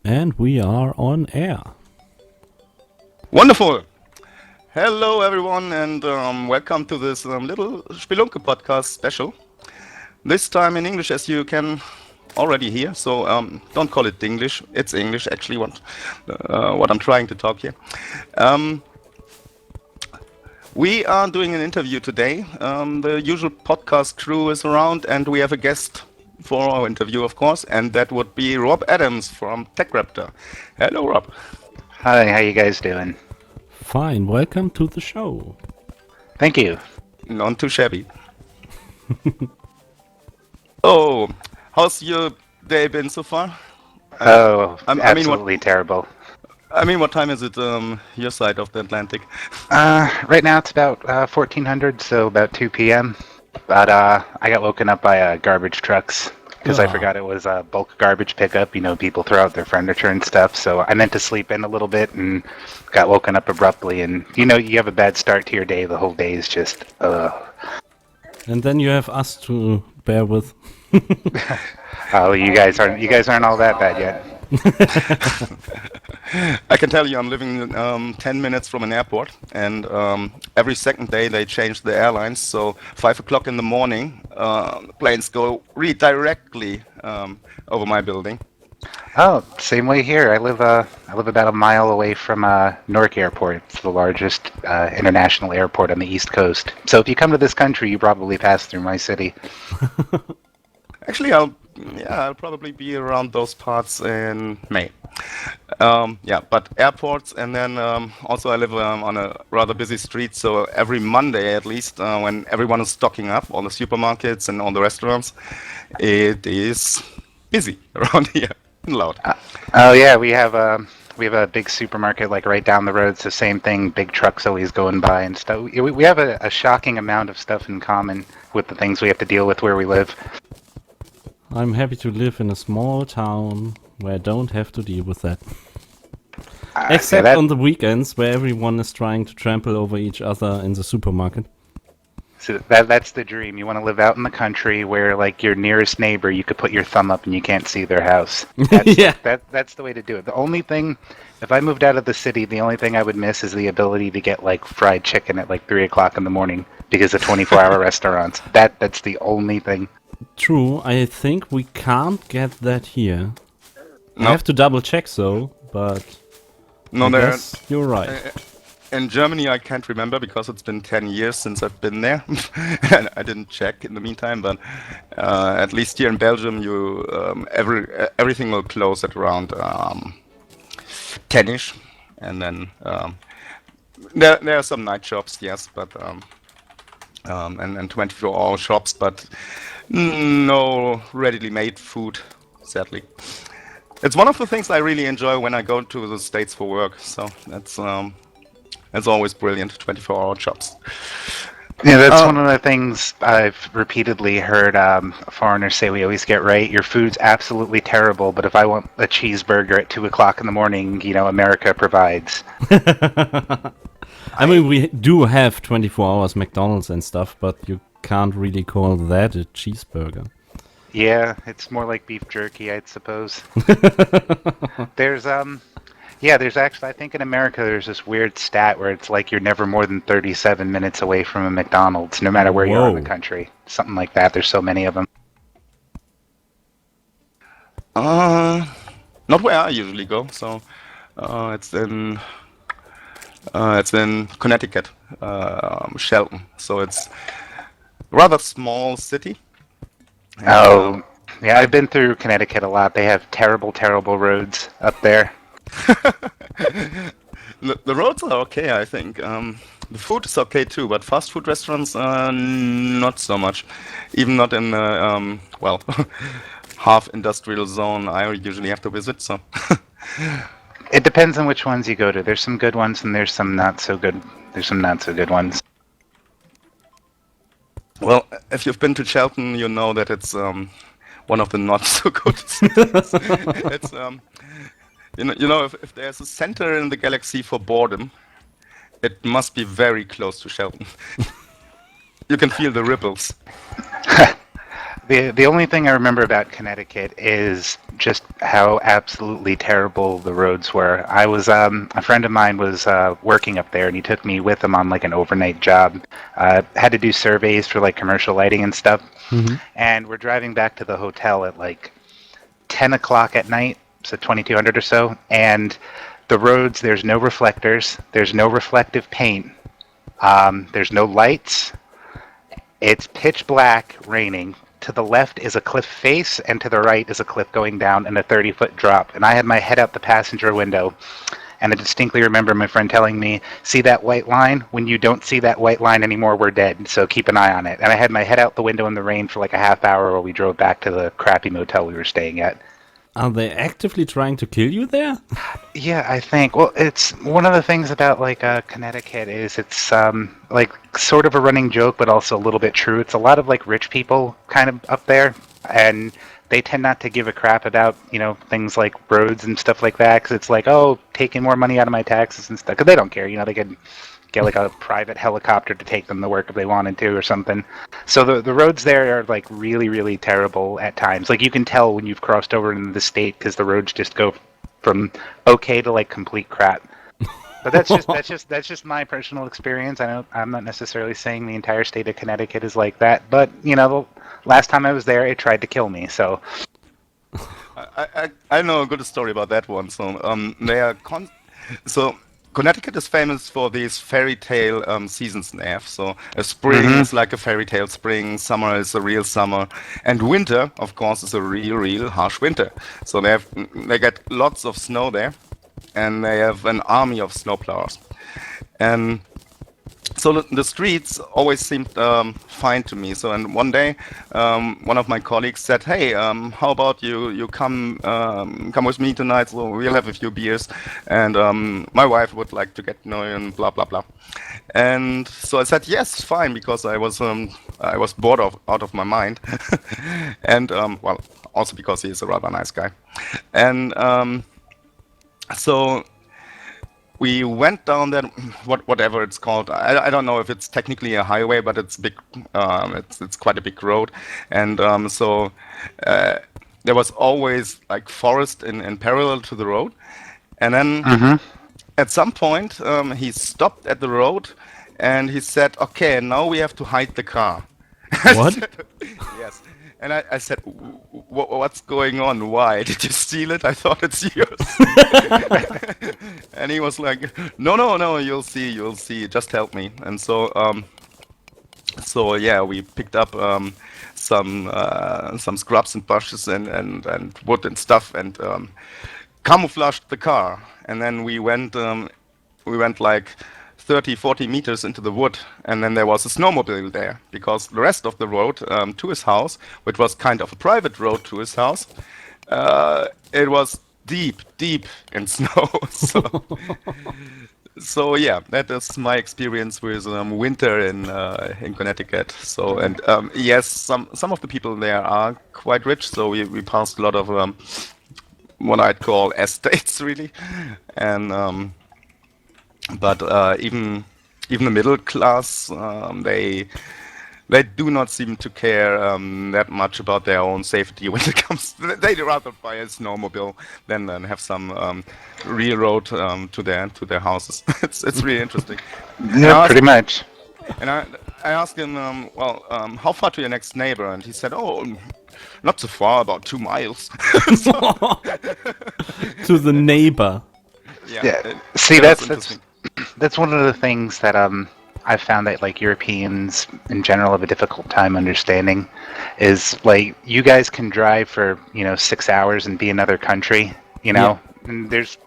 And we are on air. Wonderful! Hello everyone and welcome to this little Spielunke podcast special. This time in English, as you can already hear, so don't call it Dinglish. It's English actually what I'm trying to talk here. We are doing an interview today. The usual podcast crew is around and we have a guest for our interview, of course, and that would be Rob Adams from TechRaptor. Hello, Rob. Hi, how you guys doing? Fine, welcome to the show. Thank you. Not too shabby. Oh, how's your day been so far? Absolutely terrible. I mean, what time is it your side of the Atlantic? Right now it's about 1400, so about 2 p.m. But I got woken up by garbage trucks because I forgot it was a bulk garbage pickup. You know, people throw out their furniture and stuff. So I meant to sleep in a little bit and got woken up abruptly. And you know, you have a bad start to your day. The whole day is just. And then you have us to bear with. Oh, you guys aren't all that bad yet. I can tell you I'm living 10 minutes from an airport, and every second day they change the airlines. So 5 o'clock in the morning, planes go really directly over my building. Oh, same way here. I live about a mile away from Newark Airport. It's the largest international airport on the East Coast. So if you come to this country, you probably pass through my city. Actually, I'll probably be around those parts in May. But airports, and then also I live on a rather busy street, so every Monday at least, when everyone is stocking up, all the supermarkets and all the restaurants, it is busy around here and loud. Oh yeah, we have a big supermarket like right down the road. It's the same thing. Big trucks always going by and stuff. We have a shocking amount of stuff in common with the things we have to deal with where we live. I'm happy to live in a small town where I don't have to deal with that. Except on the weekends where everyone is trying to trample over each other in the supermarket. So that's the dream. You want to live out in the country where, like, your nearest neighbor, you could put your thumb up and you can't see their house. Yeah. That's the way to do it. The only thing, if I moved out of the city, the only thing I would miss is the ability to get, like, fried chicken at, like, 3 o'clock in the morning because of 24-hour restaurants. That's the only thing. True, I think we can't get that here. No. I have to double check though, but No, I guess you're right. In Germany, I can't remember because it's been 10 years since I've been there. And I didn't check in the meantime, but at least here in Belgium, everything will close at around 10ish, and then there are some night shops, yes, but and 24-hour shops, but no readily made food, sadly. It's one of the things I really enjoy when I go to the States for work. So that's always brilliant, 24-hour shops. Yeah, that's one of the things I've repeatedly heard foreigners say we always get right. Your food's absolutely terrible, but if I want a cheeseburger at 2 o'clock in the morning, you know, America provides. I mean, we do have 24 hours McDonald's and stuff, but you can't really call that a cheeseburger. Yeah, it's more like beef jerky, I suppose. There's actually, I think in America there's this weird stat where it's like you're never more than 37 minutes away from a McDonald's, no matter where you are in the country. Something like that. There's so many of them. Not where I usually go. So it's in Connecticut, Shelton. So it's a rather small city. Oh, yeah, I've been through Connecticut a lot. They have terrible, terrible roads up there. The roads are okay, I think. The food is okay too, but fast food restaurants not so much. Even not in the half industrial zone I usually have to visit. So it depends on which ones you go to. There's some good ones and there's some not so good. There's some not so good ones. Well, if you've been to Shelton, you know that it's one of the not so good cities. It's if there's a center in the galaxy for boredom, it must be very close to Shelton. You can feel the ripples. The only thing I remember about Connecticut is just how absolutely terrible the roads were. I was a friend of mine was working up there, and he took me with him on like an overnight job. Had to do surveys for like commercial lighting and stuff. Hmm. And we're driving back to the hotel at like 10 o'clock at night, so 2200 or so. And the roads, there's no reflectors, there's no reflective paint, there's no lights. It's pitch black, raining. To the left is a cliff face, and to the right is a cliff going down and a 30-foot drop. And I had my head out the passenger window, and I distinctly remember my friend telling me, "See that white line? When you don't see that white line anymore, we're dead, so keep an eye on it." And I had my head out the window in the rain for like a half hour while we drove back to the crappy motel we were staying at. Are they actively trying to kill you there? Yeah, I think. Well, it's one of the things about like Connecticut is it's like sort of a running joke, but also a little bit true. It's a lot of like rich people kind of up there, and they tend not to give a crap about things like roads and stuff like that, because it's like, oh, taking more money out of my taxes and stuff. Because they don't care. They could get like a private helicopter to take them to work if they wanted to or something. So the roads there are like really, really terrible at times. Like you can tell when you've crossed over into the state because the roads just go from okay to like complete crap. But that's just my personal experience. I'm not necessarily saying the entire state of Connecticut is like that, but the last time I was there, it tried to kill me. So I know a good story about that one. So they are so Connecticut is famous for these fairy tale seasons they have. So a spring is like a fairy tale spring, summer is a real summer, and winter, of course, is a real harsh winter. So they get lots of snow there, and they have an army of snowplowers. And so the streets always seemed fine to me. So and one day, one of my colleagues said, "Hey, how about you come with me tonight? So we'll have a few beers, and my wife would like to get to know you and blah blah blah." And so I said yes, fine, because I was bored out of my mind, and well, also because he's a rather nice guy, and so. We went down that whatever it's called. I don't know if it's technically a highway, but it's big. It's quite a big road, and so there was always like forest in parallel to the road, and then at some point he stopped at the road, and he said, "Okay, now we have to hide the car." What? Yes. And I said, "What's going on? Why? Did you steal it? I thought it's yours." And he was like, "No, you'll see. Just help me." And so, yeah, we picked up some scrubs and bushes and wood and stuff, and camouflaged the car. And then we went like 30, 40 meters into the wood, and then there was a snowmobile there, because the rest of the road to his house, which was kind of a private road to his house, it was deep in snow. So yeah, that is my experience with winter in Connecticut. So and yes, some of the people there are quite rich, so we passed a lot of what I'd call estates, really, and but even the middle class, they do not seem to care that much about their own safety when it comes. They'd rather buy a snowmobile than have some real road to their houses. It's really interesting. yeah, pretty much. And I asked him, how far to your next neighbor? And he said, "Oh, not so far, about 2 miles." To the neighbor. Yeah. See, that's one of the things that I've found that like Europeans in general have a difficult time understanding, is like you guys can drive for 6 hours and be another country, Yeah. And there's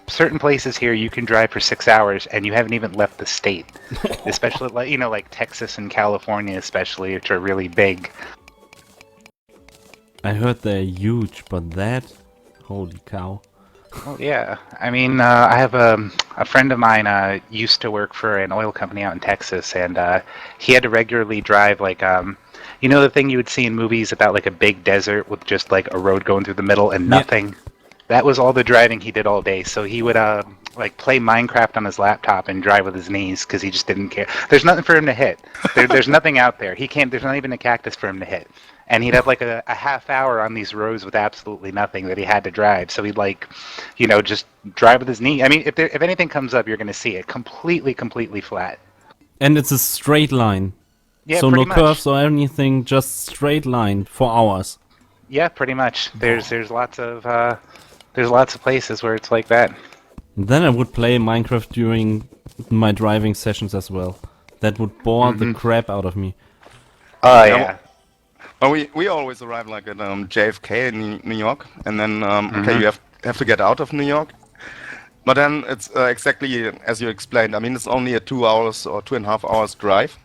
certain places here you can drive for 6 hours and you haven't even left the state, especially like like Texas and California especially, which are really big. I heard they're huge, but that, holy cow. Well, yeah. I mean, I have a friend of mine used to work for an oil company out in Texas, and he had to regularly drive like, the thing you would see in movies about like a big desert with just like a road going through the middle and nothing. That was all the driving he did all day. So he would like play Minecraft on his laptop and drive with his knees because he just didn't care. There's nothing for him to hit. There's nothing out there. He can't. There's not even a cactus for him to hit. And he'd have like a half hour on these roads with absolutely nothing that he had to drive. So he'd like, just drive with his knee. I mean, if anything comes up, you're going to see it completely flat. And it's a straight line. Yeah, so pretty no much. curves or anything, just straight line for hours. Yeah, pretty much. There's lots of places where it's like that. Then I would play Minecraft during my driving sessions as well. That would bore the crap out of me. Oh yeah. Well, we always arrive like at JFK in New York, and then okay, you have to get out of New York. But then it's exactly as you explained. I mean, it's only a 2 hours or 2.5 hours drive.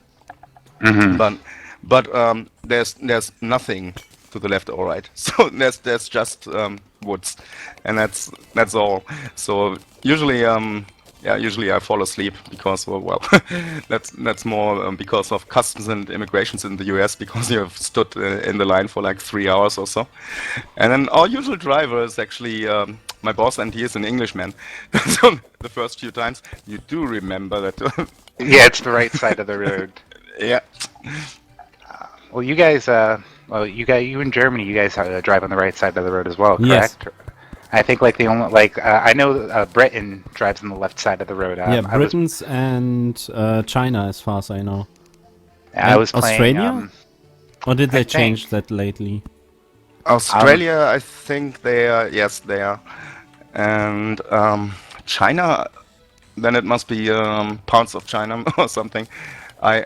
But there's nothing to the left or right. So there's just woods, and that's all. So usually I fall asleep because that's more because of customs and immigrations in the US, because you have stood in the line for like 3 hours or so. And then our usual driver is actually my boss, and he is an Englishman. So the first few times you do remember that. Yeah, it's the right side of the road. Yeah. Well, you guys, you in Germany, you guys drive on the right side of the road as well, Yes. correct? I think like the only I know Britain drives on the left side of the road. Britain's and China, as far as I know. I was playing, Australia? Or did they I change think. that lately? Australia, I think they are. Yes, they are. And China, then it must be parts of China or something. I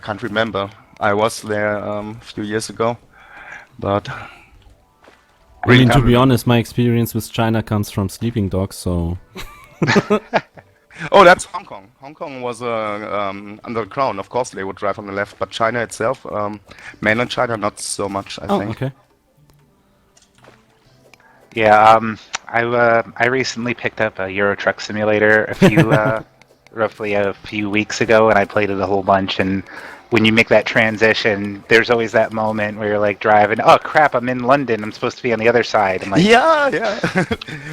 can't remember. I was there a few years ago, but I mean, to be honest, my experience with China comes from sleeping dogs, so... oh, that's Hong Kong. Hong Kong was under the crown. Of course, they would drive on the left, but China itself, mainland China, not so much. I think. okay. Yeah, I recently picked up a Euro Truck Simulator roughly a few weeks ago, and I played it a whole bunch. And when you make that transition, there's always that moment where you're like driving. Oh crap! I'm in London. I'm supposed to be on the other side. And like, Yeah.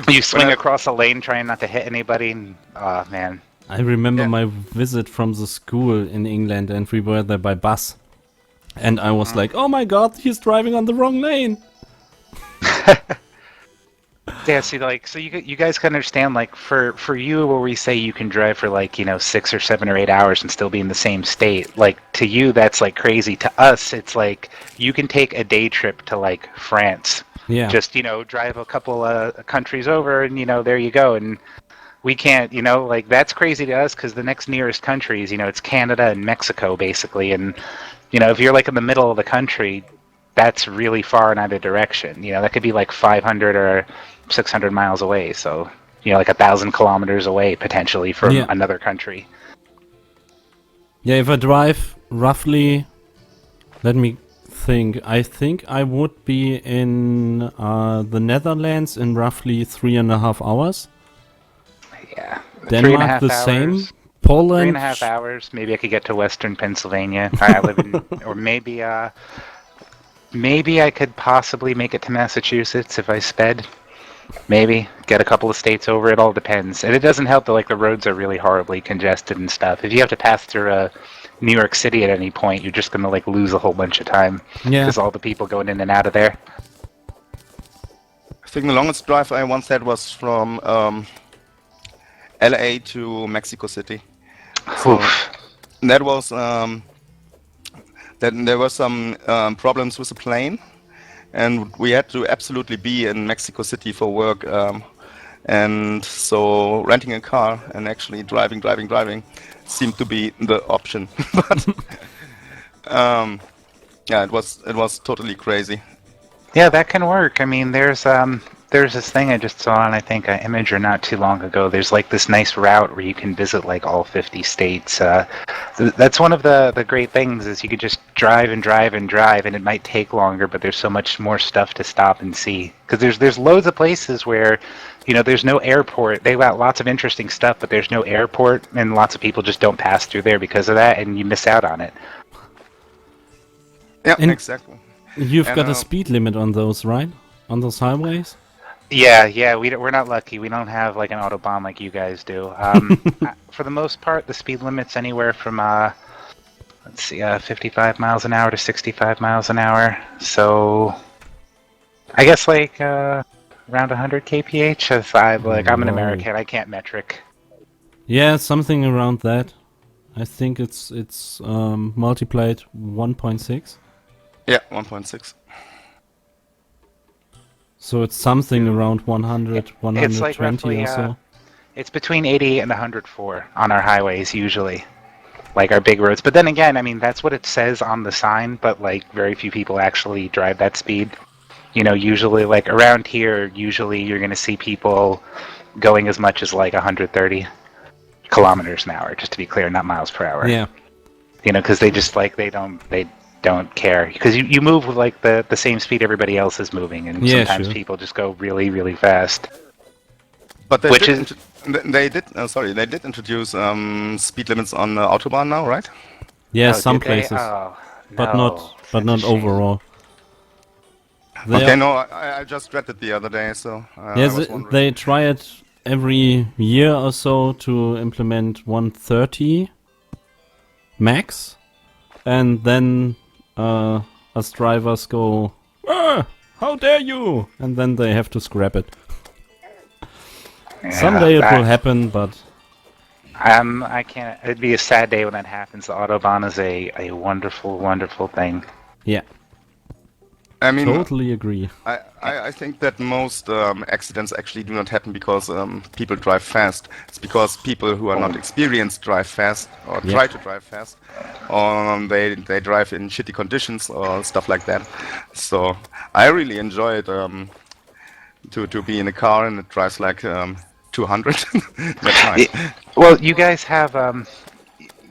you swing across a lane trying not to hit anybody. And, oh man. I remember my visit from the school in England, and we were there by bus. And I was like, oh my god, he's driving on the wrong lane! Yeah, see, like, so you guys can understand, like, for you, where we say you can drive for, like, 6 or 7 or 8 hours and still be in the same state, like, to you, that's, like, crazy. To us, it's like, you can take a day trip to, like, France. Yeah. Just, drive a couple countries over, and, there you go. And we can't, like, that's crazy to us, because the next nearest countries, it's Canada and Mexico, basically. And, if you're, like, in the middle of the country, that's really far in either direction. That could be, like, 500 or 600 miles away, so like 1,000 kilometers away potentially from another country. Yeah, if I drive roughly, let me think. I think I would be in the Netherlands in roughly 3.5 hours. Yeah, Denmark the same. Poland 3.5 hours. Maybe I could get to Western Pennsylvania. I live in, or maybe I could possibly make it to Massachusetts if I sped. Maybe get a couple of states over. It all depends, and it doesn't help that like the roads are really horribly congested and stuff. If you have to pass through New York City at any point, you're just gonna like lose a whole bunch of time because all the people going in and out of there. I think the longest drive I once had was from LA to Mexico City. So that was then there were some problems with the plane. And we had to absolutely be in Mexico City for work, and so renting a car and actually driving seemed to be the option. But yeah, it was totally crazy. Yeah, that can work. I mean, there's this thing I just saw on, I think, an Imager not too long ago. There's like this nice route where you can visit like all 50 states. That's one of the great things is you could just drive, and it might take longer, but there's so much more stuff to stop and see. Because there's loads of places where, there's no airport. They've got lots of interesting stuff, but there's no airport, and lots of people just don't pass through there because of that, and you miss out on it. Yeah, exactly. You've got a speed limit on those, right? On those highways? Yeah, we're not lucky. We don't have like an autobahn like you guys do. For the most part, the speed limit's anywhere from let's see, 55 miles an hour to 65 miles an hour. So I guess like around 100 kph. If I'm an Whoa. American, I can't metric. Yeah, something around that. I think it's multiplied 1.6. Yeah, 1.6. So it's something around 100, It's 120 like roughly, or so. It's between 80 and 104 on our highways usually, like our big roads. But then again, I mean that's what it says on the sign, but like very few people actually drive that speed. You know, usually like around here, usually you're going to see people going as much as like 130 kilometers an hour, just to be clear, not miles per hour. Yeah. You know, because they just like they don't care because you move with like the same speed everybody else is moving, and Yeah, sometimes sure. people just go really really fast. But they Which did, is- they did introduce speed limits on Autobahn now, right? Yeah, Oh, some did they? places, Oh, but no, not that's a shame. overall. They Okay, are- no, I just read it the other day, so I Yes, was wondering. they try it every year or so to implement 130 max, and then us drivers go, how dare you! And then they have to scrap it. Someday it will happen, but I can't. It'd be a sad day when that happens. The Autobahn is a wonderful, wonderful thing. yeah, I mean, totally agree. I think that most accidents actually do not happen because people drive fast. It's because people who are not experienced drive fast or Yeah. try to drive fast, or they drive in shitty conditions or stuff like that. So I really enjoy it to be in a car and it drives like 200. That's nice. Well, you guys have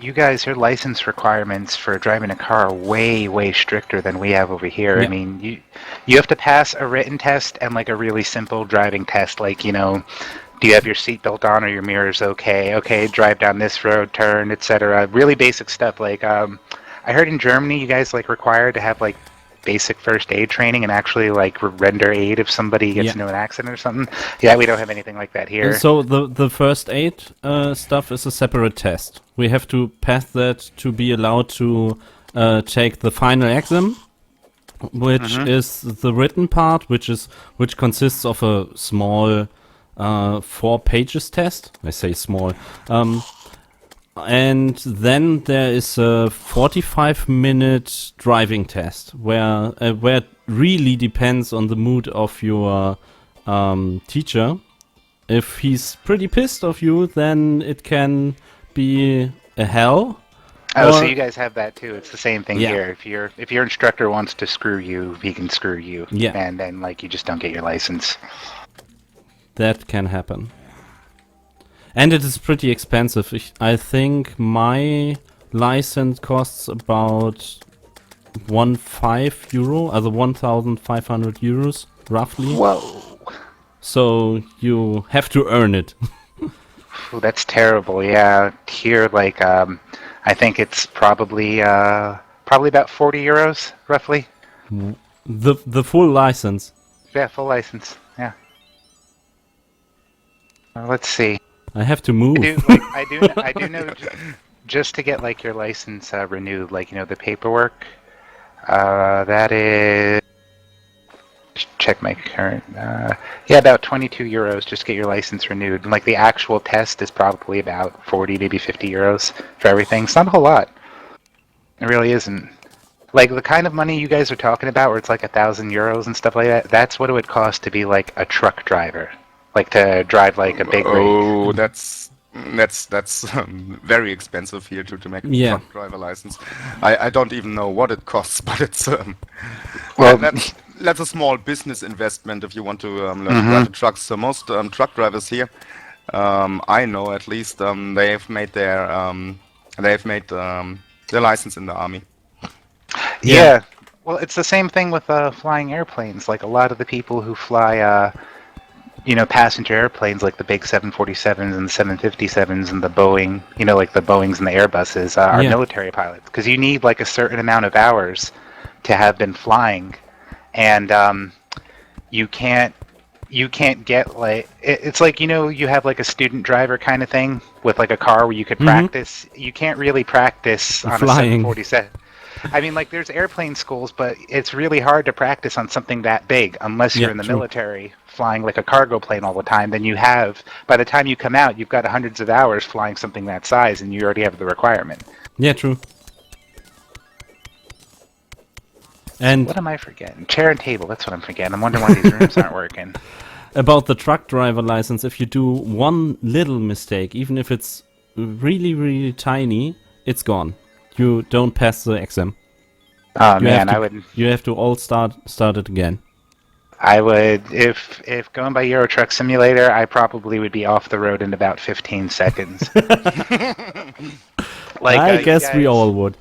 your license requirements for driving a car are way, way stricter than we have over here. Yeah. I mean, you have to pass a written test and like a really simple driving test, like, you know, do you have your seatbelt on or your mirrors okay? Okay, drive down this road, turn, etc. Really basic stuff. Like, I heard in Germany you guys like required to have like basic first aid training and actually like render aid if somebody gets Yeah. into an accident or something. Yeah, we don't have anything like that here. And so the first aid stuff is a separate test. We have to pass that to be allowed to take the final exam, which is the written part, which consists of a small 4 pages test. I say small. And then there is a 45-minute driving test where it really depends on the mood of your teacher. If he's pretty pissed off you, then it can be a hell. Oh, so Or- you guys have that too. It's the same thing Yeah. here. If your instructor wants to screw you, he can screw you. Yeah. And then like you just don't get your license. That can happen. And it is pretty expensive. I think my license costs about €1,500, also 1,500 euros, roughly. Whoa. So you have to earn it. Ooh, that's terrible. Yeah. Here, like, I think it's probably about 40 euros, roughly. The full license. Yeah, full license. Yeah. Let's see. I have to move. I do know just to get like your license renewed, like, you know, the paperwork. That is. Check my current. Yeah, about 22 euros just to get your license renewed. And, like, the actual test is probably about 40, maybe 50 euros for everything. It's not a whole lot. It really isn't. Like, the kind of money you guys are talking about, where it's like 1,000 euros and stuff like that, that's what it would cost to be like a truck driver. Like to drive like a big rig. Oh, that's very expensive here to make a Yeah. truck driver license. I don't even know what it costs, but it's Well, that's a small business investment if you want to learn to drive a truck. So most truck drivers here, I know at least, they have made their license in the army. Yeah. Well, it's the same thing with flying airplanes. Like a lot of the people who fly, you know, passenger airplanes, like the big 747s and the 757s and the Boeing, you know, like the Boeings and the Airbuses, are Yeah. military pilots because you need like a certain amount of hours to have been flying, and you can't you can't get like it's like you have like a student driver kind of thing with like a car where you could practice. You can't really practice on Flying. a 747. I mean, like there's airplane schools, but it's really hard to practice on something that big unless you're in the military flying like a cargo plane all the time. Then by the time you come out, you've got hundreds of hours flying something that size, and you already have the requirement. Yeah, true. And what am I forgetting? Chair and table. That's what I'm forgetting. I'm wondering why these rooms aren't working. About the truck driver license, if you do one little mistake, even if it's really, really tiny, it's gone. You don't pass the exam. Oh man, I would. You have to all start it again. I would, if going by Euro Truck Simulator, I probably would be off the road in about 15 seconds. I guess we all would.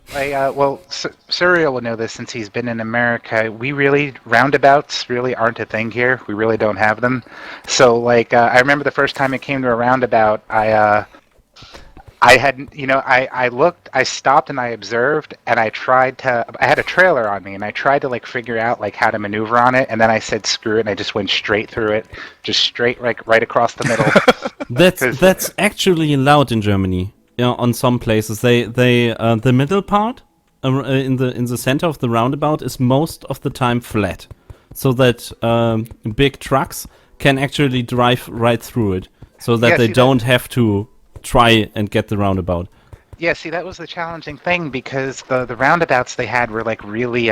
Surreal will know this since he's been in America. Roundabouts really aren't a thing here. We really don't have them. So, I remember the first time I came to a roundabout, I looked, I stopped and I observed, and I had a trailer on me, and I tried to figure out how to maneuver on it, and then I said screw it, and I just went straight through it, just straight right across the middle. That's actually allowed in Germany. On some places, the middle part in the center of the roundabout is most of the time flat, so that big trucks can actually drive right through it, so that they don't have to try and get the roundabout. Yeah, see, that was the challenging thing, because the roundabouts they had were really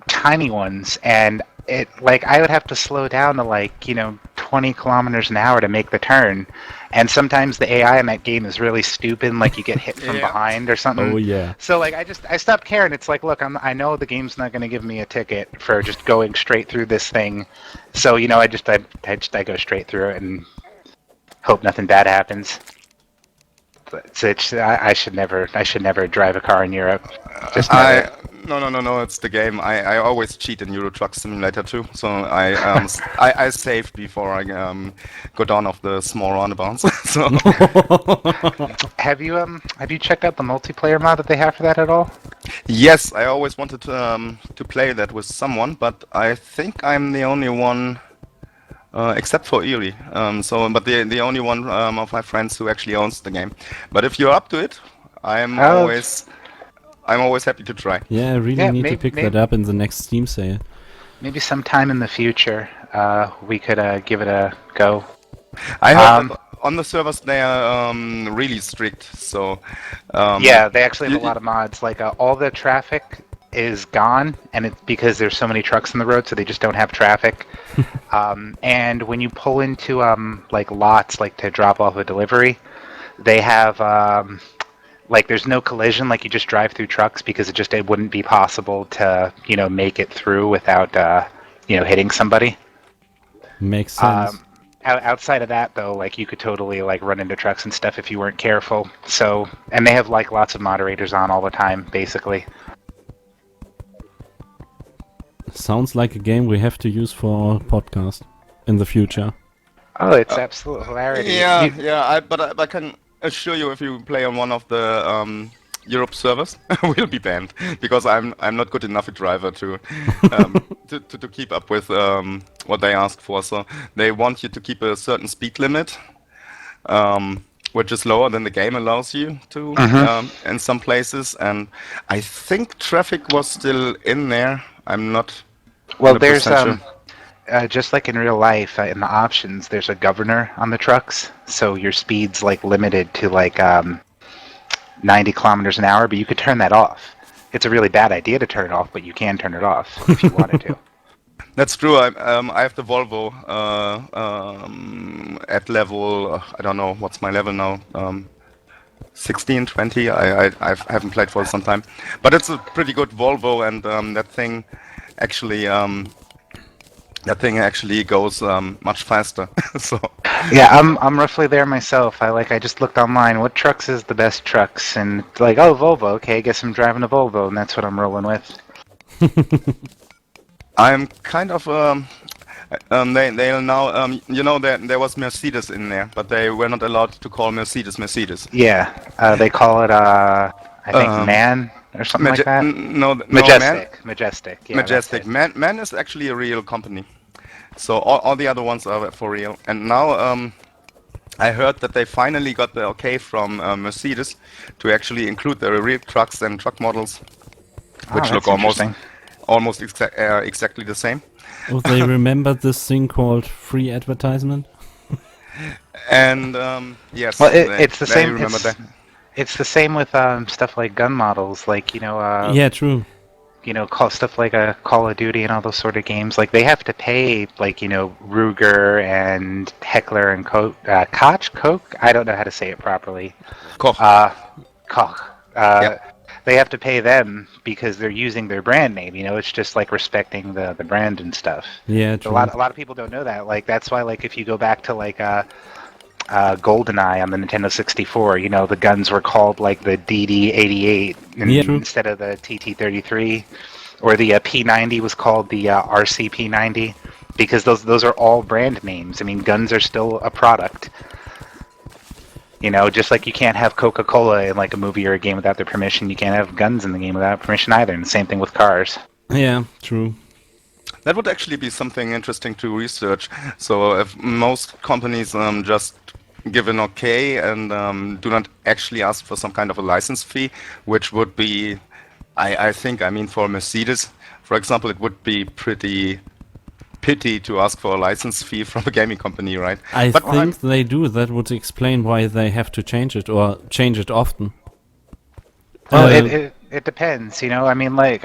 tiny ones, and I would have to slow down to 20 kilometers an hour to make the turn, and sometimes the AI in that game is really stupid, you get hit from behind or something. Oh yeah. So I stopped caring. It's look, I know the game's not going to give me a ticket for just going straight through this thing, so I go straight through it and hope nothing bad happens. I should never drive a car in Europe. Just never. No, it's the game. I always cheat in Euro Truck Simulator too. So I save before I go down off the small roundabouts. So Have you checked out the multiplayer mod that they have for that at all? Yes, I always wanted to play that with someone, but I think I'm the only one. Except for Erie, but the only one of my friends who actually owns the game. But if you're up to it, I'm always happy to try. Yeah, I really need to pick that up in the next Steam sale. Maybe sometime in the future, we could give it a go. I heard that on the servers they are really strict. So yeah, they actually have a lot of mods. All the traffic is gone, and it's because there's so many trucks on the road, so they just don't have traffic. And when you pull into lots to drop off a delivery, they have there's no collision, you just drive through trucks, because it wouldn't be possible to make it through without hitting somebody. Makes sense. Outside of that though, you could totally run into trucks and stuff if you weren't careful. So, and they have lots of moderators on all the time, basically. Sounds like a game we have to use for our podcast in the future. Oh, it's absolute hilarity. Yeah, but I can assure you, if you play on one of the Europe servers, we'll be banned, because I'm not good enough a driver to keep up with what they ask for. So they want you to keep a certain speed limit, which is lower than the game allows you to in some places. And I think traffic was still in there. I'm not. Well, there's just like in real life, in the options, there's a governor on the trucks, so your speed's limited to 90 kilometers an hour, but you could turn that off. It's a really bad idea to turn it off, but you can turn it off if you wanted to. That's true. I have the Volvo at level. I don't know what's my level now. 16, 20. I haven't played for some time, but it's a pretty good Volvo, and that thing actually goes much faster. So yeah, I'm roughly there myself. I just looked online. What trucks is the best trucks? And oh, Volvo. Okay, I guess I'm driving a Volvo, and that's what I'm rolling with. I'm kind of they'll now there was Mercedes in there, but they were not allowed to call Mercedes. Yeah, they call it I think MAN or something like that. No, Majestic. Yeah, Majestic. MAN is actually a real company. So all the other ones are for real. And now I heard that they finally got the okay from Mercedes to actually include the real trucks and truck models, which that's look almost interesting. exactly the same. Oh, they remember this thing called free advertisement? And yes, Well, it's the they same. remember that. It's the same with stuff like gun models, like Yeah, true. stuff like Call of Duty and all those sort of games. Like they have to pay, like Ruger and Heckler and Koch. I don't know how to say it properly. Koch. Koch. Yeah. They have to pay them because they're using their brand name. It's just like respecting the brand and stuff. Yeah, true. A lot of people don't know that. Like that's why, like if you go back to like GoldenEye on the Nintendo 64, the guns were called like the DD88 instead of the TT33, or the P90 was called the RCP90, because those are all brand names. I mean, guns are still a product. Just like you can't have Coca-Cola in like a movie or a game without their permission, you can't have guns in the game without permission either. And the same thing with cars. Yeah, true. That would actually be something interesting to research. So if most companies just give an okay and do not actually ask for some kind of a license fee, which would be, I think, for Mercedes, for example, it would be pretty pity to ask for a license fee from a gaming company, right? I think they do. That would explain why they have to change it, or change it often. Well, it depends, I mean, like,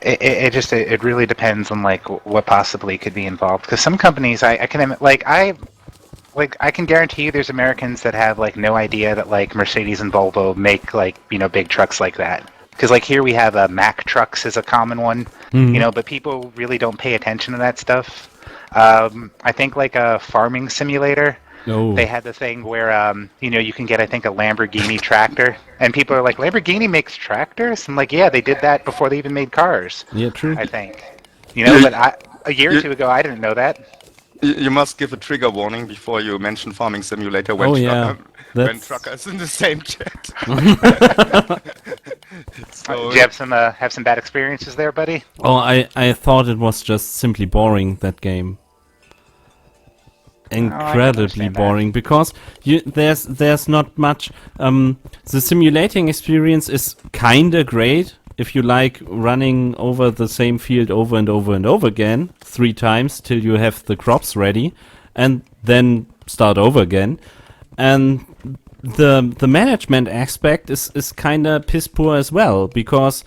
it really depends on like what possibly could be involved. Because some companies, I can guarantee you, there's Americans that have like no idea that like Mercedes and Volvo make like big trucks like that. Because like here we have Mack trucks is a common one, but people really don't pay attention to that stuff. I think like a farming simulator. No. They had the thing where you can get, I think, a Lamborghini tractor, and people are like, Lamborghini makes tractors? I'm like, yeah, they did that before they even made cars. Yeah, true. I think, but a year or two ago, I didn't know that. You must give a trigger warning before you mention farming simulator when when truckers in the same chat. Did you have some bad experiences there, buddy? Oh, I thought it was just simply boring, that game. Incredibly boring, because there's not much. The simulating experience is kinda great if you like running over the same field over and over and over again 3 times till you have the crops ready, and then start over again. And the management aspect is kinda piss poor as well, because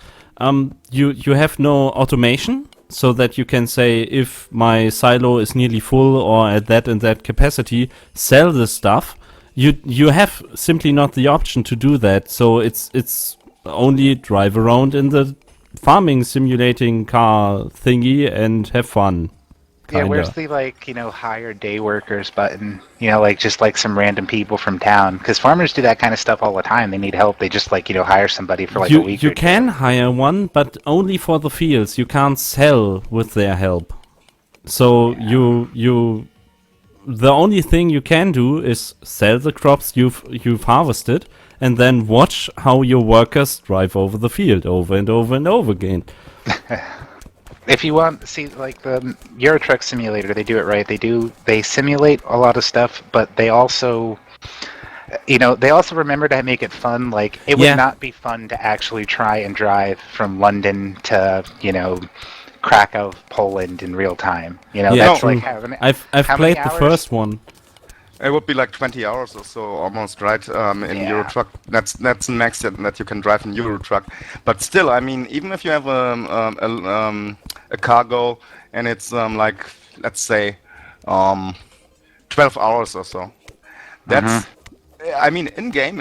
you have no automation. So that you can say, if my silo is nearly full or at that and that capacity, sell the stuff. You have simply not the option to do that. So it's only drive around in the farming simulating car thingy and have fun. Yeah, where's the hire day workers button? Just like some random people from town, because farmers do that kind of stuff all the time. They need help. They just hire somebody for a week. You can hire one, but only for the fields. You can't sell with their help. So the only thing you can do is sell the crops you've harvested, and then watch how your workers drive over the field over and over and over again. If you want, see, like the Euro Truck Simulator, they do it right. They simulate a lot of stuff, but they also, they also remember to make it fun. Like, it would not be fun to actually try and drive from London to, Krakow, Poland in real time. That's like having. I've played the first one. It would be like 20 hours or so, almost, right? In Euro Truck, that's the max that you can drive in Euro Truck. But still, even if you have a cargo and it's let's say 12 hours or so, that's in game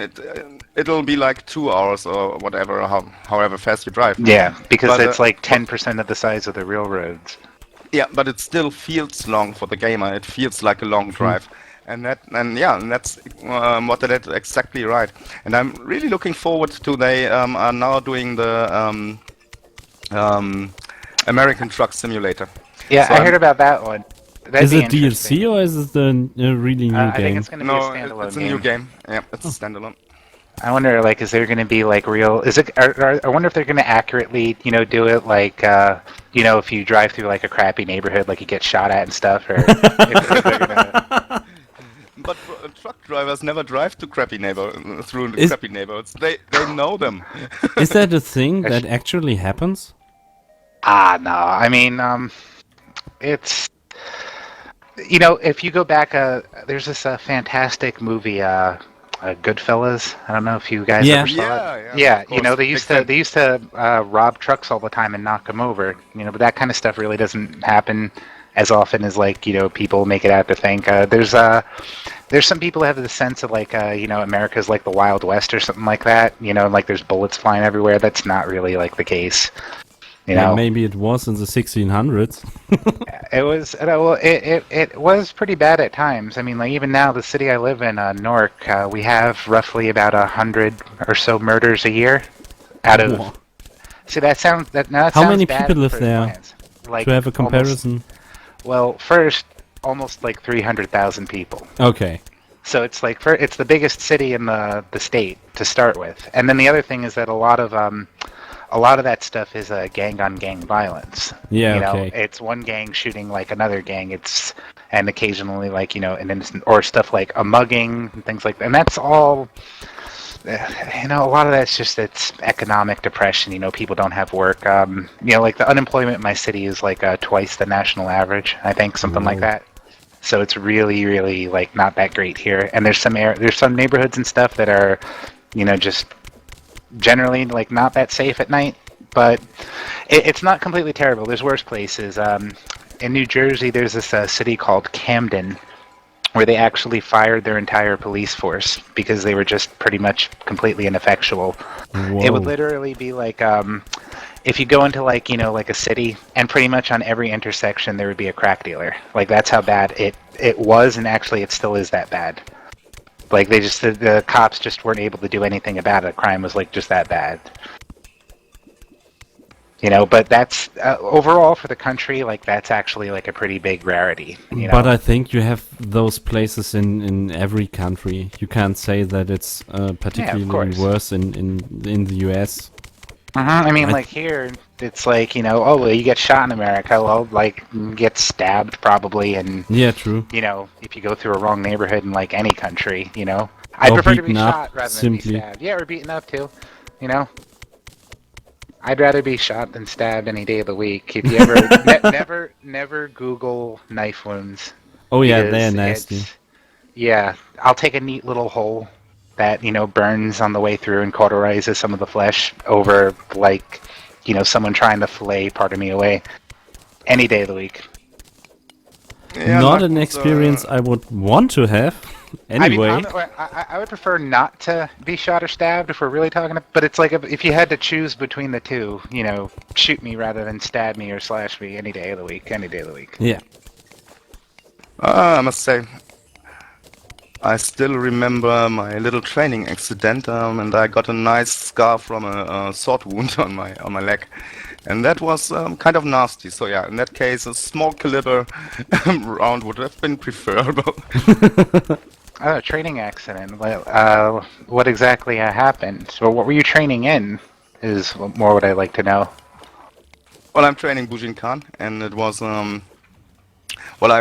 it'll be like 2 hours or whatever, however fast you drive. Yeah, because it's like 10% of the size of the railroads. Yeah, but it still feels long for the gamer. It feels like a long drive. And that's that's exactly right. And I'm really looking forward to they are now doing the American Truck Simulator. Yeah, so I heard about that one. Is it DLC or is it a really new game? I think it's going to be a standalone it's a new game. Yeah, it's a standalone. I wonder, like, is there going to be like real? Is it? I wonder if they're going to accurately, do it like, if you drive through like a crappy neighborhood, like you get shot at and stuff, or if they're gonna. But truck drivers never drive to crappy crappy neighborhoods. They know them. Is that a thing that actually happens? No. I mean, it's. If you go back, there's this fantastic movie, Goodfellas. I don't know if you guys ever saw it. Yeah. They used to rob trucks all the time and knock them over. But that kind of stuff really doesn't happen as often as people make it out to think. There's some people who have the sense of like America's like the Wild West or something like that. Like there's bullets flying everywhere. That's not really like the case. Yeah, maybe it was in the 1600s. It was it was pretty bad at times. I mean, like even now, the city I live in, Newark, we have roughly about 100 or so murders a year. Out of Whoa. See, that sounds How many bad people live for there? clients. Like To have a comparison. First, almost like 300,000 people. Okay. So it's like it's the biggest city in the state to start with, and then the other thing is that a lot of that stuff is gang-on-gang violence. Yeah, okay. It's one gang shooting like another gang. And occasionally like an innocent or stuff like a mugging and things like that. And that's all. A lot of that's just it's economic depression. People don't have work. Like the unemployment in my city is like twice the national average. I think something like that. So it's really, really like not that great here. And there's some neighborhoods and stuff that are, just generally like not that safe at night, but it's not completely terrible. There's worse places. In New Jersey, there's this city called Camden, where they actually fired their entire police force because they were just pretty much completely ineffectual. Whoa. It would literally be like if you go into like like a city, and pretty much on every intersection there would be a crack dealer. Like that's how bad it was, and actually it still is that bad. Like the cops just weren't able to do anything about it. Crime was like just that bad. But that's overall for the country, like that's actually like a pretty big rarity. But I think you have those places in every country. You can't say that it's particularly worse in the US. I mean, like here, it's like oh, well, you get shot in America, well, like you get stabbed probably, and Yeah, true. if you go through a wrong neighborhood in like any country, I'd prefer to be beaten up, shot rather simply. than be stabbed. Yeah, or beaten up too, I'd rather be shot than stabbed any day of the week. If you ever, never Google knife wounds. Oh yeah, because they're nasty. Yeah, I'll take a neat little hole that burns on the way through and cauterizes some of the flesh over like someone trying to fillet part of me away any day of the week. Yeah, Not an experience I would want to have. Anyway, I would prefer not to be shot or stabbed if we're really talking. But it's like if you had to choose between the two, shoot me rather than stab me or slash me any day of the week. Any day of the week. yeah. I must say, I still remember my little training accident, and I got a nice scar from a sword wound on my leg, and that was kind of nasty. So yeah, in that case, a small caliber round would have been preferable. Oh, a training accident. What exactly happened? So what were you training in? Is more what I'd like to know. Well, I'm training Bujinkan, and it was I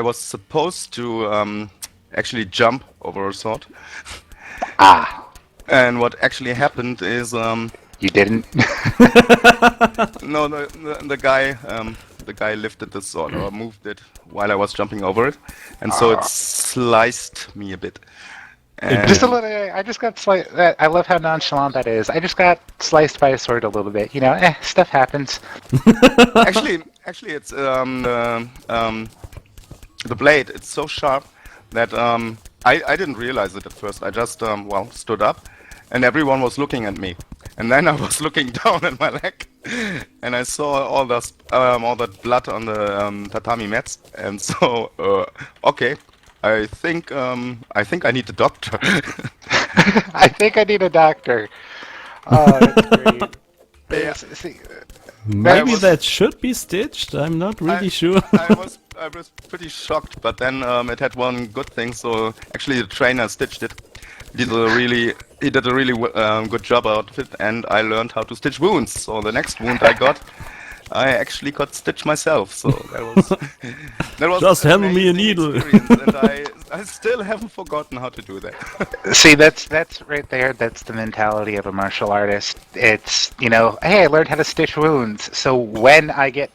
was supposed to actually jump over a sword. And what actually happened is You didn't? no, the guy lifted the sword or moved it while I was jumping over it, and so it sliced me a bit. And Just a little. I just got sliced. I love how nonchalant that is. I just got sliced by a sword a little bit. Stuff happens. actually, it's the blade. It's so sharp that I didn't realize it at first. I just stood up, and everyone was looking at me. And then I was looking down at my leg, and I saw all that blood on the tatami mats. And so, okay, I think I need a doctor. I think I need a doctor. Oh, that's great. Yeah. See, Maybe that should be stitched. I'm not really sure. I was pretty shocked, but then it had one good thing. So actually, the trainer stitched it. Did a really he did a really good job out of it, and I learned how to stitch wounds. So the next wound I got, I actually got stitched myself. So that was Just an hand me a amazing needle. experience, and I still haven't forgotten how to do that. See, that's right there. That's the mentality of a martial artist. It's, hey, I learned how to stitch wounds. So when I get,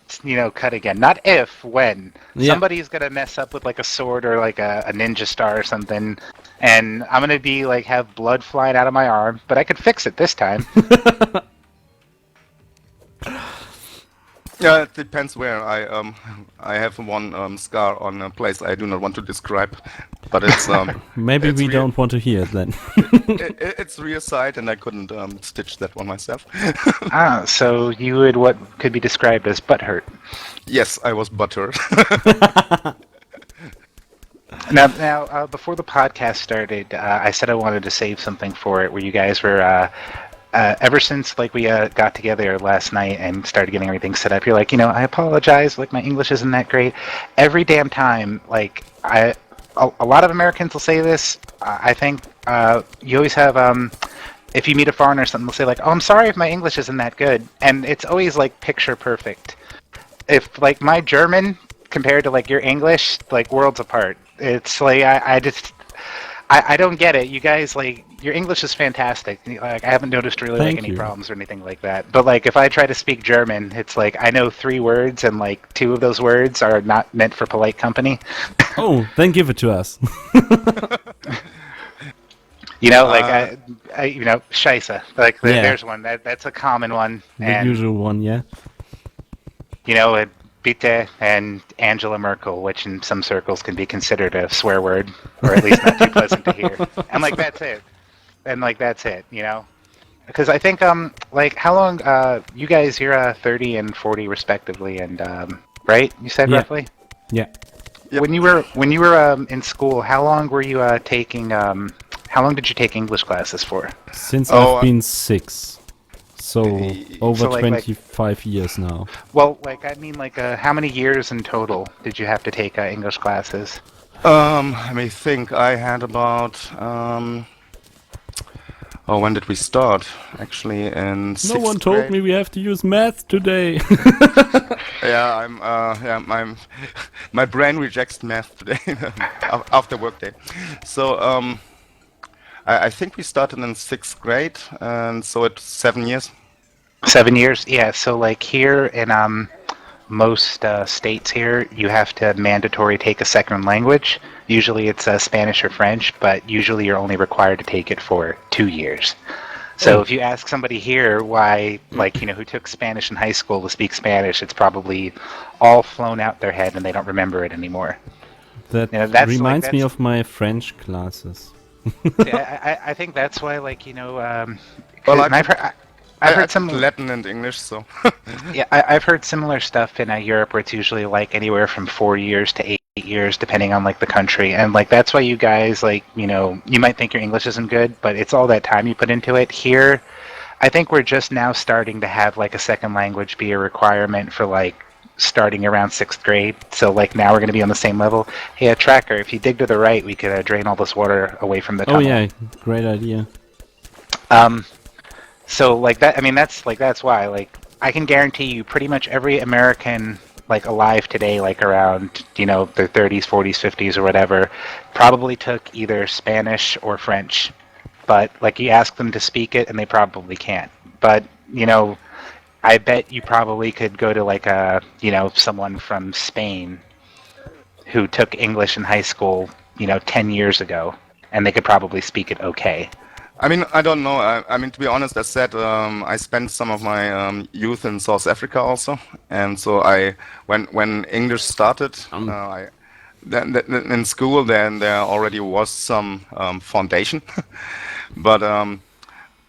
cut again, not if, when. Yeah. Somebody's gonna mess up with like a sword or like a ninja star or something, and I'm gonna be like have blood flying out of my arm, but I could fix it this time. Yeah, it depends where. I have one scar on a place I do not want to describe, but it's Maybe it's we real. don't want to hear it then. It's rear side, and I couldn't stitch that one myself. So you would what could be described as butt hurt. Yes, I was buttered. Now, before the podcast started, I said I wanted to save something for it, where you guys were. Ever since like we got together last night and started getting everything set up, you're like, I apologize, like my English isn't that great. Every damn time, like a lot of Americans will say this. I think you always have, if you meet a foreigner or something, they'll say like, oh, I'm sorry if my English isn't that good, and it's always like picture perfect. If like my German compared to like your English, like worlds apart. It's like I don't get it. You guys, like, your English is fantastic. Like, I haven't noticed really Thank like any you. problems or anything like that. But like, if I try to speak German, it's like I know 3 words, and like 2 of those words are not meant for polite company. Oh, then give it to us. Like Scheisse. Like, Yeah. there's one. That's a common one. The And usual one, yeah. Bitte and Angela Merkel, which in some circles can be considered a swear word, or at least not too pleasant to hear. And like that's it. Because I think like how long you guys, you're 30 and 40 respectively, and right? You said Yeah. roughly. Yeah. Yep. When you were in school, how long were you taking? How long did you take English classes for? Since Oh, I've been 6. So over So, like- 25 years now. Well, like I mean, like how many years in total did you have to take English classes? let me think. I had about when did we start? Actually, in No sixth one told grade. me we have to use math today. Yeah, my brain rejects math today after workday. So I think we started in 6th grade, and so it's 7 years. 7 years? Yeah, so like here in most states here, you have to mandatory take a second language. Usually it's Spanish or French, but usually you're only required to take it for 2 years. So if you ask somebody here why, like, who took Spanish in high school to speak Spanish, it's probably all flown out their head and they don't remember it anymore. That that's reminds like- me that's- of my French classes. See, I think that's why, like, Well, and I've heard some Latin and English, so Yeah, I've heard similar stuff in Europe where it's usually like anywhere from 4 years to 8 years, depending on like the country. And like that's why you guys like, you might think your English isn't good, but it's all that time you put into it. Here, I think we're just now starting to have like a second language be a requirement for like starting around 6th grade. So like now we're going to be on the same level. Hey, a tracker, if you dig to the right, we could drain all this water away from the Oh tunnel. yeah, great idea. So like that, I mean that's why like I can guarantee you pretty much every American like alive today, like around their 30s, 40s, 50s, or whatever, probably took either Spanish or French. But like you ask them to speak it, and they probably can't. But I bet you probably could go to like a someone from Spain who took English in high school 10 years ago, and they could probably speak it okay. I mean, I don't know. I mean, to be honest, as said, I spent some of my youth in South Africa also, and so when English started, then in school, then there already was some foundation, but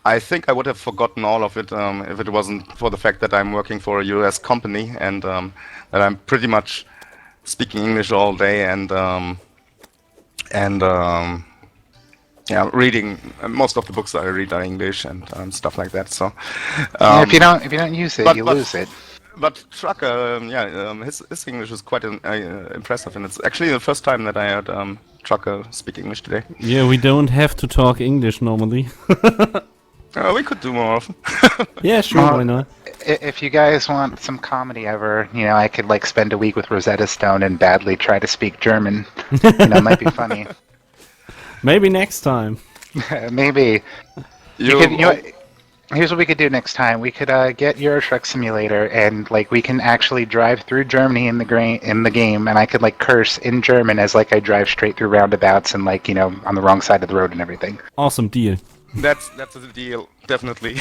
I think I would have forgotten all of it if it wasn't for the fact that I'm working for a US company and that I'm pretty much speaking English all day and yeah, reading most of the books I read are English and stuff like that. So if you don't use it, but- you but- lose it. But Trucker, his English is quite impressive, and it's actually the first time that I heard Trucker speak English today. Yeah, we don't have to talk English normally. We could do more often. Yeah, sure, Well, why not? If you guys want some comedy ever, I could like spend a week with Rosetta Stone and badly try to speak German. It might be funny. Maybe next time. Maybe. Here's what we could do next time. We could get Euro Truck Simulator, and like we can actually drive through Germany in the game, and I could like curse in German as like I drive straight through roundabouts and like on the wrong side of the road and everything. Awesome deal. That's a deal, definitely.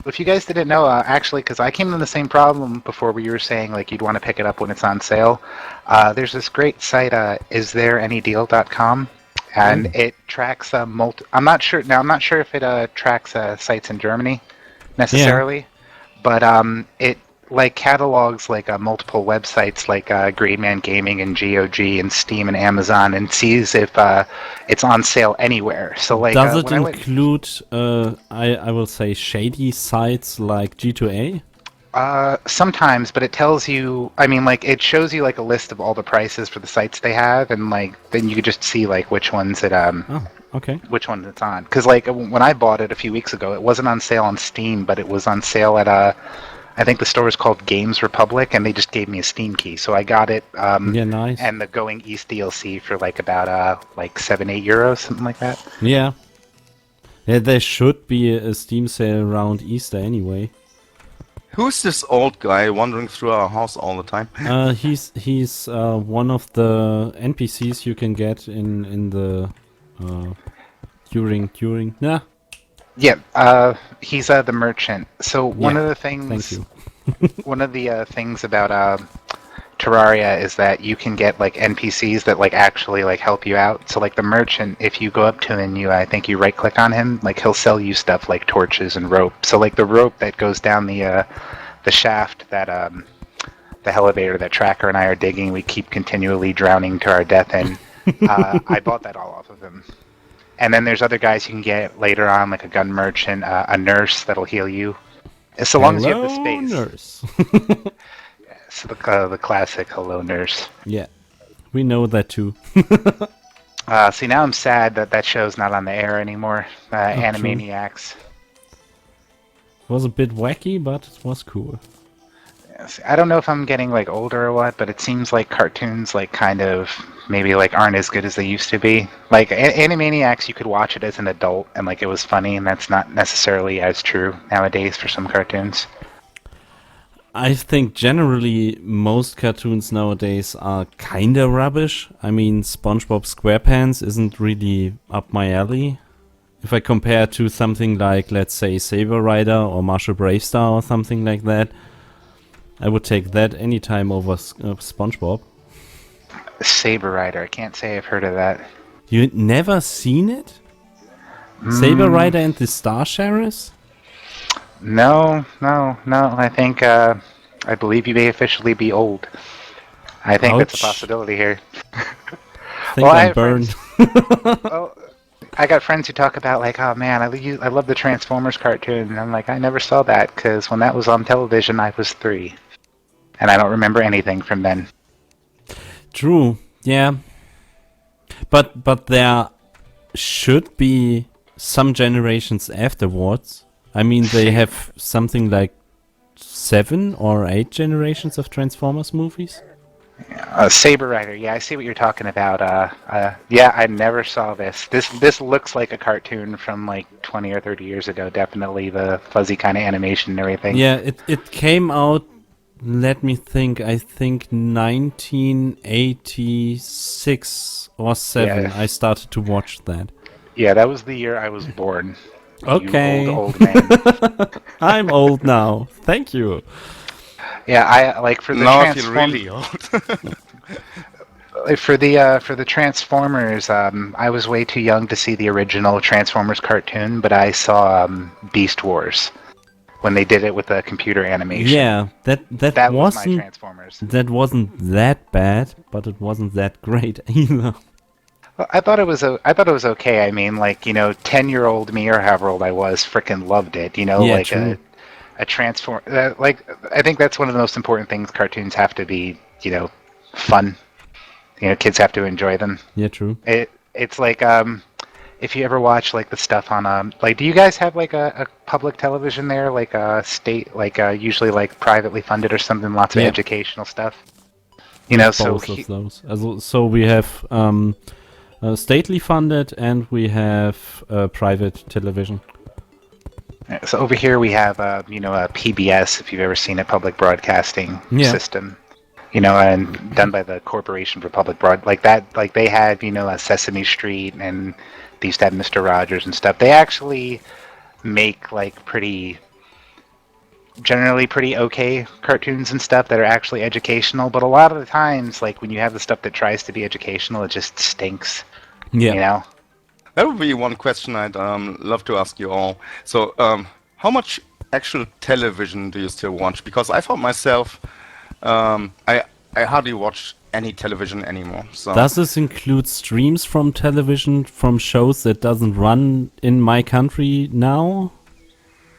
If you guys didn't know, actually, because I came to the same problem before where you were saying like you'd want to pick it up when it's on sale. There's this great site, isthereanydeal.com. And it tracks I'm not sure if it tracks sites in Germany necessarily, but it like catalogs like multiple websites like Green Man Gaming and GOG and Steam and Amazon, and sees if it's on sale anywhere. So like, does it include I will say shady sites like G2A? Sometimes, but it tells you, I mean, like, it shows you, like, a list of all the prices for the sites they have, and, like, then you could just see, like, which ones which ones it's on. Because, like, when I bought it a few weeks ago, it wasn't on sale on Steam, but it was on sale at, I think the store was called Games Republic, and they just gave me a Steam key. So I got it, yeah, nice. And the Going East DLC for, like, about, like, 7-8 euros, something like that. Yeah. Yeah, there should be a Steam sale around Easter anyway. Who's this old guy wandering through our house all the time? He's one of the NPCs you can get in the during. Nah. Yeah, he's the merchant. So one of the things. Thank you. One of the things about Terraria is that you can get like NPCs that like actually like help you out. So like the merchant, if you go up to him and I think you right click on him, like he'll sell you stuff like torches and rope. So like the rope that goes down the shaft that the elevator that Tracker and I are digging, we keep continually drowning to our death in. I bought that all off of him. And then there's other guys you can get later on, like a gun merchant, a nurse that'll heal you, so long as you have the space. Nurse. So the classic hello nurse. Yeah, we know that too. See, now I'm sad that show's not on the air anymore. Animaniacs. It was a bit wacky, but it was cool. Yes, I don't know if I'm getting like older or what, but it seems like cartoons like kind of maybe like aren't as good as they used to be. Like Animaniacs, you could watch it as an adult and like it was funny, and that's not necessarily as true nowadays for some cartoons. I think generally most cartoons nowadays are kinda rubbish. I mean, SpongeBob SquarePants isn't really up my alley. If I compare to something like, let's say, Saber Rider or Marshall Bravestar or something like that, I would take that anytime over SpongeBob. Saber Rider, I can't say I've heard of that. You never seen it? Saber Rider and the Star Sheriffs? No. I think I believe you may officially be old. I think that's a possibility here. I think I'm burned. I got friends who talk about like, oh man, I love the Transformers cartoon, and I'm like, I never saw that because when that was on television, I was 3, and I don't remember anything from then. True, yeah, but there should be some generations afterwards. I mean, they have something like 7 or 8 generations of Transformers movies. Saber Rider, yeah, I see what you're talking about. Yeah, I never saw this. This looks like a cartoon from like 20 or 30 years ago. Definitely the fuzzy kind of animation and everything. Yeah, it came out. Let me think. I think 1986 or 7. Yeah. I started to watch that. Yeah, that was the year I was born. Okay. You old man. I'm old now. Thank you. Yeah, I like for the now I feel really old. For the Transformers, I was way too young to see the original Transformers cartoon, but I saw Beast Wars when they did it with the computer animation. Yeah, that was my Transformers. That wasn't that bad, but it wasn't that great either. Well, I thought it was okay. I mean, like 10-year-old me or however old I was, freaking loved it. Yeah, like true. a transform. Like I think that's one of the most important things. Cartoons have to be, fun. Kids have to enjoy them. Yeah, true. It's like if you ever watch like the stuff on like, do you guys have like a public television there, like a state, like usually like privately funded or something, lots of educational stuff? So Both of those. So we have stately funded and we have private television. so over here we have a PBS, if you've ever seen a public broadcasting system. And done by the Corporation for Public Broad, like that, like they had, Sesame Street, and they used to have Mr. Rogers and stuff. They actually make like generally pretty okay cartoons and stuff that are actually educational, but a lot of the times, like when you have the stuff that tries to be educational, it just stinks. Yeah. That would be one question I'd love to ask you all. So, how much actual television do you still watch? Because I found myself, I hardly watch any television anymore. So. Does this include streams from television from shows that doesn't run in my country now?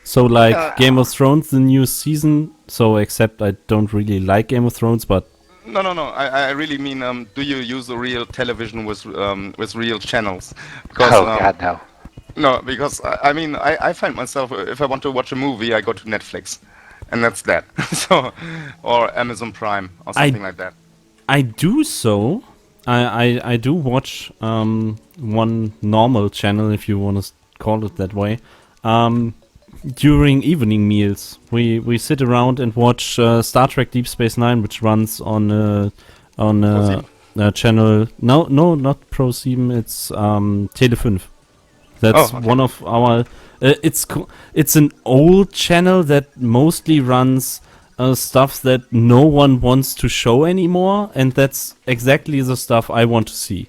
So like Game of Thrones, the new season. So except I don't really like Game of Thrones, but No. I really mean, do you use a real television with real channels? Because, God, no. No, because I mean, I find myself, if I want to watch a movie, I go to Netflix, and that's that. So, or Amazon Prime or something like that. I do so. I do watch one normal channel, if you want to call it that way. During evening meals, we sit around and watch Star Trek Deep Space Nine, which runs on channel. No, not Pro7. It's Tele5. That's one of our. It's an old channel that mostly runs stuff that no one wants to show anymore, and that's exactly the stuff I want to see.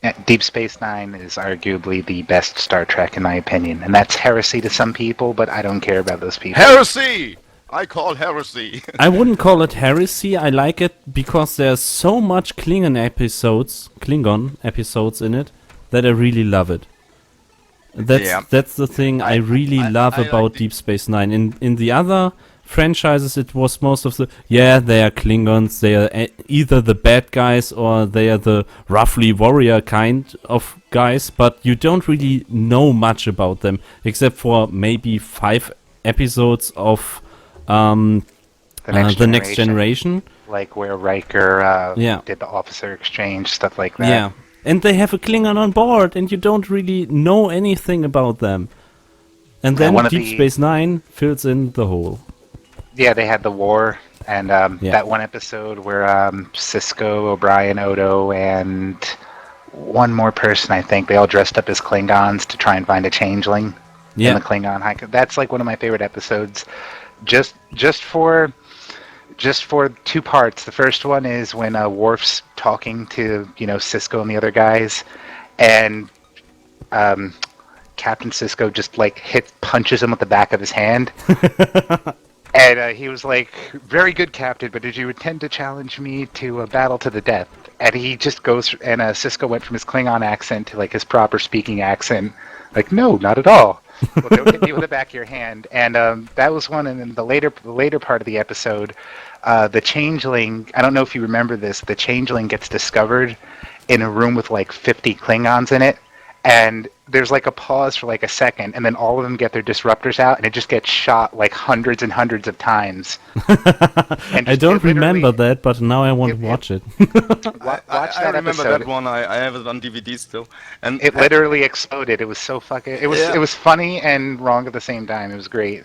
Yeah, Deep Space Nine is arguably the best Star Trek in my opinion, and that's heresy to some people, but I don't care about those people. Heresy! I call heresy. I wouldn't call it heresy. I like it because there's so much Klingon episodes in it that I really love it. That's the thing I really love about Deep Space Nine. In the other franchises, it was most of they are Klingons, they are either the bad guys or they are the roughly warrior kind of guys, but you don't really know much about them, except for maybe 5 episodes of the Next Generation. Like where Riker did the officer exchange, stuff like that. Yeah, and they have a Klingon on board, and you don't really know anything about them. And then Deep Space Nine fills in the hole. Yeah, they had the war, and that one episode where Cisco, O'Brien, Odo, and one more person, I think, they all dressed up as Klingons to try and find a changeling in the Klingon hike. That's like one of my favorite episodes. Just for 2 parts. The first one is when Worf's talking to Cisco and the other guys, and Captain Cisco just like punches him with the back of his hand. And he was like, "Very good, Captain, but did you intend to challenge me to a battle to the death?" And he just goes, and Cisco went from his Klingon accent to like his proper speaking accent. Like, no, not at all. Well, don't hit me with the back of your hand. And that was one. And then the later part of the episode, the changeling, I don't know if you remember this, the changeling gets discovered in a room with like 50 Klingons in it. And there's like a pause for like a second, and then all of them get their disruptors out, and it just gets shot like hundreds and hundreds of times. I don't remember that, but now I want to watch it. Watch that remember episode. that one. I have it on DVD still, and it literally exploded. It was so fucking. It was funny and wrong at the same time. It was great.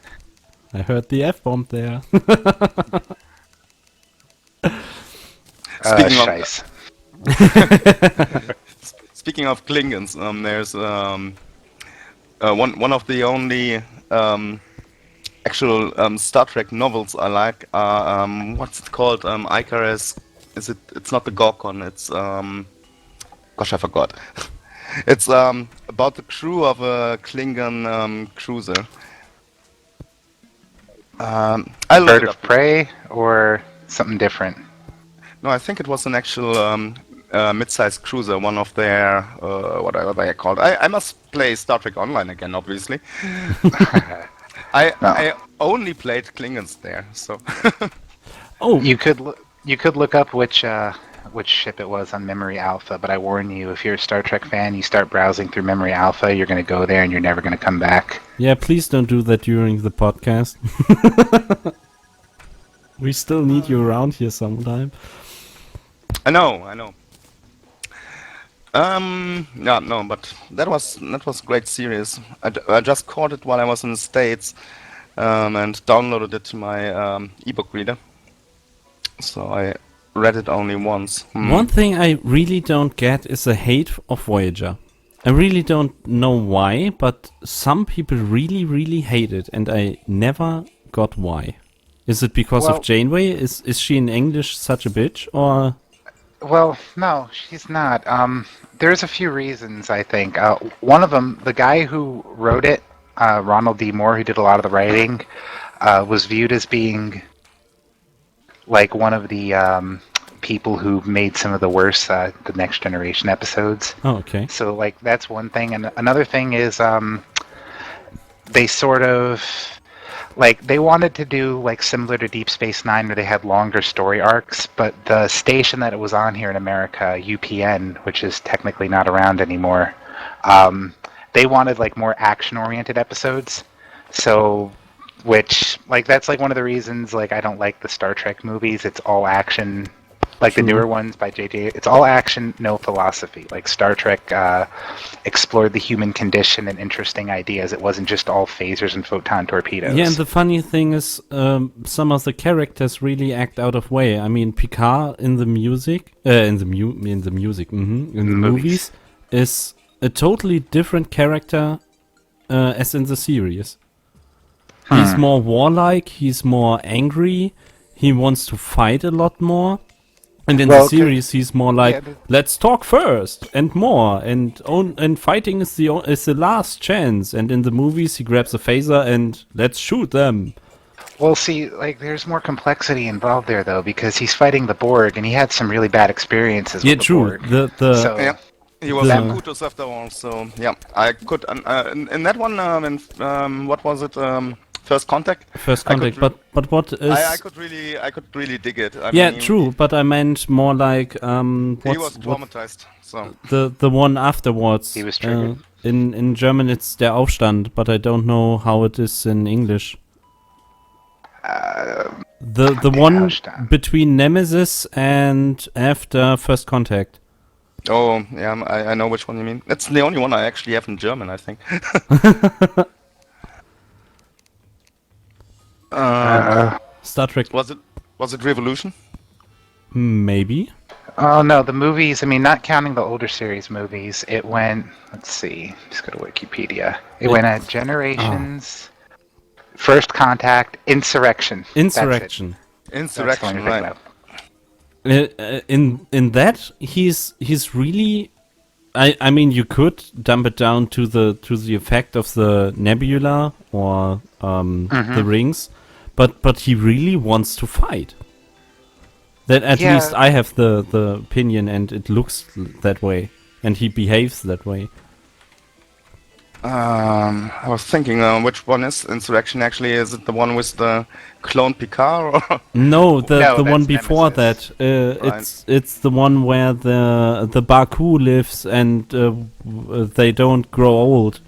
I heard the F-bomb there. Speaking of Klingons, there's one of the only actual Star Trek novels I like. What's it called? Icarus. It's not the Gorkon. It's gosh, I forgot. It's about the crew of a Klingon cruiser. Bird of Prey or something different? No, I think it was an actual mid-sized cruiser, one of their whatever they are called. I must play Star Trek Online again, obviously. I only played Klingons there, so. Oh, You could look up which ship it was on Memory Alpha, but I warn you, if you're a Star Trek fan, you start browsing through Memory Alpha, you're going to go there and you're never going to come back. yeah, please don't do that during the podcast. We still need you around here sometime. I know. Yeah, no, but that was a great series. I just caught it while I was in the States, and downloaded it to my ebook reader. So I read it only once. One thing I really don't get is the hate of Voyager. I really don't know why, but some people really, really hate it, and I never got why. Is it because of Janeway? Is she in English such a bitch, or? Well, no, she's not. There's a few reasons, I think. One of them, the guy who wrote it, Ronald D. Moore, who did a lot of the writing, was viewed as being like one of the people who made some of the worst the Next Generation episodes. Oh, okay. So, like, that's one thing. And another thing is they sort of... Like, they wanted to do, like, similar to Deep Space Nine, where they had longer story arcs, but the station that it was on here in America, UPN, which is technically not around anymore, they wanted, like, more action-oriented episodes. So, which, like, that's, like, one of the reasons, like, I don't like the Star Trek movies. It's all action. Like the newer ones by J.J., it's all action, no philosophy. Like Star Trek explored the human condition and interesting ideas. It wasn't just all phasers and photon torpedoes. Yeah, and the funny thing is, some of the characters really act out of way. I mean, Picard in the music, in the movies, is a totally different character as in the series. He's more warlike. He's more angry. He wants to fight a lot more. And in the series, he's more like, let's talk first and more, and fighting is the last chance. And in the movies, he grabs a phaser and let's shoot them. Well, see, like there's more complexity involved there though, because he's fighting the Borg, and he had some really bad experiences with the Borg. Yeah, he was Kutus after all. So yeah, I could in that one. What was it? First Contact. First Contact, but what is? I could really dig it. I yeah, mean, true. But I meant more like he was traumatized. So the one afterwards. He was triggered. In German, it's Der Aufstand, but I don't know how it is in English. The one between Nemesis and after First Contact. Oh yeah, I know which one you mean. That's the only one I actually have in German, I think. Star Trek. Was it Revolution? Maybe. Oh no, the movies. I mean, not counting the older series movies. It went. Let's see. Just go to Wikipedia. It went at Generations, First Contact, Insurrection. Insurrection. Insurrection. Right. In that he's really. I mean, you could dump it down to the effect of the nebula or the rings, but he really wants to fight. That at least I have the opinion, and it looks that way, and he behaves that way. I was thinking, which one is Insurrection actually? Is it the one with the clone Picard? Or? No, the one before Nemesis. that. Right. It's the one where the Baku lives and they don't grow old.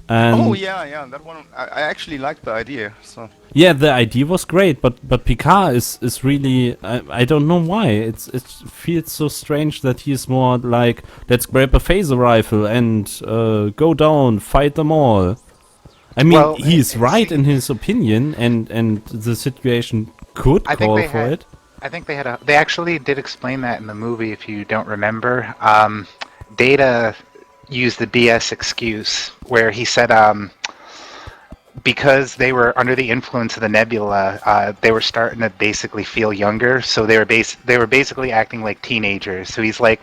And Oh yeah, that one. I actually liked the idea. So yeah, the idea was great, but Picard is really I don't know why it feels so strange that he's more like, let's grab a phaser rifle and go down, fight them all. I mean, he's right in his opinion, and the situation could call for it. I think they actually did explain that in the movie. If you don't remember, Data used the BS excuse where he said because they were under the influence of the nebula, they were starting to basically feel younger, so they were basically acting like teenagers. So he's like,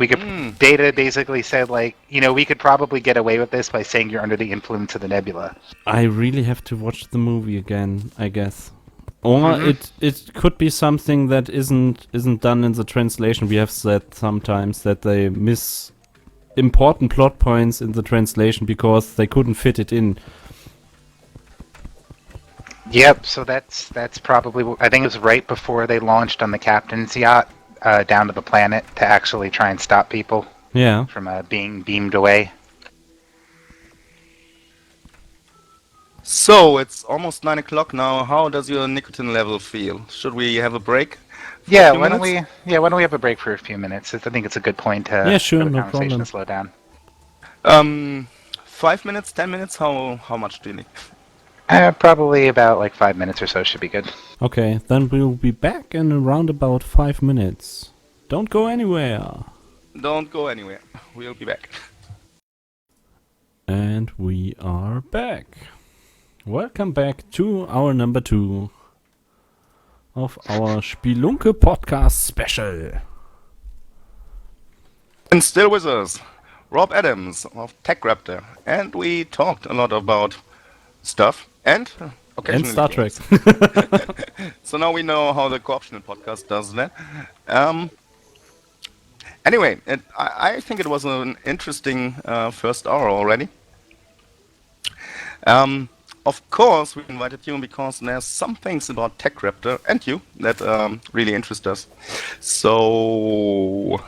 Data basically said, like, we could probably get away with this by saying you're under the influence of the nebula. I really have to watch the movie again, I guess. Or it could be something that isn't done in the translation. We have said sometimes that they miss important plot points in the translation because they couldn't fit it in. Yep. So that's probably. I think it was right before they launched on the captain's yacht down to the planet to actually try and stop people Yeah. from being beamed away. So it's almost 9 o'clock now. How does your nicotine level feel? Should we have a break for a Yeah. few Why don't minutes? we? Yeah. Why don't we have a break for a few minutes? I think it's a good point Yeah, sure, for the no conversation problem. to slow down. 5 minutes, 10 minutes? How much do you need? Probably about like 5 minutes or so should be good. Okay, then we'll be back in around about 5 minutes. Don't go anywhere. Don't go anywhere. We'll be back. And we are back. Welcome back to our number 2 of our Spielunke podcast special. And still with us, Rob Adams of TechRaptor. And we talked a lot about stuff and occasionally And Star Trek. games. So now we know how the Co-optional podcast does that. Anyway, I think it was an interesting first hour already. Of course, we invited you because there's some things about TechRaptor and you that really interest us. So,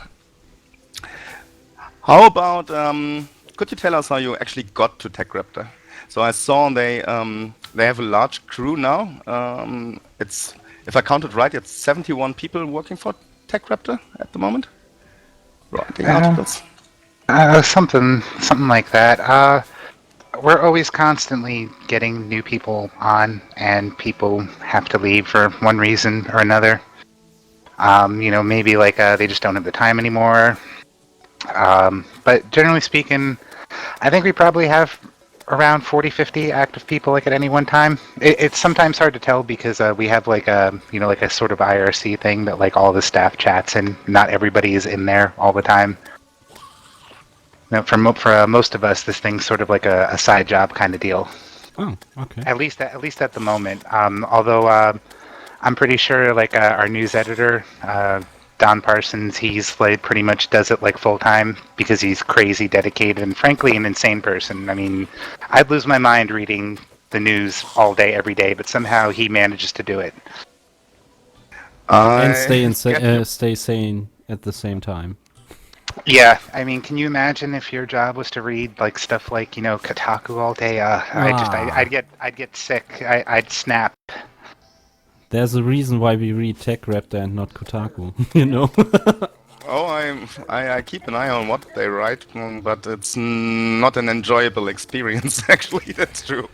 how about, could you tell us how you actually got to TechRaptor? So I saw they have a large crew now. It's, if I counted right, it's 71 people working for TechRaptor at the moment. Writing articles. Something like that. We're always constantly getting new people on, and people have to leave for one reason or another. Maybe like they just don't have the time anymore. But generally speaking, I think we probably have around 40, 50 active people like at any one time. It's sometimes hard to tell because we have like a like a sort of IRC thing that like all the staff chats and not everybody is in there all the time. For most of us, this thing's sort of like a side job kind of deal. Oh, okay. At least at the moment. Although I'm pretty sure like our news editor, Don Parsons, he's like pretty much does it like full time because he's crazy dedicated and frankly an insane person. I mean, I'd lose my mind reading the news all day every day, but somehow he manages to do it. And stay sane at the same time. Yeah, I mean, can you imagine if your job was to read like stuff like Kotaku all day? I'd get sick. I'd snap. There's a reason why we read TechRaptor and not Kotaku, you know? Oh, I keep an eye on what they write, but it's not an enjoyable experience. Actually, that's true.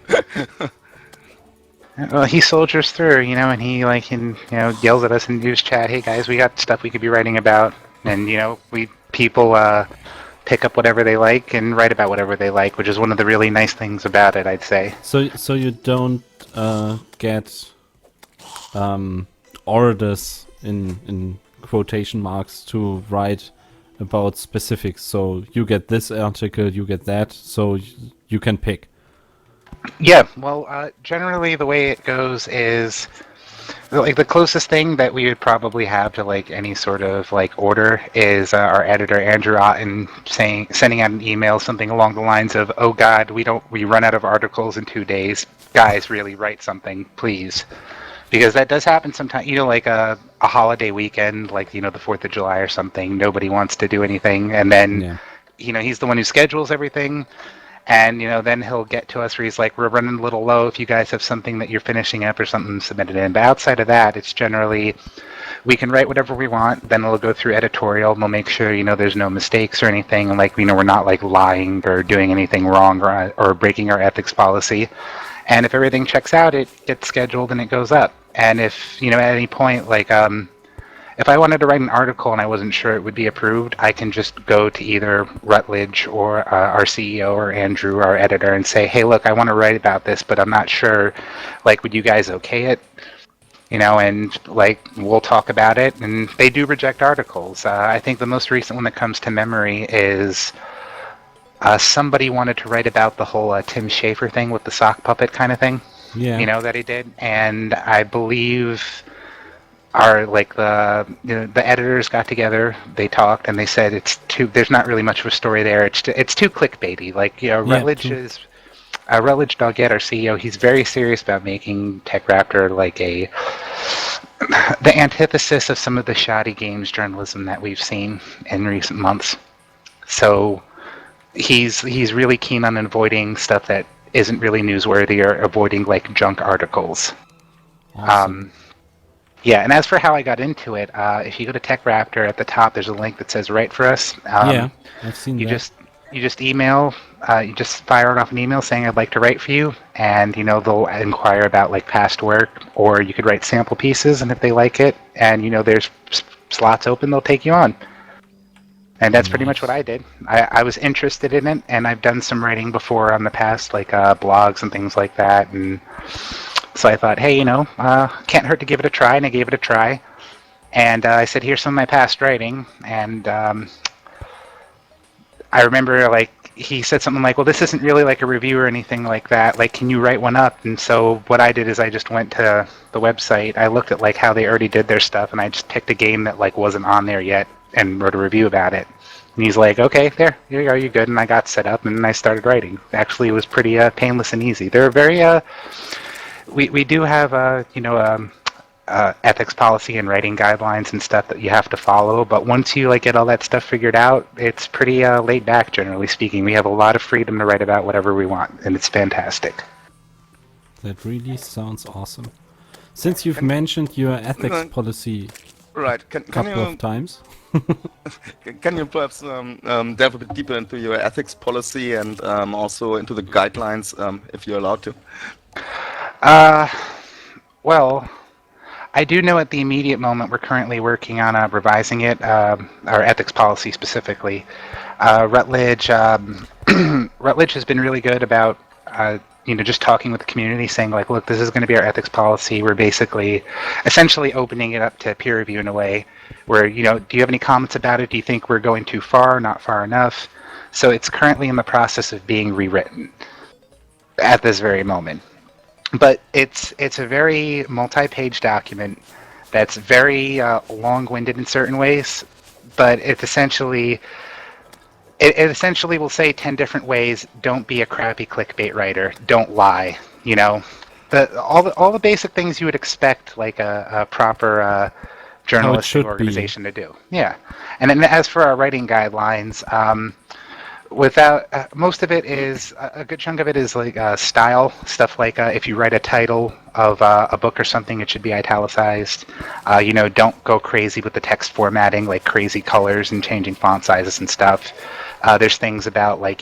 Well, he soldiers through, and he yells at us in news chat. Hey guys, we got stuff we could be writing about, and people pick up whatever they like and write about whatever they like, which is one of the really nice things about it, I'd say. So you don't get orders in quotation marks to write about specifics. So you get this article, you get that, so you can pick. Yeah, well, generally the way it goes is like the closest thing that we would probably have to like any sort of like order is our editor Andrew Otten sending out an email something along the lines of, "Oh God, we run out of articles in 2 days. Guys, really write something, please." Because that does happen sometimes. Like a holiday weekend, like the 4th of July or something. Nobody wants to do anything, and then he's the one who schedules everything. And, then he'll get to us where he's like, we're running a little low. If you guys have something that you're finishing up or something, submit it in. But outside of that, it's generally, we can write whatever we want. Then it'll go through editorial. We'll make sure, there's no mistakes or anything. And like, we're not like lying or doing anything wrong or breaking our ethics policy. And if everything checks out, it gets scheduled and it goes up. And if, at any point, like, if I wanted to write an article and I wasn't sure it would be approved, I can just go to either Rutledge or our CEO or Andrew, our editor, and say, hey, look, I want to write about this, but I'm not sure. Like, would you guys okay it? And like, we'll talk about it. And they do reject articles. I think the most recent one that comes to memory is somebody wanted to write about the whole Tim Schafer thing with the sock puppet kind of thing. Yeah. That he did. And I believe the editors got together, they talked, and they said there's not really much of a story there. It's too clickbaity. Like, Rutledge is Rutledge Doggett, our CEO, he's very serious about making TechRaptor like the antithesis of some of the shoddy games journalism that we've seen in recent months. So he's really keen on avoiding stuff that isn't really newsworthy or avoiding like junk articles. Awesome. Yeah, and as for how I got into it, if you go to TechRaptor at the top, there's a link that says "Write for us." Yeah, I've seen you that. you just email, you just fire off an email saying I'd like to write for you, and they'll inquire about like past work, or you could write sample pieces, and if they like it, and there's slots open, they'll take you on. And that's pretty much what I did. I was interested in it, and I've done some writing before on the past, like blogs and things like that, and so I thought, hey, can't hurt to give it a try, and I gave it a try. And I said, here's some of my past writing, and I remember like he said something like, well, this isn't really like a review or anything like that. Like, can you write one up? And so what I did is I just went to the website. I looked at like how they already did their stuff, and I just picked a game that like wasn't on there yet and wrote a review about it. And he's like, okay, here you go, you're good. And I got set up and I started writing. Actually, it was pretty painless and easy. They're very we do have ethics policy and writing guidelines and stuff that you have to follow, but once you like get all that stuff figured out, it's pretty laid back, generally speaking. We have a lot of freedom to write about whatever we want, and it's fantastic. That really sounds awesome. Since you've mentioned your ethics policy right, a couple of times. Can you perhaps delve a bit deeper into your ethics policy and also into the guidelines, if you're allowed to? Well, I do know at the immediate moment we're currently working on revising it, our ethics policy specifically. Rutledge has been really good about just talking with the community, saying like, look, this is going to be our ethics policy. We're basically essentially opening it up to peer review in a way where, do you have any comments about it? Do you think we're going too far, not far enough? So it's currently in the process of being rewritten at this very moment. But it's a very multi-page document that's very long-winded in certain ways, but it essentially will say 10 different ways. Don't be a crappy clickbait writer. Don't lie. All the basic things you would expect like a proper journalistic organization to do. Yeah, and then as for our writing guidelines. Without most of it is a good chunk of it is like style stuff, like if you write a title of a book or something, it should be italicized. Don't go crazy with the text formatting, like crazy colors and changing font sizes and stuff. There's things about like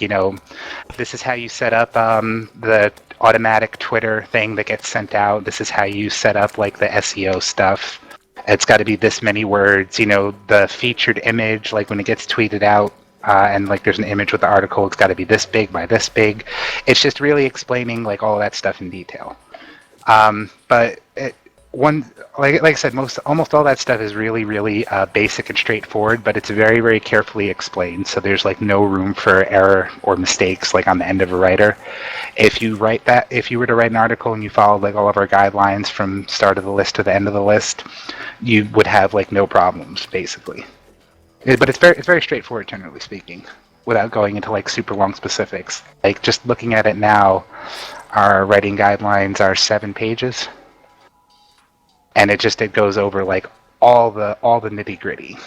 this is how you set up the automatic Twitter thing that gets sent out. This is how you set up like the SEO stuff. It's got to be this many words. The featured image, like when it gets tweeted out. And like there's an image with the article, it's got to be this big by this big. It's just really explaining like all of that stuff in detail. But like I said, almost all that stuff is really basic and straightforward, but it's very, very carefully explained. So there's like no room for error or mistakes like on the end of a writer. If you were to write an article and you followed like all of our guidelines from start of the list to the end of the list, you would have like no problems basically. But it's very straightforward, generally speaking, without going into like super long specifics. Like just looking at it now, our writing guidelines are 7 pages, and it goes over like all the nitty gritty.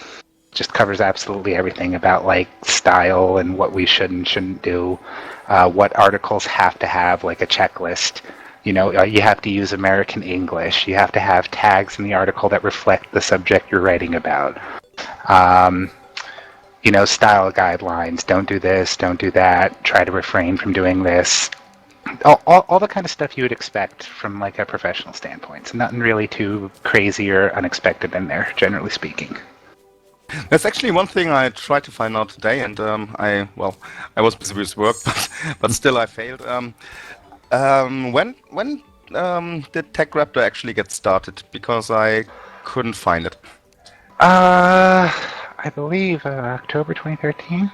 Just covers absolutely everything about like style and what we should and shouldn't do. What articles have to have like a checklist. You have to use American English. You have to have tags in the article that reflect the subject you're writing about. Style guidelines. Don't do this, don't do that. Try to refrain from doing this. All the kind of stuff you would expect from like a professional standpoint. So nothing really too crazy or unexpected in there, generally speaking. That's actually one thing I tried to find out today, and I was busy with work, but still I failed. When did TechRaptor actually get started? Because I couldn't find it. I believe October 2013.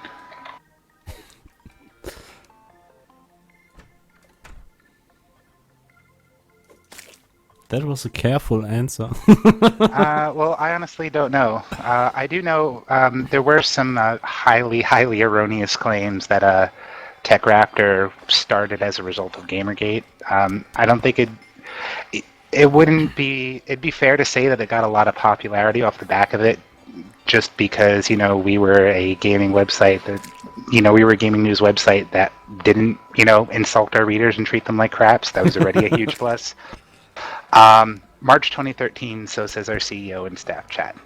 That was a careful answer. Well, I honestly don't know. I do know there were some highly erroneous claims that TechRaptor started as a result of Gamergate. I don't think it wouldn't be. It'd be fair to say that it got a lot of popularity off the back of it, just because we were a gaming website that we were a gaming news website that didn't insult our readers and treat them like craps. That was already a huge plus. March 2013, so says our CEO in staff chat.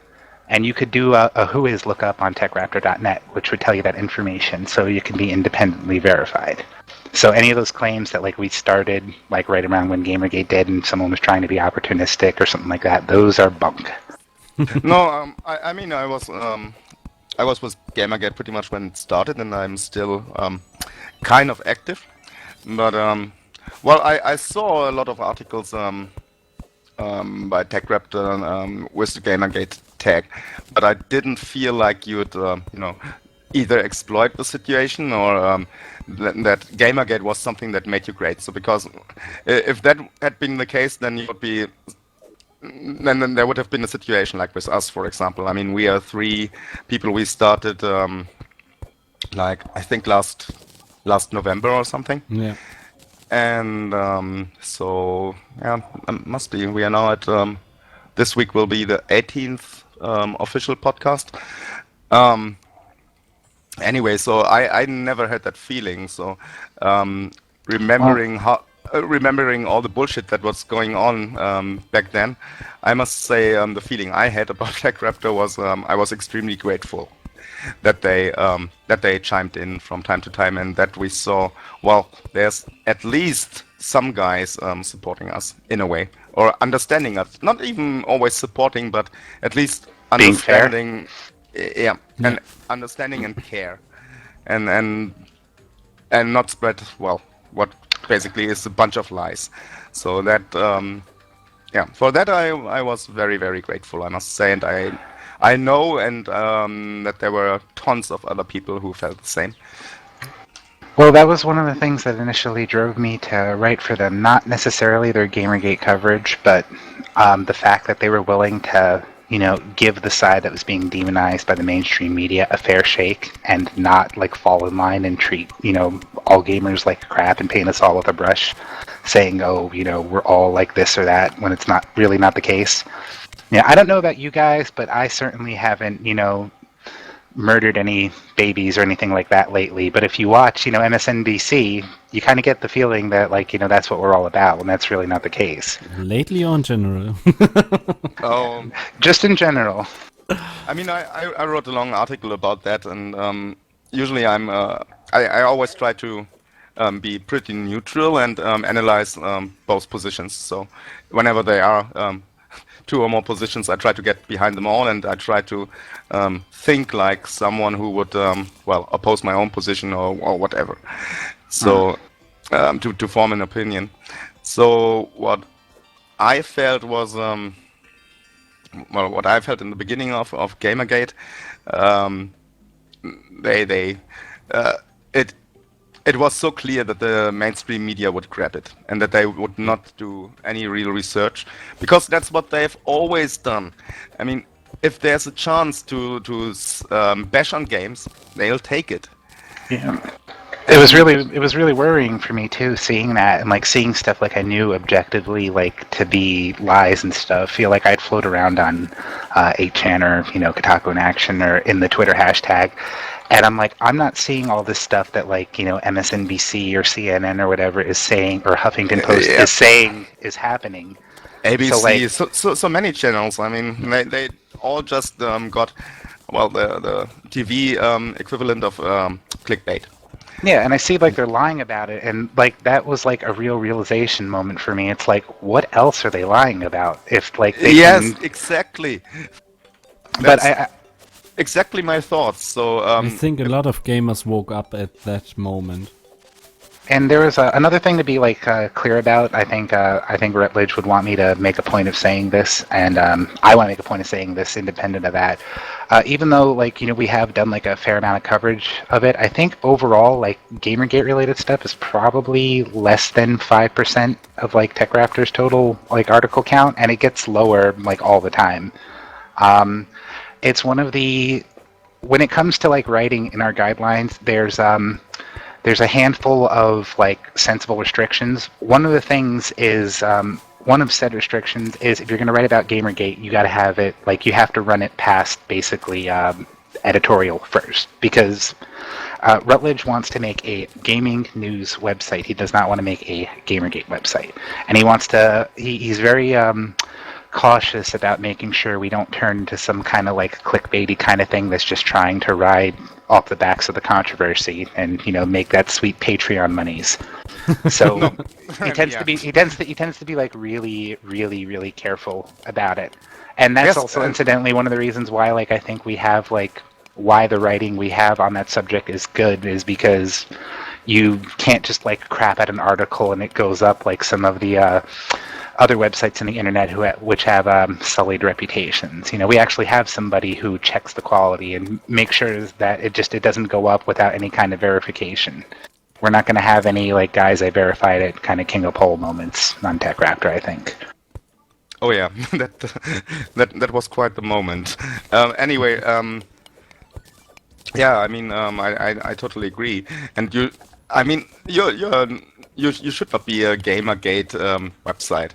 And you could do a whois lookup on techraptor.net, which would tell you that information, so you can be independently verified. So any of those claims that we started right around when Gamergate did and someone was trying to be opportunistic or something like that, those are bunk. No, I mean I was with Gamergate pretty much when it started, and I'm still kind of active. But well, I saw a lot of articles by TechRaptor with the Gamergate tag, but I didn't feel like you'd either exploit the situation or that Gamergate was something that made you great. So because if that had been the case, then you would be. Then there would have been a situation like with us, for example. I mean, we are 3 people. We started I think last November or something. Yeah. And so yeah, must be. We are now at this week will be the 18th official podcast. Anyway, so I never had that feeling. So remembering all the bullshit that was going on back then, I must say the feeling I had about TechRaptor was I was extremely grateful that they chimed in from time to time, and that we saw, well, there's at least some guys supporting us in a way, or understanding us. Not even always supporting, but at least understanding. Yeah, and understanding and care, and not spread, well, what basically is a bunch of lies. So that yeah, for that I was very, very grateful, I must say, and I know and that there were tons of other people who felt the same. Well, that was one of the things that initially drove me to write for them. Not necessarily their Gamergate coverage, but the fact that they were willing to, give the side that was being demonized by the mainstream media a fair shake and not fall in line and treat, all gamers like crap and paint us all with a brush, saying, oh, we're all like this or that, when it's not the case. Yeah, I don't know about you guys, but I certainly haven't, murdered any babies or anything like that lately. But if you watch, MSNBC, you kind of get the feeling that, that's what we're all about, when that's really not the case. Lately or in general? Just in general. I mean, I wrote a long article about that, and usually I always try to be pretty neutral and analyze both positions. So whenever they are 2 or more positions, I try to get behind them all, and I try to think like someone who would, well, oppose my own position or whatever. So to form an opinion. So what I felt was, well, what I felt in the beginning of Gamergate, it was so clear that the mainstream media would grab it and that they would not do any real research, because that's what they've always done. I mean, if there's a chance to bash on games, they'll take it. Yeah. It was really worrying for me too, seeing that and seeing stuff I knew objectively to be lies and stuff. Feel like I'd float around on 8chan or Kotaku in Action or in the Twitter hashtag. And I'm not seeing all this stuff that MSNBC or CNN or whatever is saying, or Huffington Post is saying is happening. ABC, so many channels. I mean, they all just got, well, the TV equivalent of clickbait. Yeah, and I see they're lying about it, and that was a real realization moment for me. It's what else are they lying about? If they yes, exactly. But I exactly my thoughts. So I think a lot of gamers woke up at that moment. And there was another thing to be clear about. I think Rutledge would want me to make a point of saying this, and I want to make a point of saying this independent of that. Even though we have done a fair amount of coverage of it, I think overall Gamergate related stuff is probably less than 5% of TechRaptor's total article count, and it gets lower all the time. It's one of the, when it comes to writing in our guidelines, there's there's a handful of like sensible restrictions. One of the things is one of said restrictions is if you're going to write about Gamergate, you got to have it like you have to run it past basically editorial first, because Rutledge wants to make a gaming news website. He does not want to make a Gamergate website, and he wants to. He's very cautious about making sure we don't turn into some kind of like clickbaity kind of thing that's just trying to ride off the backs of the controversy and make that sweet Patreon monies. So he tends to be like really, really, really careful about it, and that's also incidentally one of the reasons why like I think we have like why the writing we have on that subject is good is because you can't just like crap at an article and it goes up like some of the other websites on the internet which have sullied reputations. We actually have somebody who checks the quality and makes sure that it doesn't go up without any kind of verification. We're not going to have any like guys I verified it kind of king of pole moments on TechRaptor, I think. Oh yeah, that was quite the moment. Anyway, yeah, I mean, I totally agree. And you should not be a Gamergate website.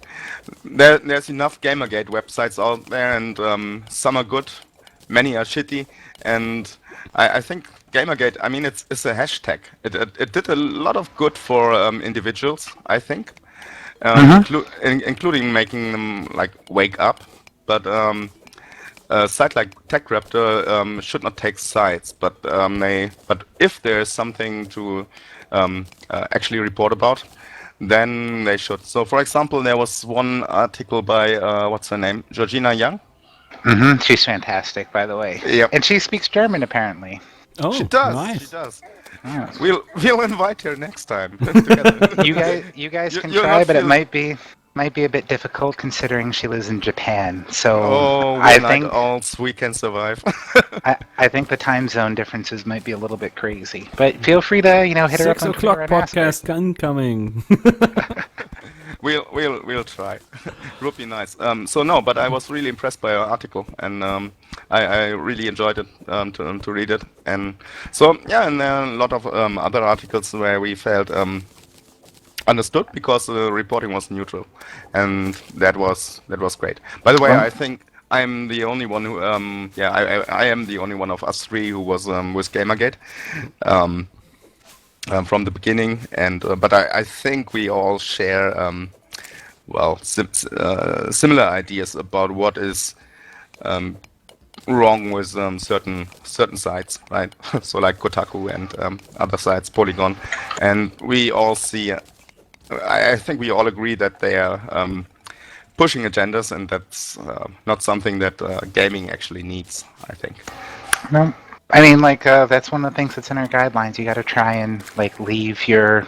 There's enough Gamergate websites out there, and some are good, many are shitty, and I think Gamergate, I mean, it's a hashtag. It did a lot of good for individuals, I think, including making them like wake up. But a site like TechRaptor should not take sides, but if there is something to actually report about, then they should. So, for example, there was one article by what's her name, Georgina Young. Mm-hmm. She's fantastic, by the way. Yep. And she speaks German, apparently. Oh, she does. nice. She does. Yes. We'll invite her next time. You guys can try, but it might be a bit difficult considering she lives in Japan. So I think else we can survive. I think the time zone differences might be a little bit crazy. But feel free to hit her up on 6 o'clock Twitter and ask her. podcast incoming. We'll try. It would be nice. But I was really impressed by your article, and I really enjoyed it to read it. And so yeah, and there are a lot of other articles where we felt understood because the reporting was neutral, and that was great. By the way, I think I'm the only one who I am the only one of us three who was with Gamergate. From the beginning, and but I think we all share similar ideas about what is wrong with certain sites, right? So like Kotaku and other sites, Polygon, and we all see. I think we all agree that they are pushing agendas, and that's not something that gaming actually needs, I think. No. I mean, like, that's one of the things that's in our guidelines. You got to try and, like, leave your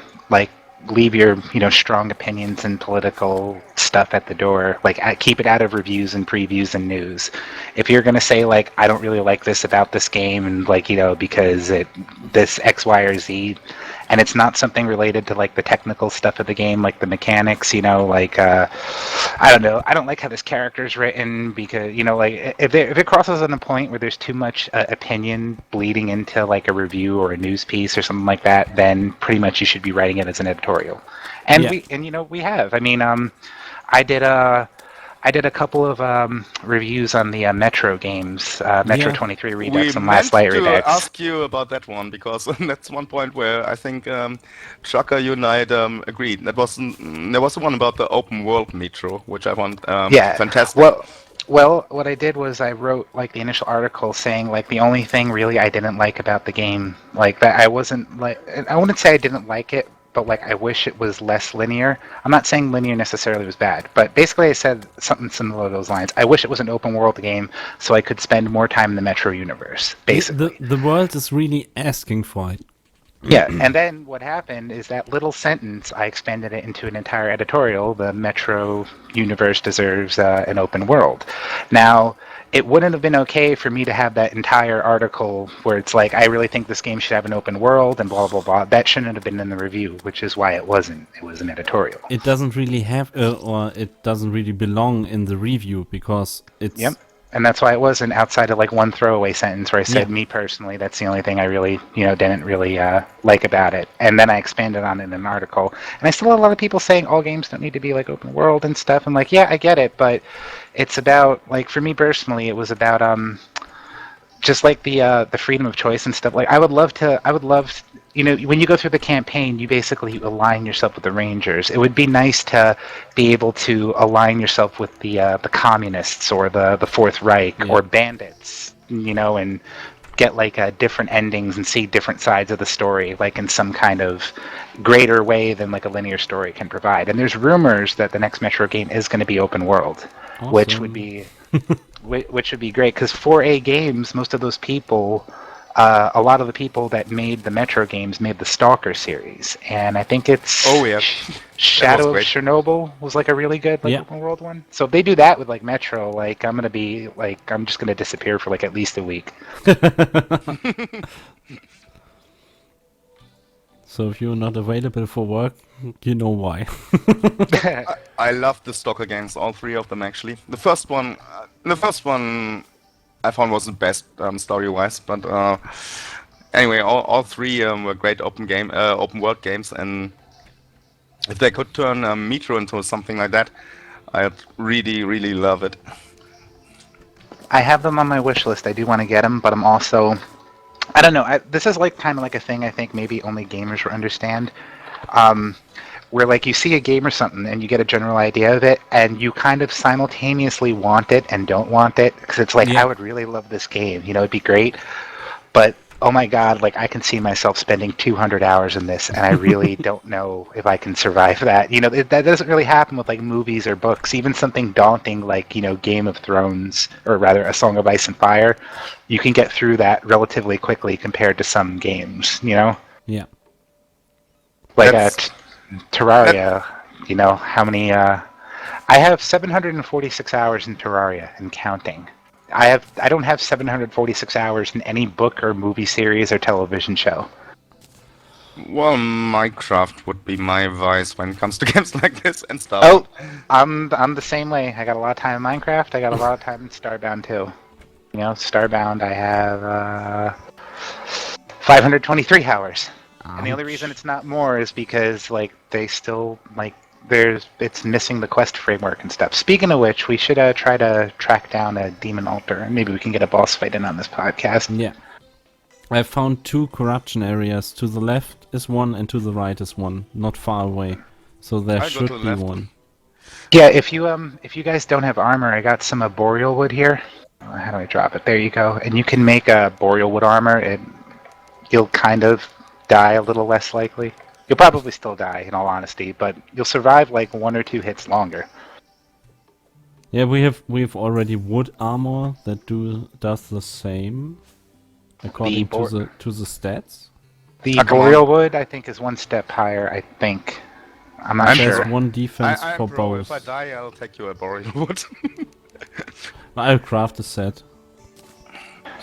strong opinions and political stuff at the door. Like, keep it out of reviews and previews and news. If you're going to say, like, I don't really like this about this game, and, like, because this X, Y, or Z, and it's not something related to, like, the technical stuff of the game, like the mechanics, like, I don't know. I don't like how this character's written because, like, if it crosses on a point where there's too much opinion bleeding into, like, a review or a news piece or something like that, then pretty much you should be writing it as an editorial. And we have. I mean, I did a couple of reviews on the Metro games, Metro 23 Redux and Last Light Redux. We meant to ask you about that one, because that's one point where I think Chaka, you and I agreed. There was the one about the open world Metro, which I found fantastic. Well, what I did was I wrote like the initial article saying like the only thing really I didn't like about the game, like that I wouldn't say I didn't like it, but like I wish it was less linear. I'm not saying linear necessarily was bad, but basically I said something similar to those lines. I wish it was an open world game so I could spend more time in the Metro universe, basically. The world is really asking for it. Yeah, and then what happened is that little sentence, I expanded it into an entire editorial. The Metro universe deserves an open world. Now, it wouldn't have been okay for me to have that entire article where it's like, I really think this game should have an open world and blah, blah, blah. That shouldn't have been in the review, which is why it wasn't. It was an editorial. It doesn't really have, or it doesn't really belong in the review because it's And that's why it wasn't outside of like one throwaway sentence where I said, Yeah. me personally, that's the only thing I really, didn't really like about it. And then I expanded on it in an article. And I still have a lot of people saying all games don't need to be like open world and stuff. I'm like, yeah, I get it, but it's about, like, for me personally, it was about just like the freedom of choice and stuff. Like I would love, when you go through the campaign, you basically align yourself with the Rangers. It would be nice to be able to align yourself with the communists or the Fourth Reich or bandits, and get like different endings and see different sides of the story, like in some kind of greater way than like a linear story can provide. And there's rumors that the next Metro game is going to be open world, which would be which would be great, because 4A games, most of those people, a lot of the people that made the Metro games made the Stalker series, and I think it's Shadow of Chernobyl was like a really good open world one. So if they do that with like Metro, like I'm just gonna disappear for like at least a week. So if you're not available for work, you know why. I love the Stalker games, all three of them actually. The first one I found was the best story-wise, but anyway, all three were great open world games, and if they could turn Metro into something like that, I'd really, really love it. I have them on my wish list. I do want to get them, but I'm also, I don't know. This is like kind of like a thing I think maybe only gamers will understand. Where like you see a game or something and you get a general idea of it, and you kind of simultaneously want it and don't want it, because it's like I would really love this game, it'd be great, but oh my god, like I can see myself spending 200 hours in this, and I really don't know if I can survive that. That doesn't really happen with like movies or books. Even something daunting like Game of Thrones, or rather A Song of Ice and Fire, you can get through that relatively quickly compared to some games. Yeah. Like Terraria, how many? I have 746 hours in Terraria and counting. I don't have 746 hours in any book or movie series or television show. Well, Minecraft would be my advice when it comes to games like this and stuff. Oh, I'm the same way. I got a lot of time in Minecraft. I got a lot of time in Starbound too. Starbound, I have 523 hours. And the only reason it's not more is because like they still it's missing the quest framework and stuff. Speaking of which, we should try to track down a demon altar, and maybe we can get a boss fight in on this podcast. Yeah. I found 2 corruption areas. To the left is one, and to the right is one, not far away. So there should be one. Yeah, if you guys don't have armor, I got some boreal wood here. How do I drop it? There you go. And you can make a boreal wood armor, and you'll kind of die a little less likely. You'll probably still die, in all honesty, but you'll survive like 1 or 2 hits longer. Yeah, we've already wood armor that does the same according to the stats. The boreal wood, I think, is 1 step higher. I think. I'm not sure. There's 1 defense for both. If I die, I'll take you a boreal wood. I'll craft a set.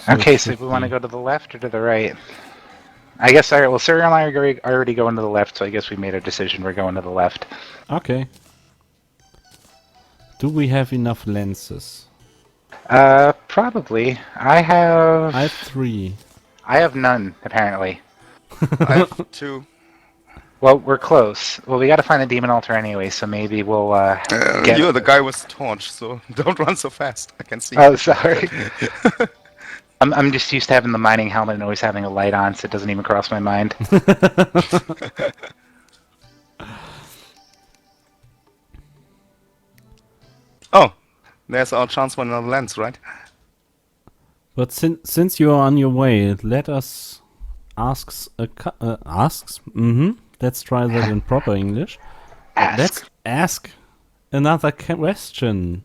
Okay, so if we want to go to the left or to the right? I guess, alright, well, Sarah and I are already going to the left, so I guess we made a decision we're going to the left. Okay. Do we have enough lenses? Probably. I have 3. I have none, apparently. I have 2. Well, we're close. Well, we gotta find a demon altar anyway, so maybe we'll, You're the guy with the torch, so don't run so fast. I can see. Oh, sorry. I'm just used to having the mining helmet and always having a light on, so it doesn't even cross my mind. Oh, there's our chance for another lens, right? But since you are on your way, let us asks. Let's try that in proper English. Let's ask another question.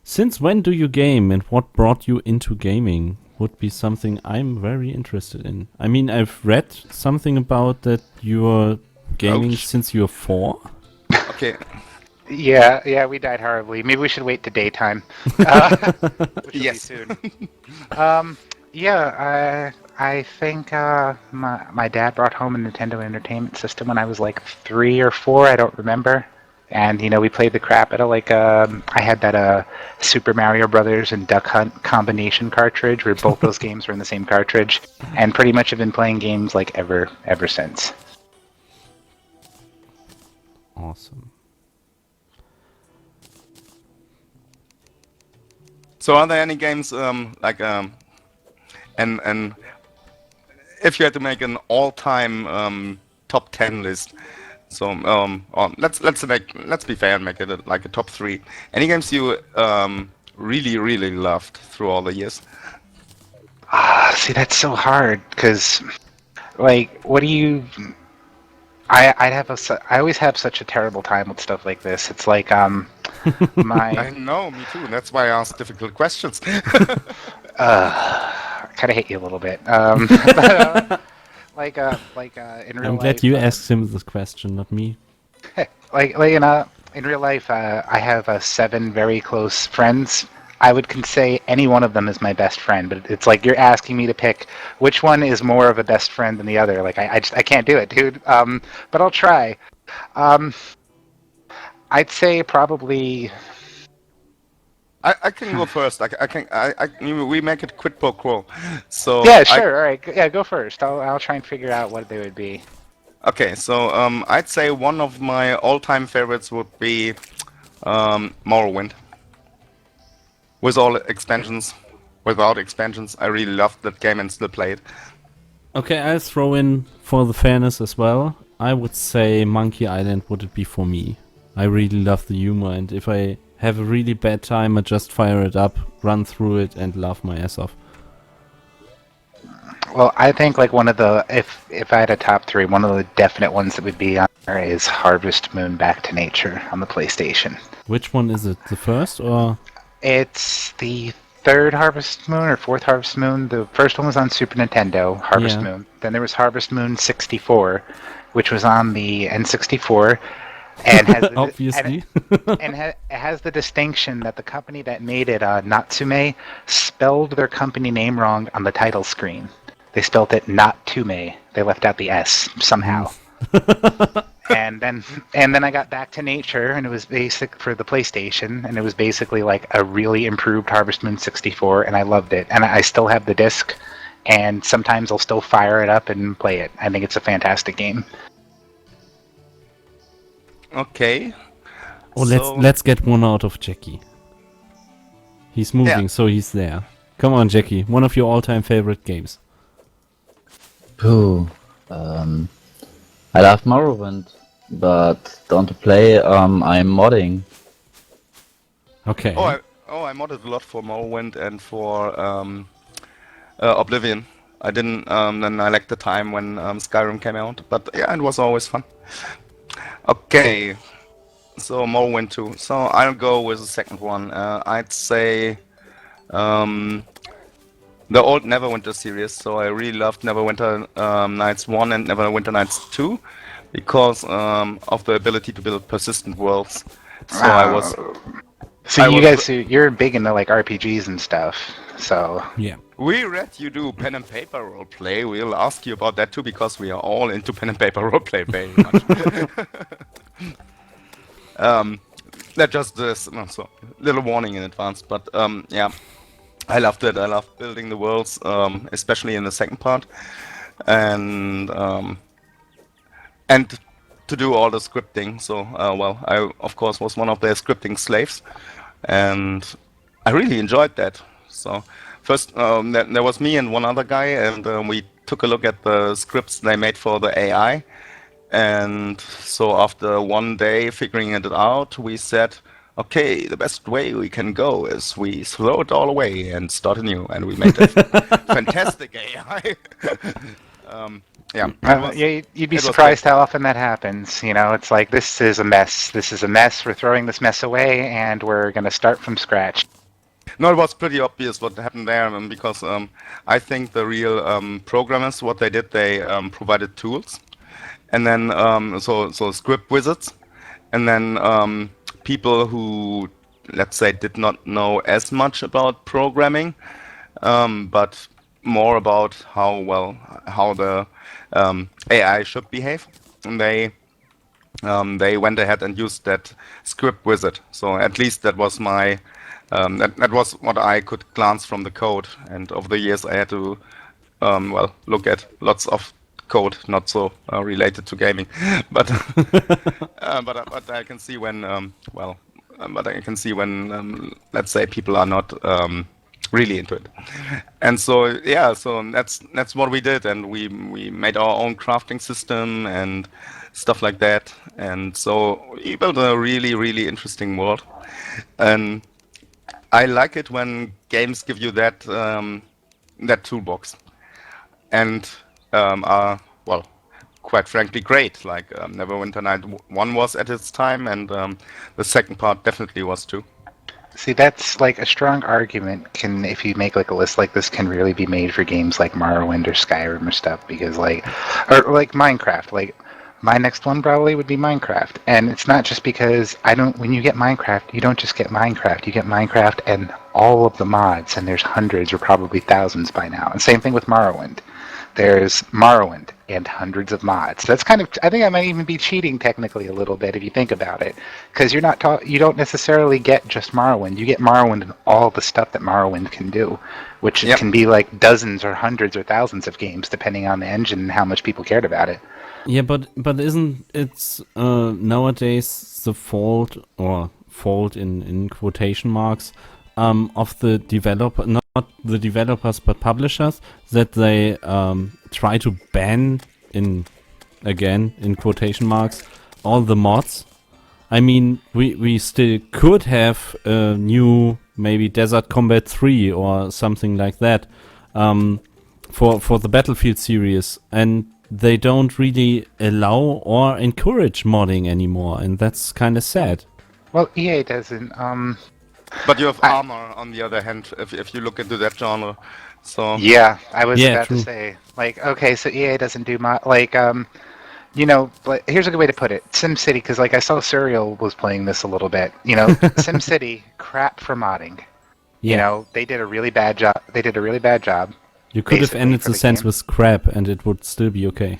Since when do you game, and what brought you into gaming? Would be something I'm very interested in. I mean, I've read something about that you're gaming since you're 4. Okay. Yeah, we died horribly. Maybe we should wait to daytime. Which will be soon. I think my dad brought home a Nintendo Entertainment System when I was like 3 or 4. I don't remember. And we played the crap out of I had that Super Mario Brothers and Duck Hunt combination cartridge, where both those games were in the same cartridge, and pretty much have been playing games ever since. Awesome. So are there any games and if you had to make an all-time top 10 list, so let's be fair and make it a top 3. Any games you really loved through all the years? See, that's so hard because, what do you? I always have such a terrible time with stuff like this. It's like I my know, me too. That's why I ask difficult questions. I kind of hate you a little bit. But, in real I'm life, glad you asked him this question, not me. in real life, I have 7 very close friends. I would say any one of them is my best friend, but it's like you're asking me to pick which one is more of a best friend than the other. I can't do it, dude. But I'll try. I'd say probably. I can go first. We make it quid pro quo. So Yeah, sure. All right. Yeah, go first. I'll try and figure out what they would be. Okay, so I'd say one of my all-time favorites would be Morrowind. With all expansions, without expansions, I really loved that game and still play it. Okay, I'll throw in for the fairness as well. I would say Monkey Island would it be for me. I really love the humor, and if I have a really bad time, I just fire it up, run through it, and laugh my ass off. Well, I think one of the if I had a top 3, one of the definite ones that would be on there is Harvest Moon: Back to Nature on the PlayStation. Which one is it? The first or? It's the 3rd Harvest Moon or 4th Harvest Moon. The first one was on Super Nintendo, Harvest Moon. Then there was Harvest Moon 64, which was on the N64, and has obviously, it has the distinction that the company that made it, Natsume, spelled their company name wrong on the title screen. They spelled it Not-Tume. They left out the S somehow. And then I got Back to Nature, and it was basic for the PlayStation, and it was basically a really improved Harvest Moon 64, and I loved it. And I still have the disc, and sometimes I'll still fire it up and play it. I think it's a fantastic game. Okay. Oh, let's get one out of Jackie. He's moving, so he's there. Come on, Jackie. One of your all-time favorite games. Ooh, I love Morrowind, but don't play. I'm modding. Okay. I modded a lot for Morrowind and for Oblivion. I didn't. Then I liked the time when Skyrim came out, but yeah, it was always fun. Okay, so Morrowind 2. So I'll go with the second one. I'd say the old Neverwinter series. So I really loved Neverwinter Nights 1 and Neverwinter Nights 2 because of the ability to build persistent worlds. So you're big into RPGs and stuff. So yeah. We read you do pen and paper roleplay. We'll ask you about that too because we are all into pen and paper roleplay very much. That just this so little warning in advance, but yeah, I loved it. I loved building the worlds, especially in the second part, and to do all the scripting. So I of course was one of their scripting slaves, and I really enjoyed that. So first there was me and one other guy, and we took a look at the scripts they made for the AI. And so after one day figuring it out, we said, okay, the best way we can go is we throw it all away and start anew. And we made a fantastic AI. You'd be surprised how often that happens. It's like, this is a mess. This is a mess. We're throwing this mess away, and we're going to start from scratch. No, it was pretty obvious what happened there, because I think the real programmers, what they did, they provided tools. And then, so script wizards, and then people who, let's say, did not know as much about programming, but more about how the AI should behave. And they they went ahead and used that script wizard. So at least that was my that was what I could glance from the code. And over the years, I had to look at lots of code, not so related to gaming, but but I can see when but I can see when let's say people are not really into it. And so yeah, so that's what we did, and we made our own crafting system and stuff like that. And so we built a really interesting world, and I like it when games give you that that toolbox, and are quite frankly great. Like Neverwinter Night 1 was at its time, and the second part definitely was too. See, that's like a strong argument. Can if you make like a list like this, can really be made for games like Morrowind or Skyrim or stuff, because like, or like Minecraft. Like, my next one probably would be Minecraft, and it's not just because I don't. When you get Minecraft, you don't just get Minecraft. You get Minecraft and all of the mods, and there's hundreds or probably thousands by now. And same thing with Morrowind. There's Morrowind and hundreds of mods. That's kind of, I think I might even be cheating technically a little bit if you think about it, because you're not you don't necessarily get just Morrowind. You get Morrowind and all the stuff that Morrowind can do, which Yep. can be like dozens or hundreds or thousands of games depending on the engine and how much people cared about it. Yeah, but isn't it nowadays the fault in quotation marks of the developer, not the developers but publishers, that they try to ban in quotation marks all the mods? I mean, we still could have a new maybe Desert Combat 3 or something like that for the Battlefield series, and they don't really allow or encourage modding anymore, and that's kind of sad. Well, EA doesn't. But you have Armor on the other hand, if you look into that genre. So Yeah, I was Yeah, about true. to say, like, okay, so EA doesn't do like, you know, like, here's a good way to put it. SimCity, because like I saw Serial was playing this a little bit. You know, SimCity, crap for modding. Yeah, You know, they did a really bad job. you could have basically, ended for the the sentence game. with crap, and it would still be okay.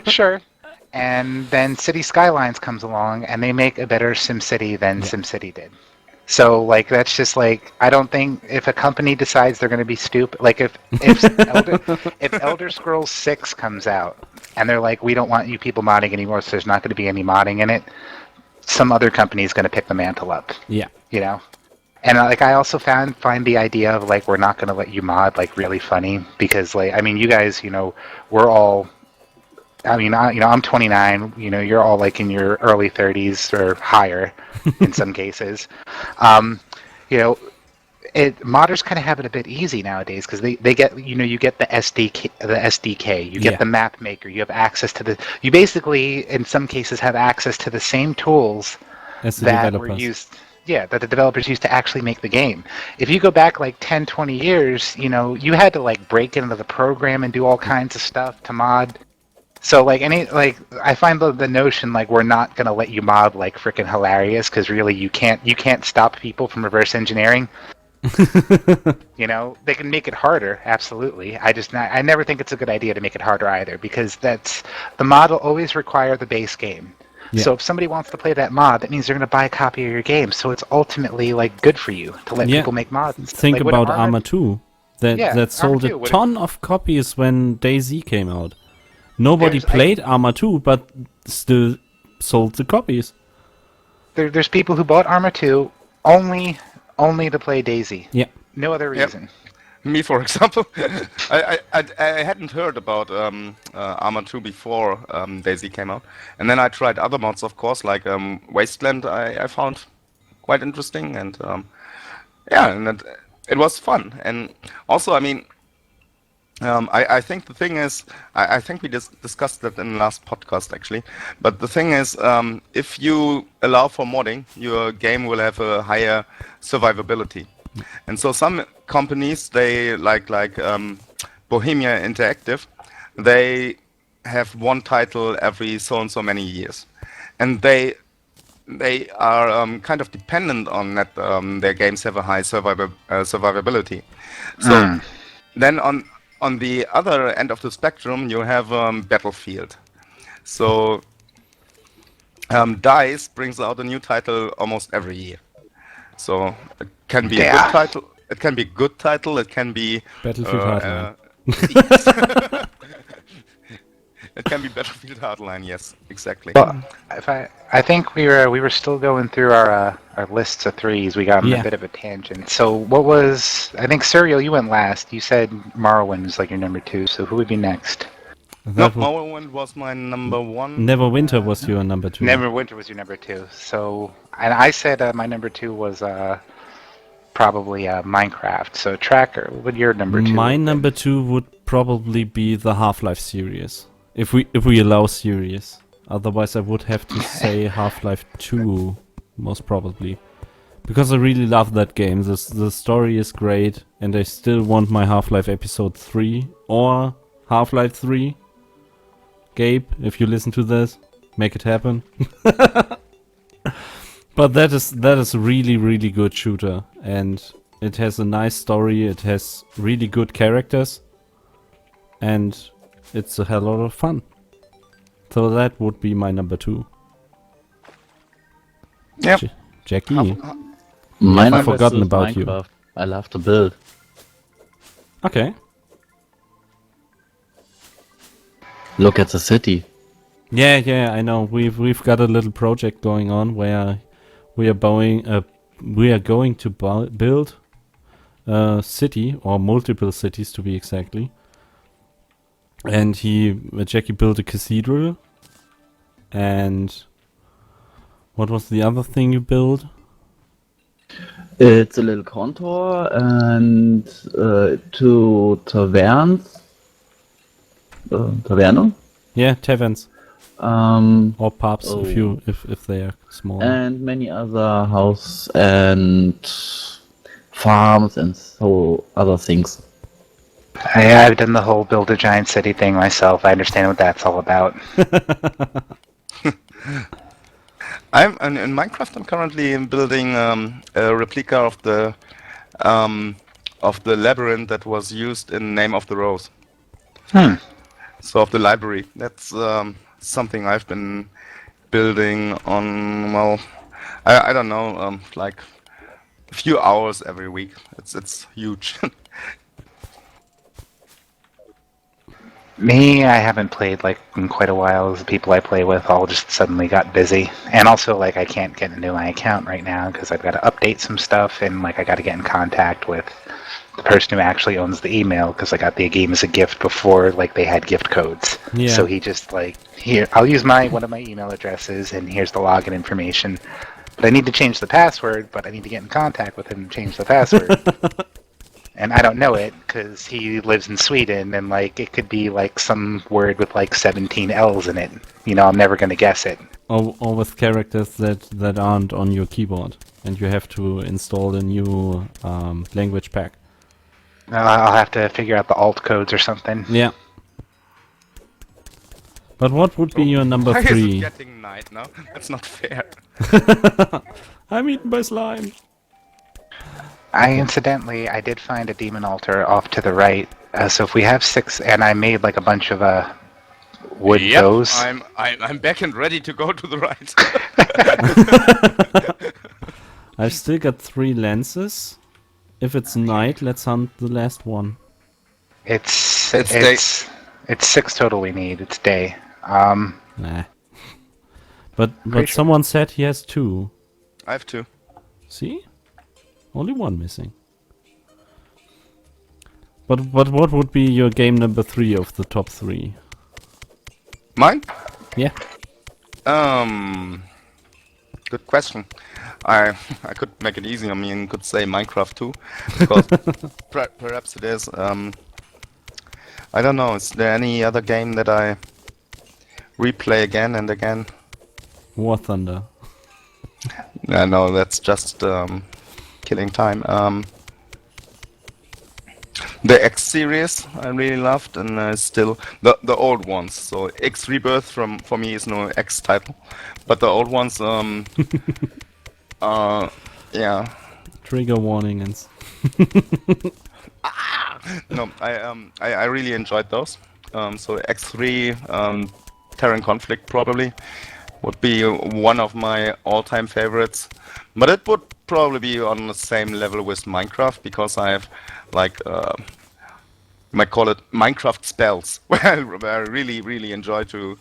Sure. And then City Skylines comes along, and they make a better SimCity than SimCity did. So, like, that's just like, I don't think if a company decides they're going to be stupid, like if Elder Scrolls 6 comes out and they're like, we don't want you people modding anymore, so there's not going to be any modding in it, some other company is going to pick the mantle up, Yeah. you know? And like, I also find the idea of like, we're not going to let you mod like really funny, because like, I mean, you guys, you know, we're all, I mean, I'm 29. You know, you're all like in your early 30s or higher, in some cases. You know, modders kind of have it a bit easy nowadays, because they get, you know, you get the SDK, you get Yeah. the map maker, you have access to you basically in some cases have access to the same tools As the that were developers. used. Yeah, that the developers used to actually make the game. If you go back like 10, 20 years, you know, you had to like break into the program and do all kinds of stuff to mod. So like I find the notion like we're not gonna let you mod like freaking hilarious, because really you can't stop people from reverse engineering. You know, they can make it harder, absolutely. I never think it's a good idea to make it harder either, because the mod will always require the base game. Yeah. So if somebody wants to play that mod, that means they're going to buy a copy of your game. So it's ultimately like good for you to let Yeah. people make mods. And stuff. Think like, would about Arma 2. That Yeah, sold Arma 2, a would it- ton of copies when DayZ came out. Nobody played Arma 2, but still sold the copies. There's people who bought Arma 2 only to play DayZ. Yeah. No other Yep. reason. me, for example, I hadn't heard about Arma 2 before DayZ came out, and then I tried other mods, of course, like Wasteland. I found quite interesting, and and it was fun. And also, I mean, I think the thing is, I think we discussed that in the last podcast actually. But the thing is, if you allow for modding, your game will have a higher survivability. And so some companies, they like Bohemia Interactive, they have one title every so and so many years, and they are kind of dependent on that their games have a high survivability. So then on the other end of the spectrum, you have Battlefield. So DICE brings out a new title almost every year. So it can be a Yeah. good title. It can be a good title. It can be Battlefield Hardline. yes. It can be Battlefield Hardline. Yes, exactly. Well, if I think we were still going through our lists of threes. We got on Yeah. a bit of a tangent. So what was? I think Serial, you went last. You said Morrowind is like your number 2. So who would be next? No, That was Morrowind was my number 1. Neverwinter was your number 2. Neverwinter was your number 2. So, and I said my number 2 was probably Minecraft. So Tracker, what would your number 2? My number 2 would probably be the Half-Life series. If we allow series. Otherwise I would have to say Half-Life 2, most probably. Because I really love that game. The story is great, and I still want my Half-Life episode 3 or Half-Life 3. Gabe, if you listen to this, make it happen. But that is a really, really good shooter, and it has a nice story, it has really good characters, and it's a hell lot of fun. So that would be my number 2. Yep. Jackie, My I've number forgotten 2 is about you. Minecraft. I love to build. Okay. Look at the city. Yeah, I know. We've got a little project going on where we are going to build a city, or multiple cities to be exactly. And Jackie built a cathedral. And what was the other thing you built? It's a little contour and 2 taverns. Taverno? Yeah, taverns or pubs Oh. if they are small. And many other house and farms and so other things. I've done the whole build a giant city thing myself. I understand what that's all about. I'm in Minecraft. I'm currently building a replica of the labyrinth that was used in Name of the Rose. So of the library. That's something I've been building on. Well, I don't know, like a few hours every week. It's huge. Me, I haven't played like in quite a while. The people I play with all just suddenly got busy, and also like I can't get into my account right now because I've got to update some stuff, and like I got to get in contact with the person who actually owns the email because I got the game as a gift before like they had gift codes. Yeah. So he just like, here, I'll use one of my email addresses, and here's the login information. But I need to change the password, but I need to get in contact with him and change the password. And I don't know it because he lives in Sweden, and like it could be like some word with like 17 L's in it. You know, I'm never gonna guess it. Or with characters that aren't on your keyboard, and you have to install a new language pack. I'll have to figure out the alt codes or something. Yeah. But what would be your number Why is it 3? getting night now? That's not fair. I'm eaten by slime. I did find a demon altar off to the right. So if we have 6, and I made like a bunch of wood Yep, toes. I'm back and ready to go to the right. I've still got 3 lenses. If it's night, let's hunt the last one. It's day. it's 6 total we need. It's day. Nah. But sure. someone said he has 2. I have 2. See? Only 1 missing. But what would be your game number 3 of the top 3? Mine? Yeah. Good question. I could make it easy. I mean, could say Minecraft 2, because perhaps it is. I don't know. Is there any other game that I replay again and again? War Thunder. No, that's just killing time. The X series I really loved, and still the old ones. So X Rebirth for me is no X title, but the old ones, yeah. Trigger warning and No, I really enjoyed those. So X3, Terran Conflict probably, would be one of my all-time favorites, but it would probably be on the same level with Minecraft because I have like you might call it Minecraft spells, where I really enjoy to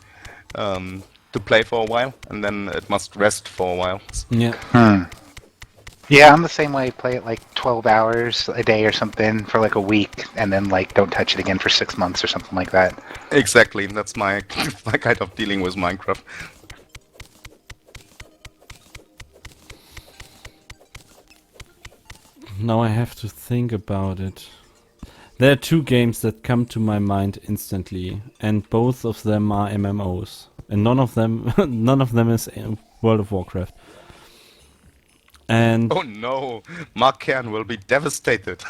play for a while, and then it must rest for a while. Yeah. Yeah, I'm the same way. Play it like 12 hours a day or something for like a week, and then like don't touch it again for 6 months or something like that. Exactly, that's my my kind of dealing with Minecraft. Now I have to think about it. There are two games that come to my mind instantly, and both of them are MMOs, and none of them is World of Warcraft. And Oh no, Mark Kern will be devastated.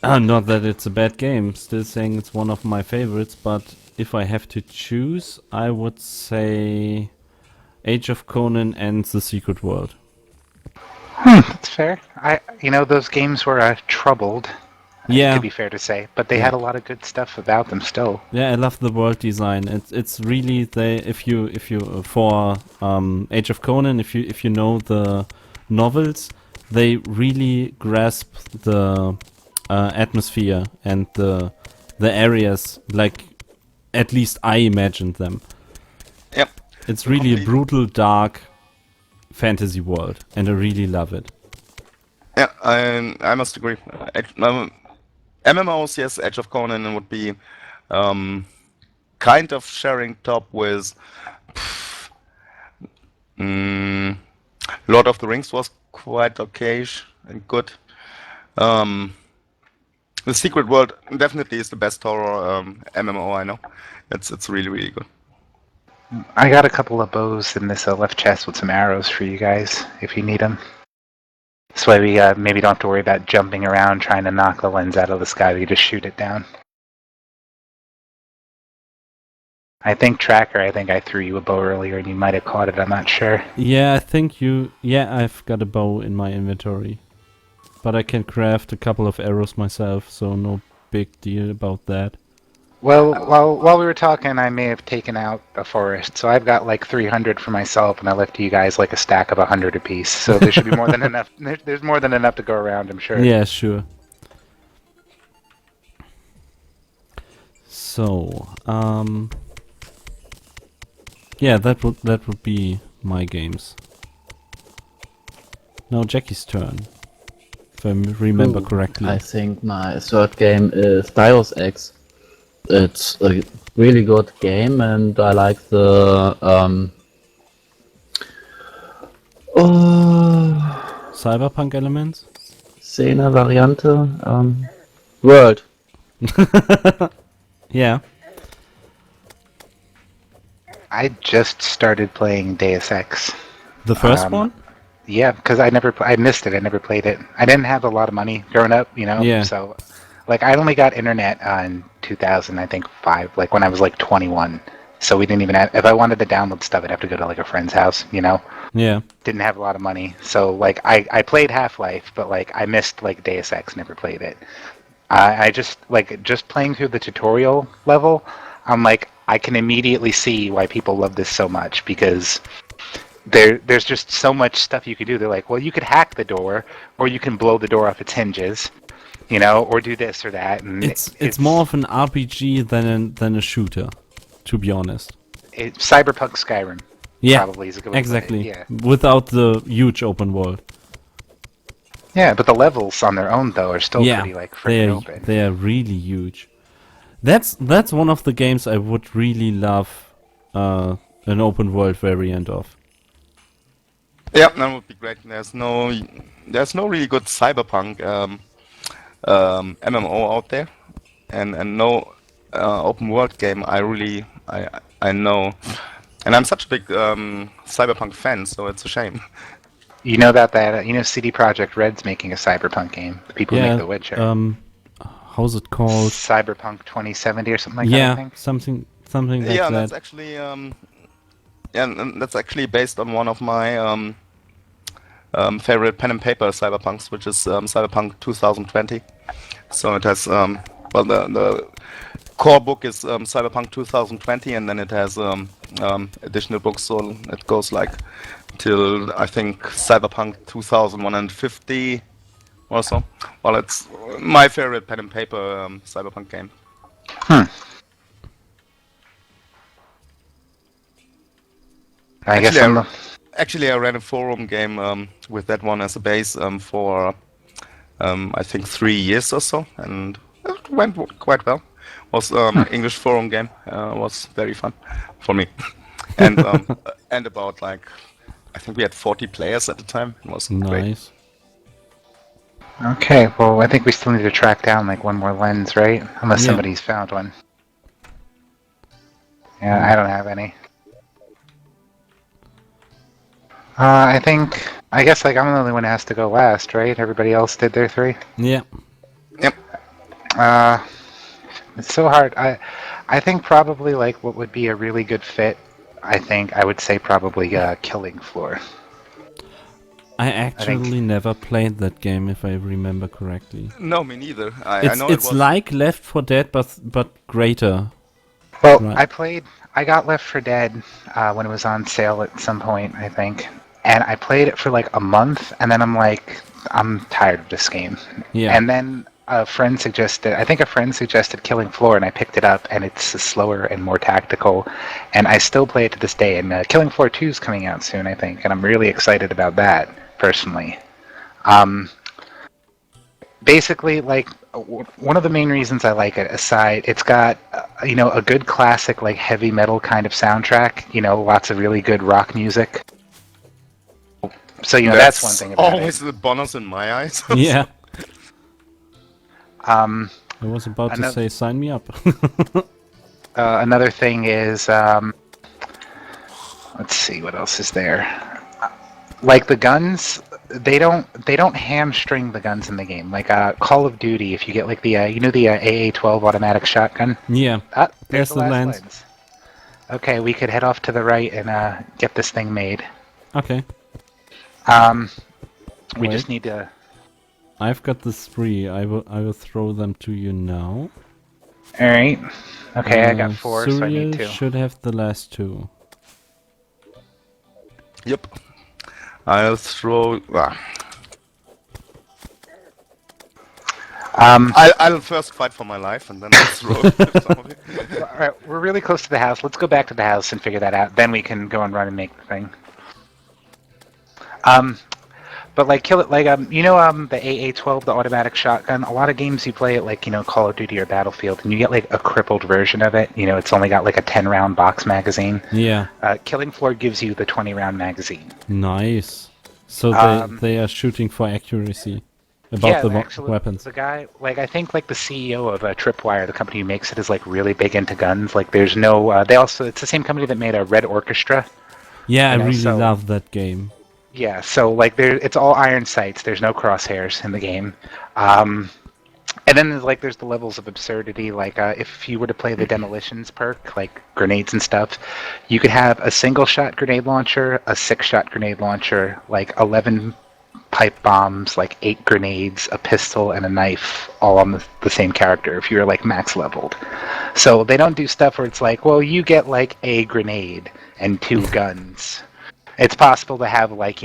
not that it's a bad game, still saying it's one of my favorites, but if I have to choose, I would say Age of Conan and The Secret World. That's fair. Those games were troubled. Yeah. To be fair to say, but they Yeah. had a lot of good stuff about them still. Yeah, I love the world design. It's really if you for Age of Conan, if you know the novels, they really grasp the atmosphere and the areas like at least I imagined them. Yep. It's really a brutal, dark fantasy world, and I really love it. Yeah, I must agree. MMOs, yes, Edge of Conan would be kind of sharing top with Lord of the Rings was quite okay-ish and good. The Secret World definitely is the best horror MMO I know. It's really good. I got a couple of bows in this left chest with some arrows for you guys if you need them. This way we maybe don't have to worry about jumping around trying to knock the lens out of the sky. We just shoot it down. I think Tracker, I threw you a bow earlier and you might have caught it, I'm not sure. Yeah, I think I've got a bow in my inventory. But I can craft a couple of arrows myself, so no big deal about that. Well, while we were talking, I may have taken out a forest, so I've got like 300 for myself, and I left you guys like a stack of 100 apiece. So there should be more than enough. There's more than enough to go around, I'm sure. Yeah, sure. So, yeah, that would be my games. Now Jackie's turn, if I remember correctly. I think my third game is Deus Ex. It's a really good game, and I like the Cyberpunk elements? Szene Variante world. Yeah. I just started playing Deus Ex. The first one? Yeah, because I missed it. I never played it. I didn't have a lot of money growing up, Yeah. So, like, I only got internet in 2000, I think 5, like when I was like 21. So we didn't even have. If I wanted to download stuff, I'd have to go to like a friend's house, Yeah. Didn't have a lot of money. So like, I played Half-Life, but like I missed like Deus Ex. Never played it. I just playing through the tutorial level. I'm like, I can immediately see why people love this so much because there's just so much stuff you could do. They're like, well, you could hack the door, or you can blow the door off its hinges, or do this or that. And It's more of an RPG than a shooter, to be honest. Cyberpunk Skyrim. Yeah, probably is a good way to put it, exactly. yeah. Without the huge open world. Yeah, but the levels on their own though are still pretty like freaking open. They are really huge. That's one of the games I would really love an open world variant of. Yeah, that would be great. There's no really good cyberpunk MMO out there, and no open world game. I know, and I'm such a big cyberpunk fan, so it's a shame. You know that CD Projekt Red's making a cyberpunk game. The people who make The Witcher. How's it called? Cyberpunk 2070 or something like that. I think. something like that. Yeah, that's actually and that's actually based on one of my favorite pen and paper cyberpunks, which is Cyberpunk 2020. So it has the core book is Cyberpunk 2020, and then it has additional books, so it goes like till I think Cyberpunk 2150 or so. Well, it's my favorite pen and paper Cyberpunk game. I guess I'm Actually, I ran a forum game with that one as a base for I think 3 years or so, and it went quite well. Was English forum game, was very fun for me, and and about like I think we had 40 players at the time. It was great. Nice. Okay, well, I think we still need to track down like one more lens, right? Unless Yeah. somebody's found one. Yeah, I don't have any. I guess like I'm the only one who has to go last, right? Everybody else did their 3. Yeah. Yep. It's so hard. I think probably like what would be a really good fit. I think I would say probably Killing Floor. I actually never played that game, if I remember correctly. No, me neither. I It's know it's it was like Left 4 Dead, but greater. Well, Right. I got Left 4 Dead when it was on sale at some point, I think. And I played it for like a month, and then I'm like, I'm tired of this game. Yeah. And then a friend suggested Killing Floor, and I picked it up, and it's slower and more tactical. And I still play it to this day. And Killing Floor 2 is coming out soon, I think, and I'm really excited about that, personally. Basically, like, one of the main reasons I like it, aside, it's got, a good classic, like, heavy metal kind of soundtrack, lots of really good rock music. So, that's one thing about always the bonus in my eyes. Yeah. it. I was about to Another- say, sign me up. Another thing is, let's see, what else is there? Like the guns, they don't hamstring the guns in the game. Like Call of Duty, if you get like the the AA-12 automatic shotgun. Yeah. There's the lens. Okay, we could head off to the right and get this thing made. Okay. We Wait. just need to. I've got the 3. I will throw them to you now. All right. Okay, I got 4, so I need Surya 2. should have the last 2. Yep. I'll throw. I'll first fight for my life, and then I'll throw. somebody. All right, we're really close to the house. Let's go back to the house and figure that out. Then we can go and run and make the thing. But like kill it like the AA-12, the automatic shotgun. A lot of games you play it like Call of Duty or Battlefield, and you get like a crippled version of it. It's only got like a 10-round box magazine. Yeah. Killing Floor gives you the 20-round magazine. Nice. So they are shooting for accuracy about the actually, weapons. The guy, like I think, like the CEO of Tripwire, the company who makes it, is like really big into guns. Like there's no. It's the same company that made a Red Orchestra. Yeah, I really so- love that game. Yeah, so like it's all iron sights. There's no crosshairs in the game. And then there's the levels of absurdity. Like if you were to play the demolitions perk, like grenades and stuff, you could have a single shot grenade launcher, a 6-shot grenade launcher, like 11 pipe bombs, like 8 grenades, a pistol, and a knife, all on the same character if you're like max leveled. So they don't do stuff where it's like, well, you get like a grenade and 2 guns. It's possible to have like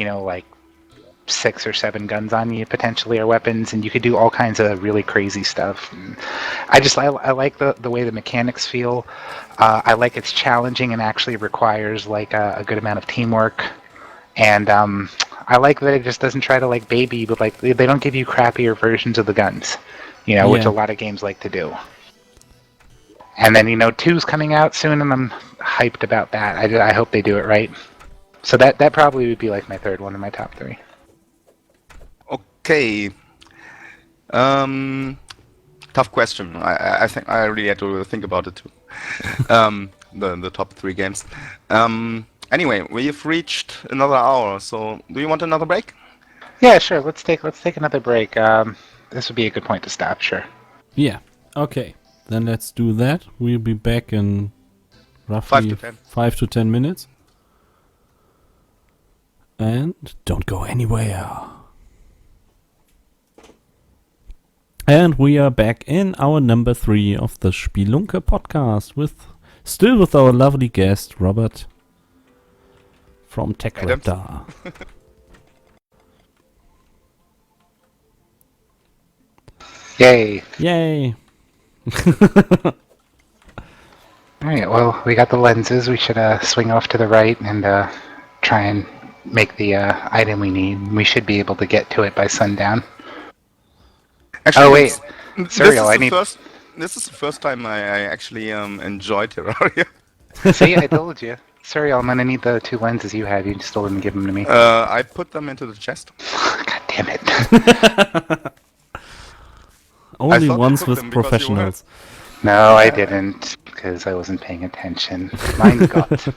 6 or 7 guns on you potentially, or weapons, and you could do all kinds of really crazy stuff. And I like the way the mechanics feel. I like it's challenging and actually requires like a good amount of teamwork. And I like that it just doesn't try to like baby you, but like they don't give you crappier versions of the guns, which Yeah. a lot of games like to do. And then 2's coming out soon, and I'm hyped about that. I hope they do it right. So that probably would be like my 3rd one in my top 3. Okay. Tough question. I think I really had to think about it too. The top 3 games. Anyway, we've reached another hour. So, do you want another break? Yeah, sure. Let's take another break. This would be a good point to stop. Sure. Yeah. Okay. Then let's do that. We'll be back in roughly 5 to 10 minutes. And don't go anywhere. And we are back in our number 3 of the Spielunke podcast still with our lovely guest, Robert from TechRaptr's. Yay! Yay! Alright, well, we got the lenses. We should swing off to the right and try and make the item we need. We should be able to get to it by sundown. Actually, Oh, wait. Cereal, This is the first time I actually enjoy Terraria. See, I told you. Cereal, I'm gonna need the 2 lenses you have. You still didn't give them to me. I put them into the chest. God damn it. Only thought you ones took with them because you were- professionals. No, I didn't, because I wasn't paying attention. Mein Gott.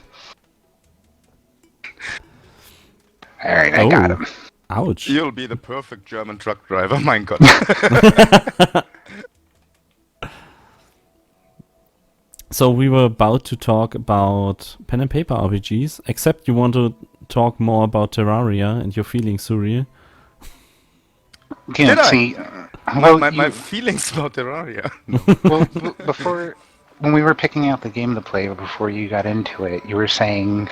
Alright, I got him. Ouch. You'll be the perfect German truck driver, mein Gott. So we were about to talk about pen and paper RPGs, except you want to talk more about Terraria and your feelings, Surya. Yeah, Did I? see, well, my feelings about Terraria. well, before, when we were picking out the game to play, before you got into it, you were saying,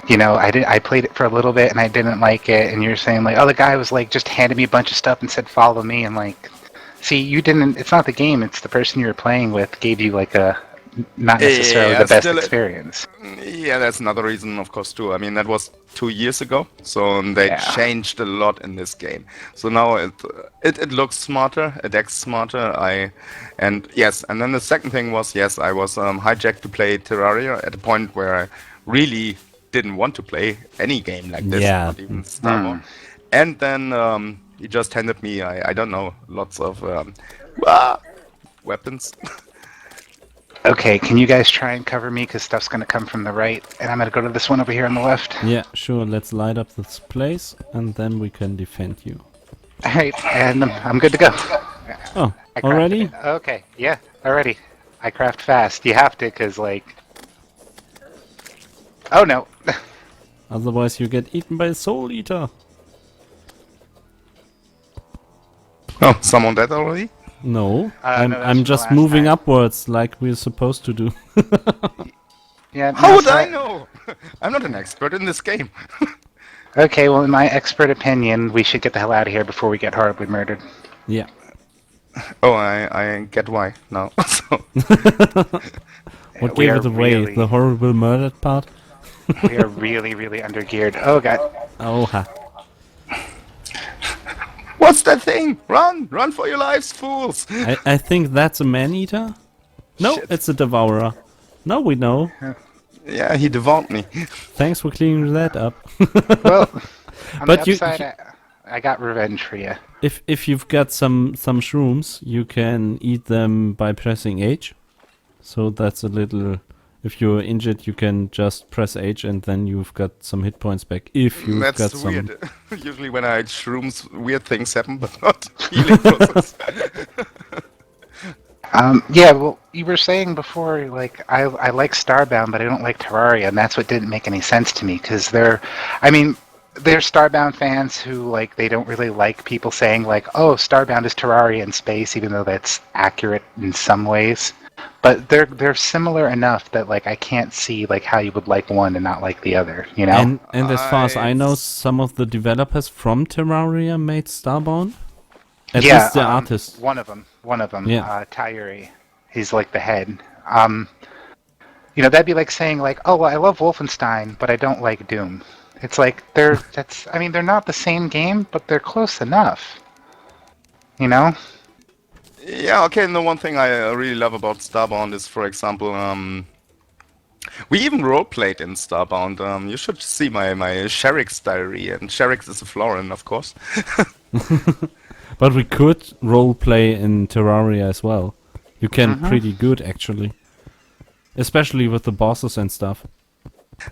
you know, I played it for a little bit and I didn't like it, and you're saying like, oh, the guy was like just handed me a bunch of stuff and said follow me, and like, see, you didn't. It's not the game; it's the person you were playing with gave you like a not necessarily the best still experience. Yeah, that's another reason, of course, too. I mean, that was 2 years ago, so they changed a lot in this game. So now it looks smarter, it acts smarter. And then the second thing was, yes, I was hijacked to play Terraria at a point where I really didn't want to play any game like this, not even Starborn. And then he just handed me, I don't know, lots of weapons. Okay, can you guys try and cover me, because stuff's going to come from the right, and I'm going to go to this one over here on the left. Yeah, sure, let's light up this place, and then we can defend you. Alright, and I'm good to go. Oh, I crafted already? it. Okay, yeah, already. I craft fast. You have to, because, like... Oh, no. Otherwise you get eaten by a soul eater. Oh, someone dead already? No, no, I'm that's the just last moving time. upwards like we're supposed to do. Yeah, How no, would I sorry. know? I'm not an expert in this game. Okay, well, in my expert opinion, we should get the hell out of here before we get horribly murdered. Yeah. Oh, I get why now. So, What we gave are it away? really- The horrible murdered part? We are really, really undergeared. Oh, God. Oh ha. what's that thing? Run! Run for your lives, fools! I think that's a man-eater? No, Shit. it's a devourer. Now we know. Yeah, he devoured me. Thanks for cleaning that up. Well, on But the you- upside, I got revenge for you. If you've got some shrooms, you can eat them by pressing H. So that's a little... If you're injured, you can just press H and then you've got some hit points back. If you've got That's some... weird. Usually when I eat shrooms, weird things happen, but not healing process. Yeah, well, you were saying before, like, I like Starbound, but I don't like Terraria, and that's what didn't make any sense to me, because they're Starbound fans who, like, they don't really like people saying, like, oh, Starbound is Terraria in space, even though that's accurate in some ways. But they're similar enough that, like, I can't see, like, how you would like one and not like the other, you know? And as far as I know, some of the developers from Terraria made Starbound. At yeah, least the artist. One of them, Yeah. Tayuri. He's, like, the head. You know, that'd be like saying, like, oh, well, I love Wolfenstein, but I don't like Doom. It's like, they're not the same game, but they're close enough. You know? Yeah, okay, and the one thing I really love about Starbound is, for example, we even roleplayed in Starbound. You should see my Sherrick's diary, and Sherrick's is a Florin, of course. But we could roleplay in Terraria as well. You can pretty good, actually. Especially with the bosses and stuff.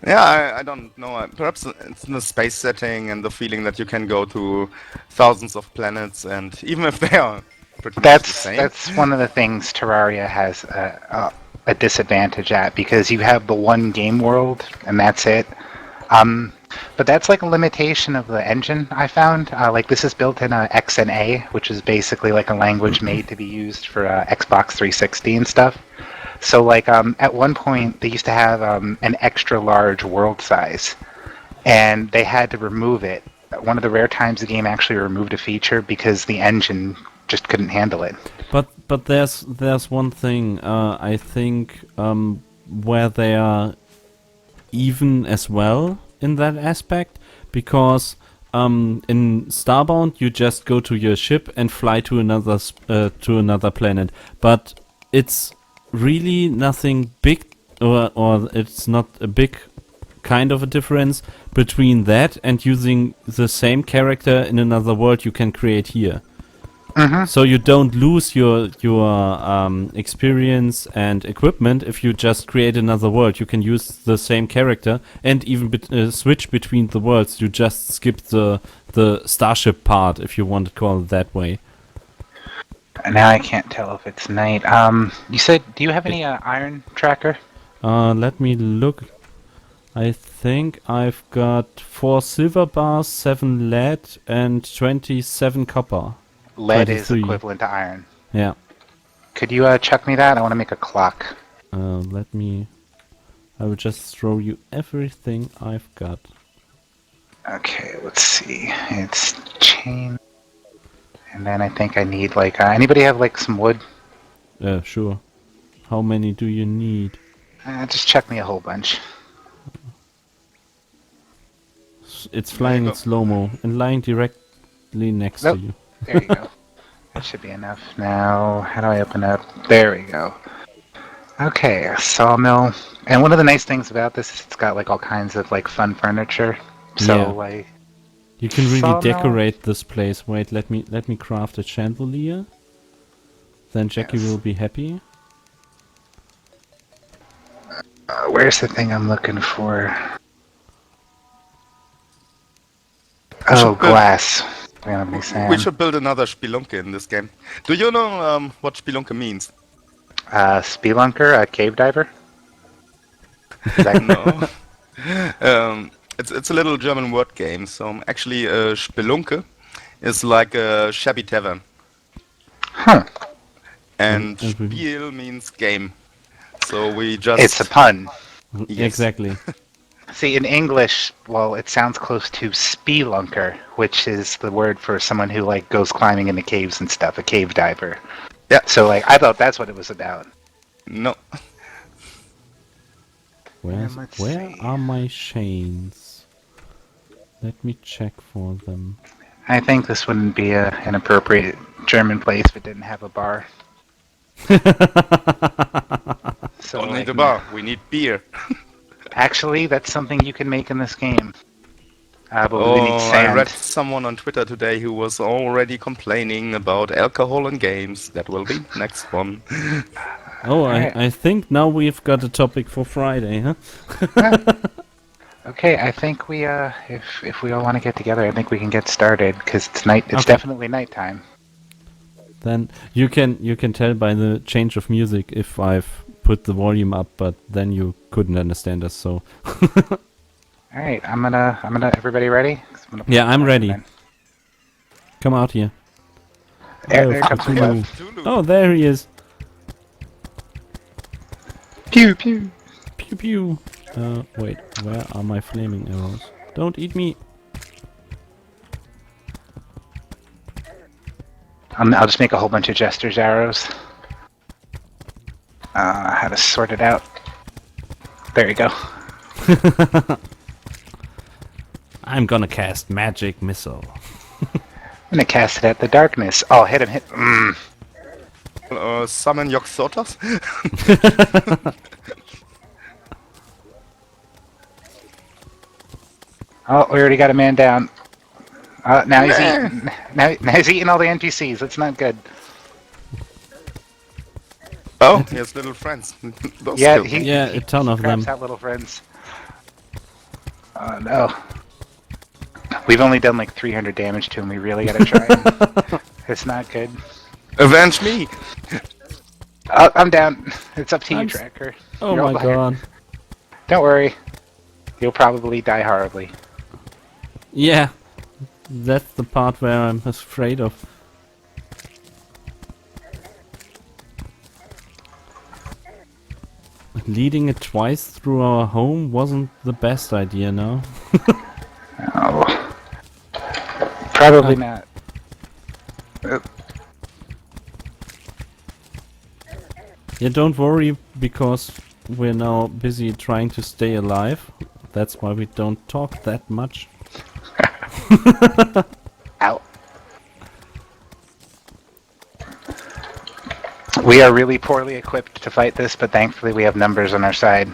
Yeah, I don't know. Perhaps it's in the space setting and the feeling that you can go to thousands of planets, and even if they are pretty much the same. That's one of the things Terraria has a disadvantage at, because you have the one game world, and that's it. But that's like a limitation of the engine I found. Like this is built in XNA, which is basically like a language made to be used for Xbox 360 and stuff. So like at one point they used to have an extra large world size, and they had to remove it. One of the rare times the game actually removed a feature because the engine just couldn't handle it. But there's one thing I think where they are even as well in that aspect, because in Starbound you just go to your ship and fly to another planet, but it's really nothing big, or it's not a big kind of a difference between that and using the same character in another world you can create here. So you don't lose your experience and equipment if you just create another world. You can use the same character and even switch between the worlds. You just skip the starship part, if you want to call it that way. Now I can't tell if it's night. You said, do you have any iron tracker? Let me look. I think I've got 4 silver bars, 7 lead, and 27 copper. Lead is 23. equivalent to iron. Yeah. Could you chuck me that? I want to make a clock. Let me... I will just throw you everything I've got. Okay, let's see. It's chain. And then I think I need like... anybody have like some wood? Sure. How many do you need? Just chuck me a whole bunch. It's flying in slow-mo and lying directly next to you. There you go. That should be enough. Now, how do I open up? There we go. Okay, a sawmill. And one of the nice things about this is it's got like all kinds of like fun furniture. So Yeah. like You can really sawmill. decorate this place. Wait, let me craft a chandelier. Then Jackie Yes. will be happy. Where's the thing I'm looking for? Oh, glass. We should build another Spielunke in this game. Do you know what Spielunke means? Spielunker, a cave diver. No. It's a little German word game. So actually, Spelunke is like a shabby tavern, Huh. and And we- Spiel means game. So we just It's a pun. Yes. Exactly. See, in English, well, it sounds close to spelunker, which is the word for someone who like goes climbing into caves and stuff, a cave diver. Yeah. So like, I thought that's what it was about. no. let's Where see. are my chains? Let me check for them. I think this wouldn't be an appropriate German place if it didn't have a bar. So Don't like, need a bar. We need beer. actually, that's something you can make in this game. But we need Oh, sand. I read someone on Twitter today who was already complaining about alcohol in games. That will be next one. Oh, Alright. I think now we've got a topic for Friday, huh? Okay, I think we if we all want to get together, I think we can get started because it's night. It's Okay. definitely nighttime. Then you can tell by the change of music if I've put the volume up, but then you couldn't understand us. So All right, I'm gonna. Everybody ready? 'Cause I'm gonna put Yeah, the I'm timer ready. in. come out here. There comes the Cthulhu. wolf. Oh, there he is. Pew pew. Pew pew. Wait, where are my flaming arrows? Don't eat me. I'll just make a whole bunch of jester's arrows. How to sort it out. There you go. I'm gonna cast magic missile. I'm gonna cast it at the darkness. Oh, hit him! Hit. Summon Yoxotas? Oh, we already got a man down. Now he's eating. Now he's eating all the NPCs. That's not good. Oh, he has little friends. Those Yeah, killed me. Yeah, a ton of grabs them. out little friends. Oh no. We've only done like 300 damage to him. We really gotta try him. It's not good. Avenge me! Oh, I'm down. It's up to you, I'm s- Tracker. Oh You're all my behind. god. Don't worry. You'll probably die horribly. Yeah, that's the part where I'm afraid of. Leading it twice through our home wasn't the best idea, no? Oh, probably not. Yeah, don't worry, because we're now busy trying to stay alive. That's why we don't talk that much. Ow. We are really poorly equipped to fight this, but thankfully we have numbers on our side.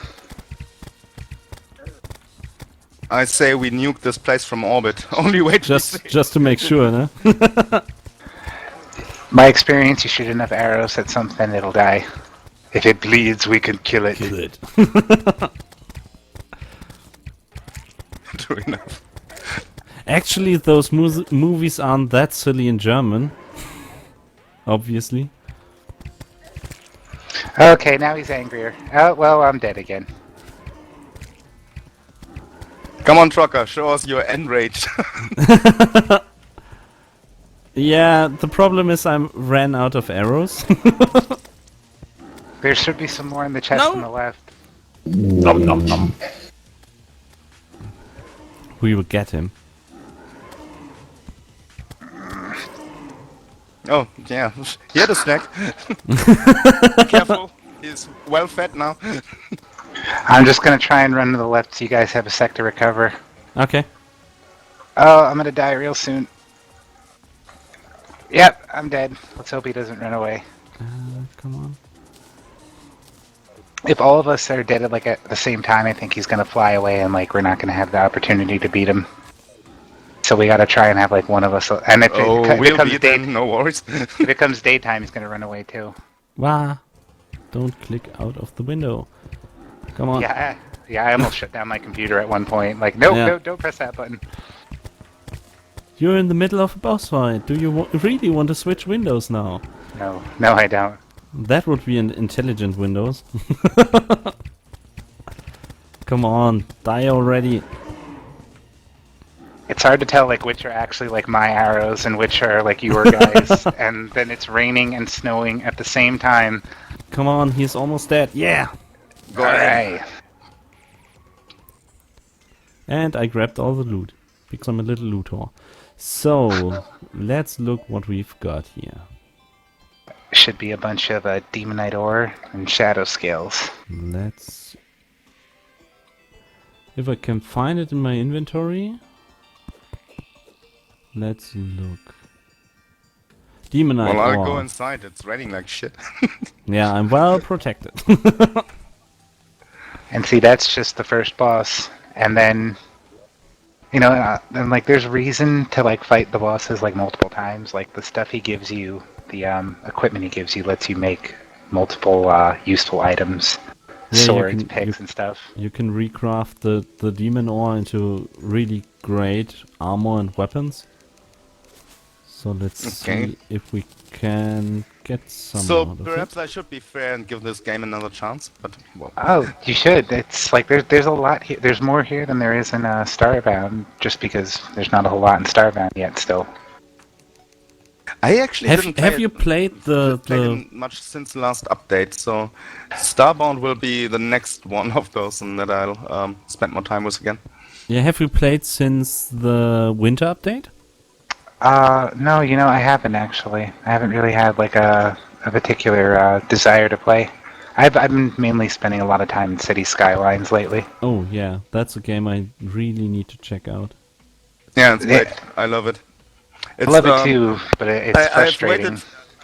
I say we nuke this place from orbit. Only way to Just to make sure, no? My experience, you shoot enough arrows at something, it'll die. If it bleeds, we can kill it. Good. True enough. Actually, those movies aren't that silly in German. Obviously. Okay, now he's angrier. Oh, well, I'm dead again. Come on, trucker, show us your enrage. Yeah, the problem is I ran out of arrows. There should be some more in the chest No. on the left. Nom nom nom. We will get him. Oh, yeah. He had a snack. Careful. He's well fed now. I'm just gonna try and run to the left so you guys have a sec to recover. Okay. Oh, I'm gonna die real soon. Yep, I'm dead. Let's hope he doesn't run away. Come on. If all of us are dead at like at the same time, I think he's gonna fly away and like we're not gonna have the opportunity to beat him. So we gotta try and have like one of us. And if Oh, it we'll becomes beat them, no worries. if it comes daytime, he's gonna run away too. Wah! Don't click out of the window. Come on. Yeah, I almost shut down my computer at one point. Like, nope, Yeah. no, don't press that button. You're in the middle of a boss fight. Do you really want to switch windows now? No, I don't. That would be an intelligent Windows. Come on, die already. It's hard to tell like which are actually like my arrows and which are like your guys. And then it's raining and snowing at the same time. Come on, he's almost dead. Yeah! Go ahead. Alright. And I grabbed all the loot, because I'm a little looter. So, let's look what we've got here. Should be a bunch of demonite ore and shadow scales. Let's... If I can find it in my inventory... Let's look. Demonite Well, I'll ore. go inside. It's raining like shit. Yeah, I'm well protected. And see, that's just the first boss. And then, you know, and like there's reason to like fight the bosses like multiple times. Like the stuff he gives you, the equipment he gives you lets you make multiple useful items. Yeah, you Swords, can- picks, and stuff. You can recraft the demon ore into really great armor and weapons. So let's Okay. see if we can get some So out of perhaps it. I should be fair and give this game another chance. But well, Oh, you should. It's like there's a lot here. There's more here than there is in Starbound, just because there's not a whole lot in Starbound yet. Still, I actually didn't Have you played the played much since the last update. So Starbound will be the next one of those and that I'll spend more time with again. yeah? Have you played since the winter update? no, you know I haven't actually. I haven't really had like a particular desire to play. I've been mainly spending a lot of time in City Skylines lately. Oh yeah, that's a game I really need to check out. Yeah, it's Yeah. great. I love it. It's, I love it too, but it's I've frustrating.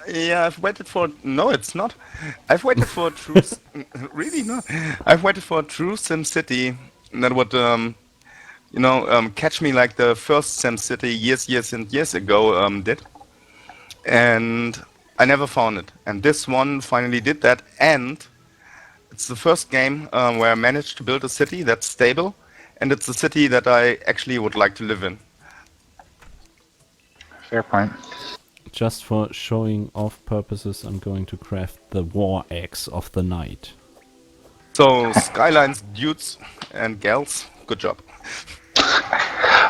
waited. Yeah, I've waited for. No, it's not. I've waited for a true. Really not. I've waited for a true SimCity that would, catch me like the first SimCity years and years ago did, and I never found it. And this one finally did that, and it's the first game where I managed to build a city that's stable, and it's a city that I actually would like to live in. Fair point. Just for showing off purposes, I'm going to craft the war axe of the night. So, Skylines dudes and gals, good job.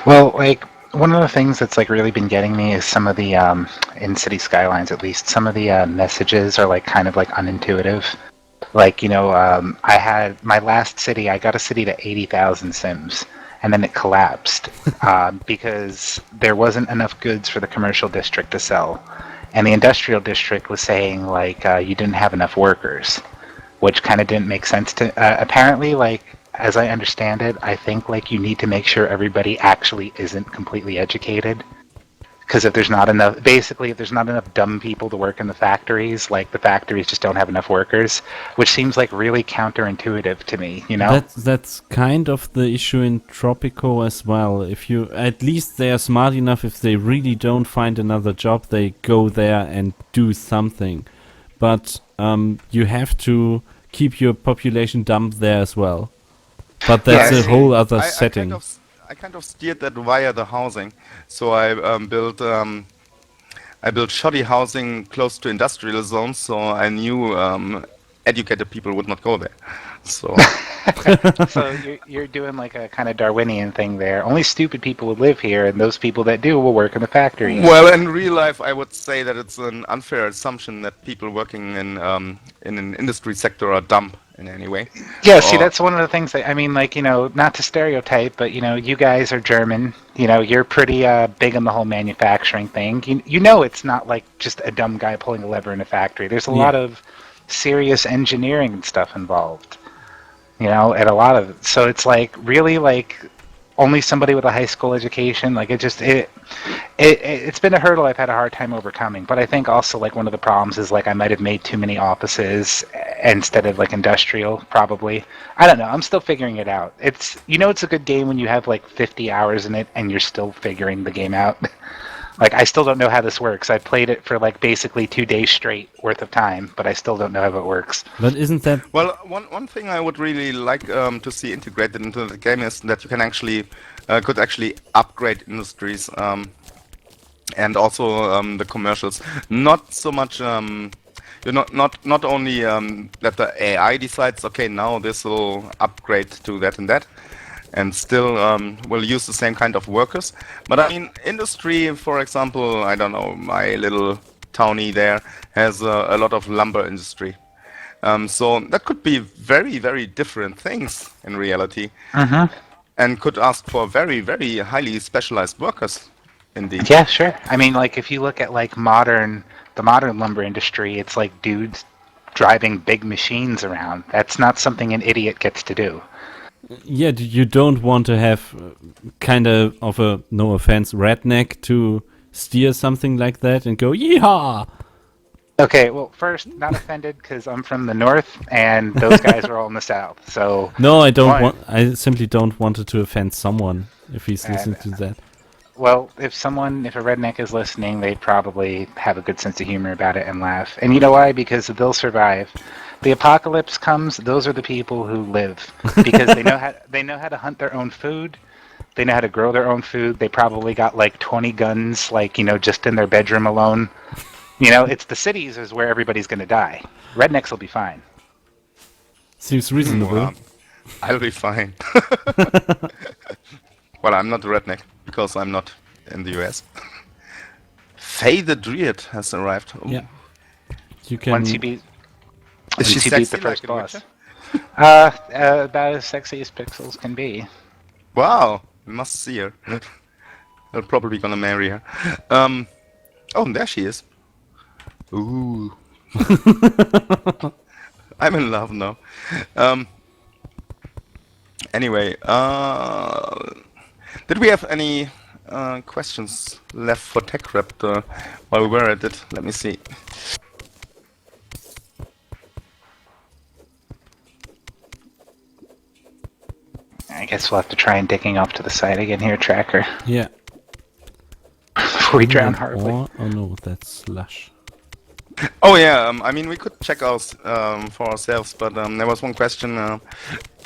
Well, like one of the things that's like really been getting me is some of the in City Skylines, at least, some of the messages are like kind of like unintuitive. Like, I had my last city, I got a city to 80,000 Sims, and then it collapsed because there wasn't enough goods for the commercial district to sell. And the industrial district was saying, like, you didn't have enough workers, which kind of didn't make sense to. Apparently, like, as I understand it, I think, like, you need to make sure everybody actually isn't completely educated. Because if there's not enough, basically, if there's not enough dumb people to work in the factories, like the factories just don't have enough workers, which seems like really counterintuitive to me, you know? That's kind of the issue in Tropico as well. If you, at least they are smart enough, if they really don't find another job, they go there and do something. But you have to keep your population dumb there as well. But that's Yeah, a see, whole other I setting. I kind of steered that via the housing. So I built shoddy housing close to industrial zones, so I knew educated people would not go there. So So you're doing like a kind of Darwinian thing there. Only stupid people would live here, and those people that do will work in the factories. well, in real life, I would say that it's an unfair assumption that people working in an industry sector are dumb in any way. Yeah, see, Or- that's one of the things that, I mean, like, not to stereotype, but, you guys are German. You're pretty big on the whole manufacturing thing. You know it's not like just a dumb guy pulling a lever in a factory. There's a lot of serious engineering and stuff involved, and a lot of, so it's like really like only somebody with a high school education, like it's been a hurdle I've had a hard time overcoming. But I think also like one of the problems is like I might have made too many offices instead of like industrial, probably. I don't know. I'm still figuring it out. It's a good game when you have like 50 hours in it and you're still figuring the game out. Like I still don't know how this works. I played it for like basically 2 days straight worth of time, but I still don't know how it works. But isn't that Well, one thing I would really like to see integrated into the game is that you can could actually upgrade industries and also the commercials. Not so much. Not only that the AI decides, okay, now this will upgrade to that and that, and still will use the same kind of workers. But I mean, industry, for example, I don't know, my little townie there has a lot of lumber industry. So that could be very, very different things in reality, and could ask for very, very highly specialized workers, indeed. Yeah, sure. I mean, like if you look at like the modern lumber industry, it's like dudes driving big machines around. That's not something an idiot gets to do. Yeah, you don't want to have kind of a, no offense, redneck to steer something like that and go, yeehaw! Okay, well, first, not offended because I'm from the north and those guys are all in the south. So No, I don't Why? want. I simply don't want it to offend someone if he's listening to that. well, if a redneck is listening, they probably have a good sense of humor about it and laugh. And you know why? Because they'll survive. The apocalypse comes, those are the people who live because they know how to hunt their own food. They know how to grow their own food. They probably got like 20 guns, like, just in their bedroom alone. It's the cities is where everybody's going to die. Rednecks will be fine. Seems reasonable. Well, I'll be fine. Well, I'm not a redneck because I'm not in the US. Faye the Druid has arrived. Oh. Yeah. You can. Once you beat Is she once you beat sexy the first like in boss. Witcher? About as sexy as Pixels can be. Wow, we must see her. I'm probably gonna marry her. Oh, there she is. Ooh. I'm in love now. Anyway, did we have any questions left for TechRaptor while we were at it? Let me see. I guess we'll have to try and digging off to the side again here, Tracker. Yeah. Before we drown horribly. Oh no, that's slush. Oh yeah, I mean we could check out for ourselves, but there was one question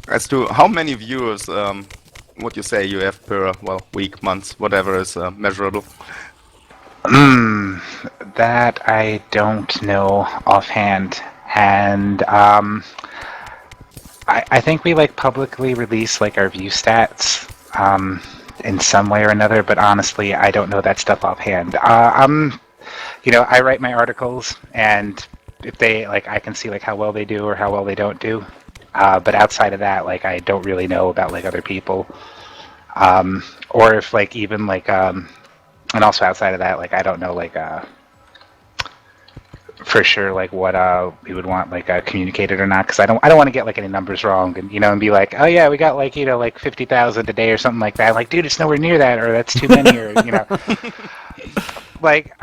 as to how many viewers would you say you have per week, month, whatever is measurable. That I don't know offhand. And I think we like publicly release like our view stats. in some way or another, but honestly, I don't know that stuff offhand. I write my articles, and if they like, I can see like how well they do or how well they don't do. But outside of that, like, I don't really know about like other people, or if like even like, and also outside of that, like, I don't know like for sure like what we would want like communicated or not, because I don't want to get like any numbers wrong and and be like, oh yeah, we got like like 50,000 a day or something like that. Like, dude, it's nowhere near that, or that's too many, or like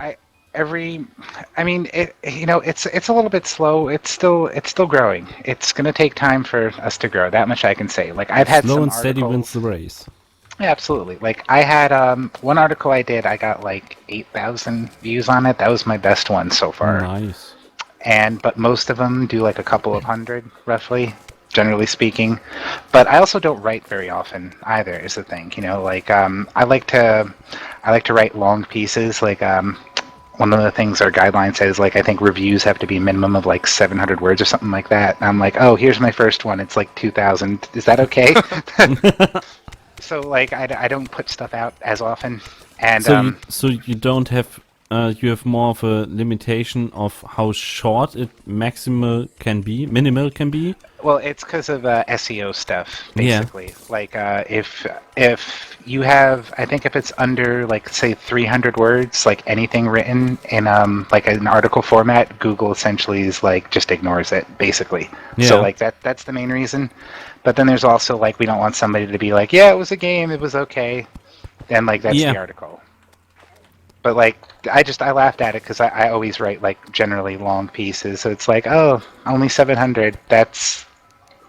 it's a little bit slow. It's still growing. It's gonna take time for us to grow. That much I can say. Like, I've had Slow some and steady articles. wins the race. Yeah, absolutely. Like, I had one article I did. I got like 8,000 views on it. That was my best one so far. Nice. But most of them do like a couple of hundred, roughly, generally speaking. But I also don't write very often either. Is the thing, Like, I like to write long pieces. Like, one of the things our guideline says, like, I think reviews have to be a minimum of like 700 words or something like that. And I'm like, oh, here's my first one. It's like 2,000. Is that okay? So like, I don't put stuff out as often. And so you don't have you have more of a limitation of how short it minimal can be. Well, it's because of SEO stuff, basically. Yeah. Like, if you have, I think if it's under like say 300 words, like anything written in like an article format, Google essentially is like just ignores it, basically. Yeah. So like that's the main reason. But then there's also like, we don't want somebody to be like, yeah, it was a game, it was okay, and like that's the article. But like, I laughed at it because I always write like generally long pieces, so it's like, oh, only 700. That's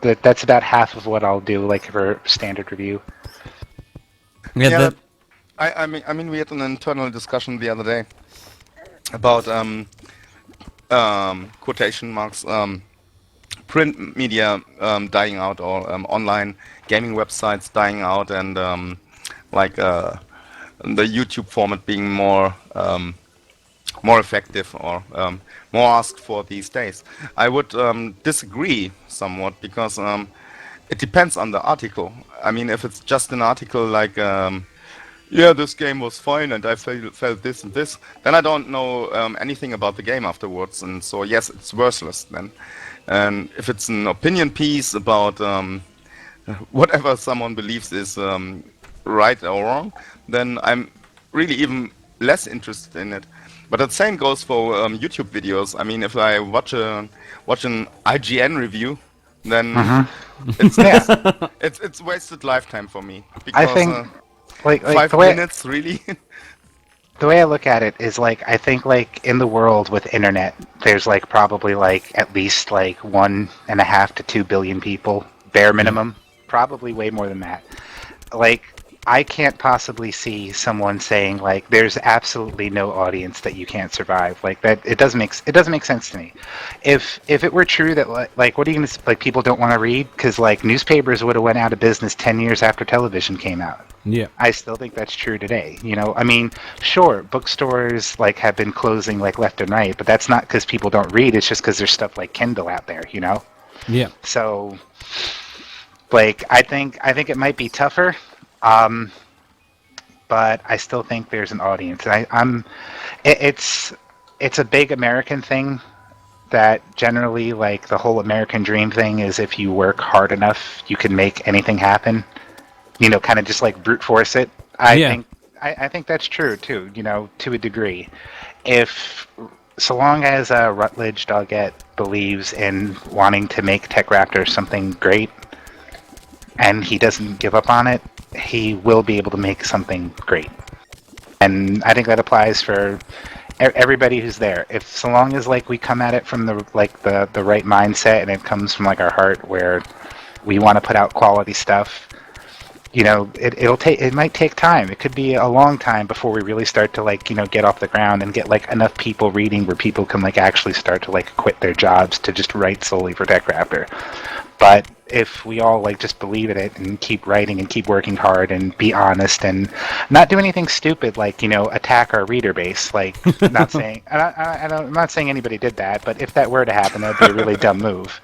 about half of what I'll do like for standard review. Yeah, I mean, we had an internal discussion the other day about quotation marks, print media dying out, or online gaming websites dying out, and the YouTube format being more effective, or more asked for these days. I would disagree somewhat, because it depends on the article. I mean, if it's just an article like, yeah, this game was fine and I felt this and this, then I don't know anything about the game afterwards, and so yes, it's worthless then. And if it's an opinion piece about whatever someone believes is right or wrong, then I'm really even less interested in it. But the same goes for YouTube videos. I mean, if I watch an IGN review, then it's wasted lifetime for me. Because I think like 5 minutes, really. The way I look at it is like, I think like in the world with internet, there's like probably like at least like 1.5 to 2 billion people, bare minimum, probably way more than that. Like, I can't possibly see someone saying like, there's absolutely no audience that you can't survive. Like, that it doesn't make sense to me. If it were true that like, what are you gonna, like, people don't want to read because like newspapers would have went out of business 10 years after television came out. Yeah, I still think that's true today. I mean, sure, bookstores like have been closing like left and right, but that's not because people don't read. It's just because there's stuff like Kindle out there. Yeah. So, like, I think it might be tougher. But I still think there's an audience. It's a big American thing that generally, like, the whole American dream thing is if you work hard enough, you can make anything happen. Kind of just like brute force it. I think that's true too. To a degree. So long as Rutledge Doggett believes in wanting to make TechRaptr's something great, and he doesn't give up on it, he will be able to make something great. And I think that applies for everybody who's there. So long as like we come at it from the right mindset, and it comes from like our heart, where we want to put out quality stuff, it might take time. It could be a long time before we really start to like, get off the ground and get like enough people reading where people can like actually start to like quit their jobs to just write solely for TechRaptor. But if we all like just believe in it and keep writing and keep working hard and be honest and not do anything stupid like, attack our reader base, like, not saying, I'm not saying anybody did that, but if that were to happen, that'd be a really dumb move.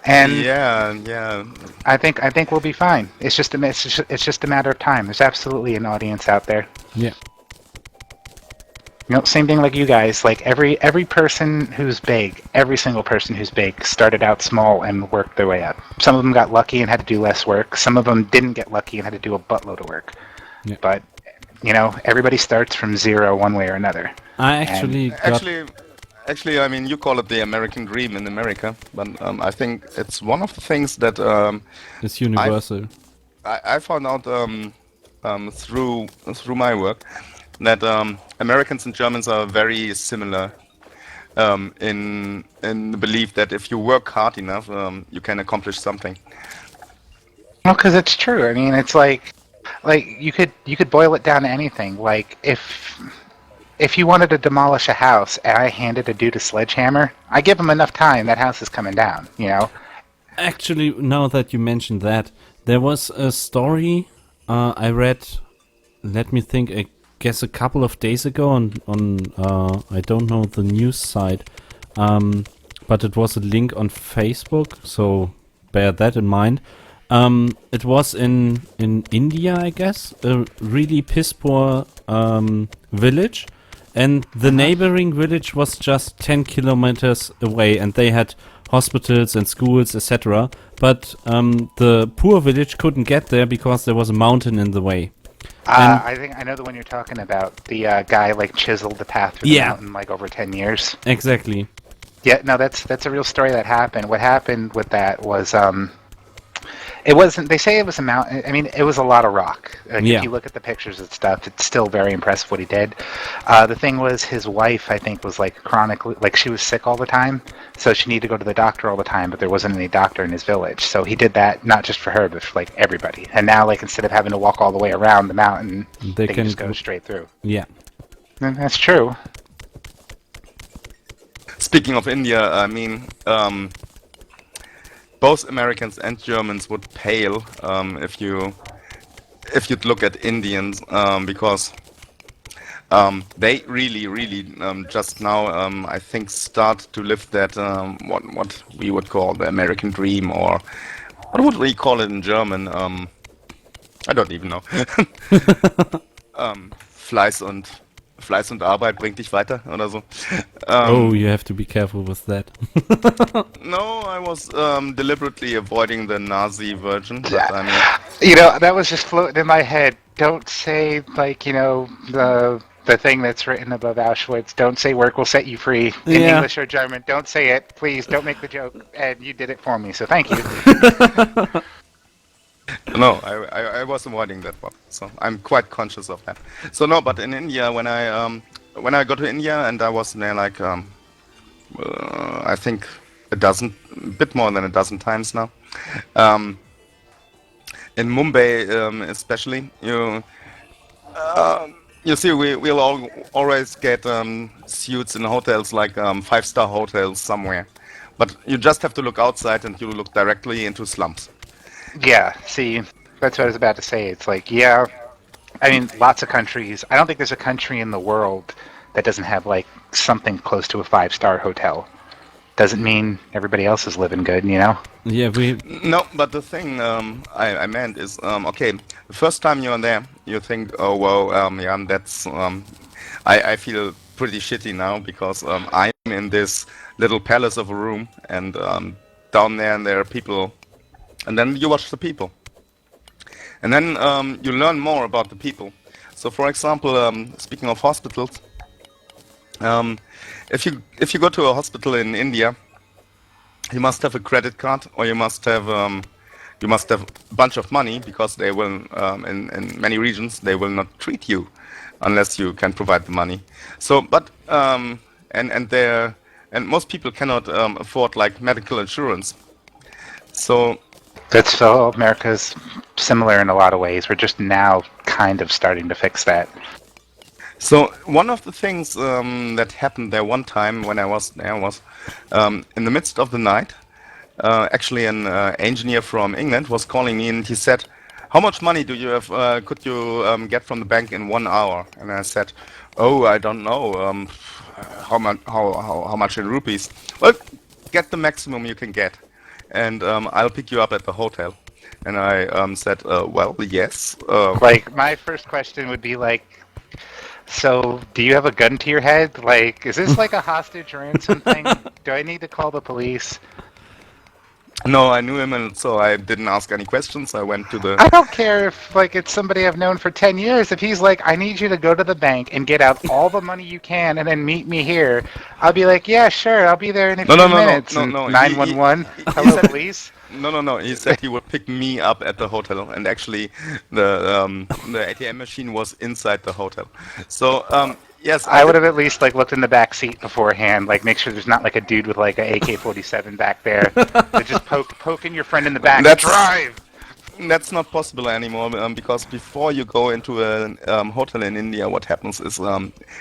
And Yeah. I think we'll be fine. It's just a matter of time. There's absolutely an audience out there. Yeah. You know, same thing like you guys. Like every person who's big, every single person who's big started out small and worked their way up. Some of them got lucky and had to do less work. Some of them didn't get lucky and had to do a buttload of work. Yeah. But you know, everybody starts from zero one way or another. I actually got... Actually, I mean, you call it the American dream in America, but I think it's one of the things that It's universal. I found out through my work that Americans and Germans are very similar in the belief that if you work hard enough, you can accomplish something. Well, because it's true. I mean, it's like you could boil it down to anything. Like if you wanted to demolish a house and I handed a dude a sledgehammer, I give him enough time, that house is coming down, you know? Actually, now that you mentioned that, there was a story I read, let me think, I guess a couple of days ago on I don't know the news site, but it was a link on Facebook, so bear that in mind. It was in India, I guess, a really piss poor village. And the neighboring village was just 10 kilometers away, and they had hospitals and schools, etc. But the poor village couldn't get there because there was a mountain in the way. I think I know the one you're talking about. The guy like chiseled the path through the mountain like over 10 years. Exactly. Yeah, no, that's a real story that happened. What happened with that was it wasn't. They say it was a mountain. I mean, it was a lot of rock. Like, Yeah. If you look at the pictures and stuff, it's still very impressive what he did. The thing was, his wife, I think, was like chronically, like she was sick all the time, so she needed to go to the doctor all the time, but there wasn't any doctor in his village. So he did that not just for her, but for like everybody. And now, like instead of having to walk all the way around the mountain, they can just go straight through. Yeah. And that's true. Speaking of India, I mean, both Americans and Germans would pale if you'd look at Indians because they really just now I think start to live that what we would call the American dream, or what would we call it in German? I don't even know. Fleiß und Arbeit bringt dich weiter oder so. Oh, you have to be careful with that. No, I was deliberately avoiding the Nazi version, but I mean... You know, that was just floating in my head. Don't say, like, you know, the thing that's written above Auschwitz. Don't say work will set you free in English or German. Don't say it. Please, don't make the joke. And you did it for me, so thank you. No, I was avoiding that one, so I'm quite conscious of that. So no, but in India, when I go to India, and I was there like I think a bit more than a dozen times now. In Mumbai, especially, you see, we'll always get suites in hotels like 5-star hotels somewhere, but you just have to look outside and you look directly into slums. Yeah, see, that's what I was about to say. It's like, yeah, I mean, lots of countries. I don't think there's a country in the world that doesn't have, like, something close to a 5-star hotel. Doesn't mean everybody else is living good, you know? Yeah, No, but the thing I meant is, okay, the first time you're there, you think, oh, well, yeah, that's... I feel pretty shitty now because I'm in this little palace of a room, and down there are people... And then you watch the people. And then you learn more about the people. So for example, speaking of hospitals, if you go to a hospital in India, you must have a credit card, or you must have a bunch of money, because they will in many regions they will not treat you unless you can provide the money. So but and most people cannot afford like medical insurance. So That's so America's similar in a lot of ways. We're just now kind of starting to fix that. So one of the things that happened there one time when I was there was in the midst of the night, actually an engineer from England was calling me, and he said, "How much money do you have? Could you get from the bank in 1 hour?" And I said, "Oh, I don't know. How much in rupees?" Well, get the maximum you can get. and I'll pick you up at the hotel. And I said, well, yes. Like, my first question would be like, so do you have a gun to your head? Like, is this like a hostage ransom thing? Do I need to call the police? No, I knew him, and so I didn't ask any questions. I went to the... I don't care if like it's somebody I've known for 10 years. If he's like, I need you to go to the bank and get out all the money you can and then meet me here, I'll be like, yeah, sure, I'll be there in a few minutes. No. 911, He hello, said, police. No. He said he would pick me up at the hotel, and actually, the ATM machine was inside the hotel. So yes, I would have at least like looked in the back seat beforehand, like make sure there's not like a dude with like a AK-47 back there, to just poking your friend in the back. Drive. That's not possible anymore because before you go into a hotel in India, what happens is,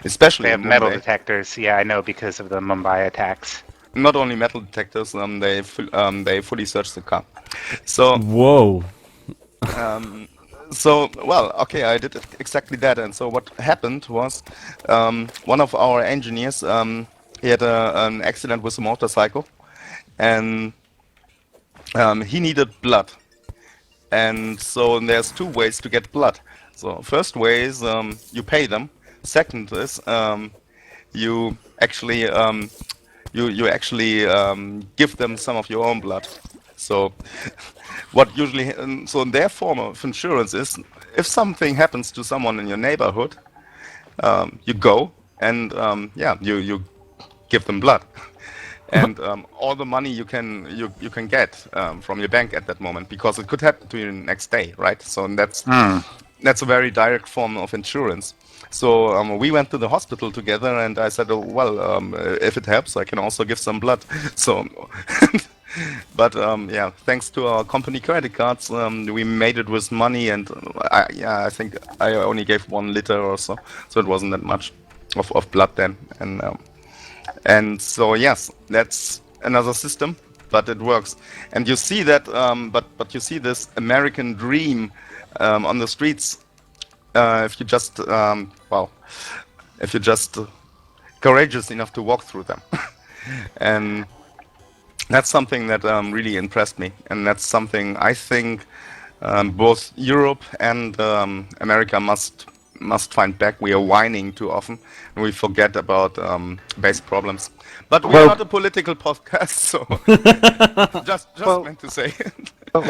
especially They have in metal Mumbai, detectors. Yeah, I know because of the Mumbai attacks. not only metal detectors, they fully search the car. So Whoa. So, well, okay, I did exactly that. And so what happened was, one of our engineers, he had an accident with a motorcycle, and he needed blood. And so there's two ways to get blood. So first way is you pay them. Second is you actually you actually give them some of your own blood. So what usually so their form of insurance is, if something happens to someone in your neighborhood, you go and you give them blood, and all the money you can get from your bank at that moment, because it could happen to you the next day, right? So that's a very direct form of insurance. So we went to the hospital together, and I said, oh, well, if it helps, I can also give some blood. So, but yeah, thanks to our company credit cards, we made it with money, and I think I only gave 1 liter or so it wasn't that much of blood then, and so yes, that's another system, but it works. And you see that, but you see this American dream on the streets. If you just if you're just courageous enough to walk through them, and that's something that really impressed me, and that's something I think both Europe and America must find back. We are whining too often, and we forget about basic problems. But we are not a political podcast, so just meant to say. Well,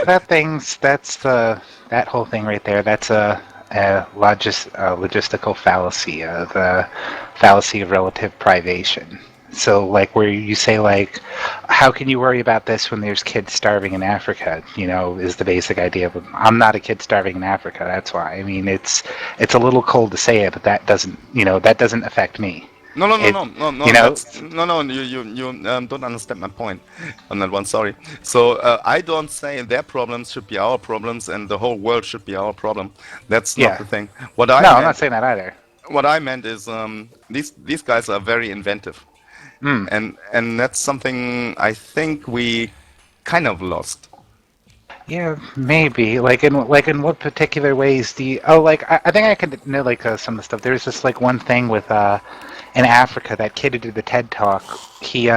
that whole thing right there. That's a logistical fallacy, the fallacy of relative privation. So, like, where you say, like, how can you worry about this when there's kids starving in Africa? You know, is the basic idea of, I'm not a kid starving in Africa. That's why. I mean, it's a little cold to say it, but that doesn't affect me. No. You know, You don't understand my point on that one. Sorry. So I don't say their problems should be our problems and the whole world should be our problem. That's not the thing. I'm not saying that either. What I meant is these guys are very inventive, and that's something I think we kind of lost. Yeah, maybe. Like in what particular ways do you? Oh, like I think I could know like some of the stuff. There's this like one thing with in Africa, that kid who did the TED Talk. He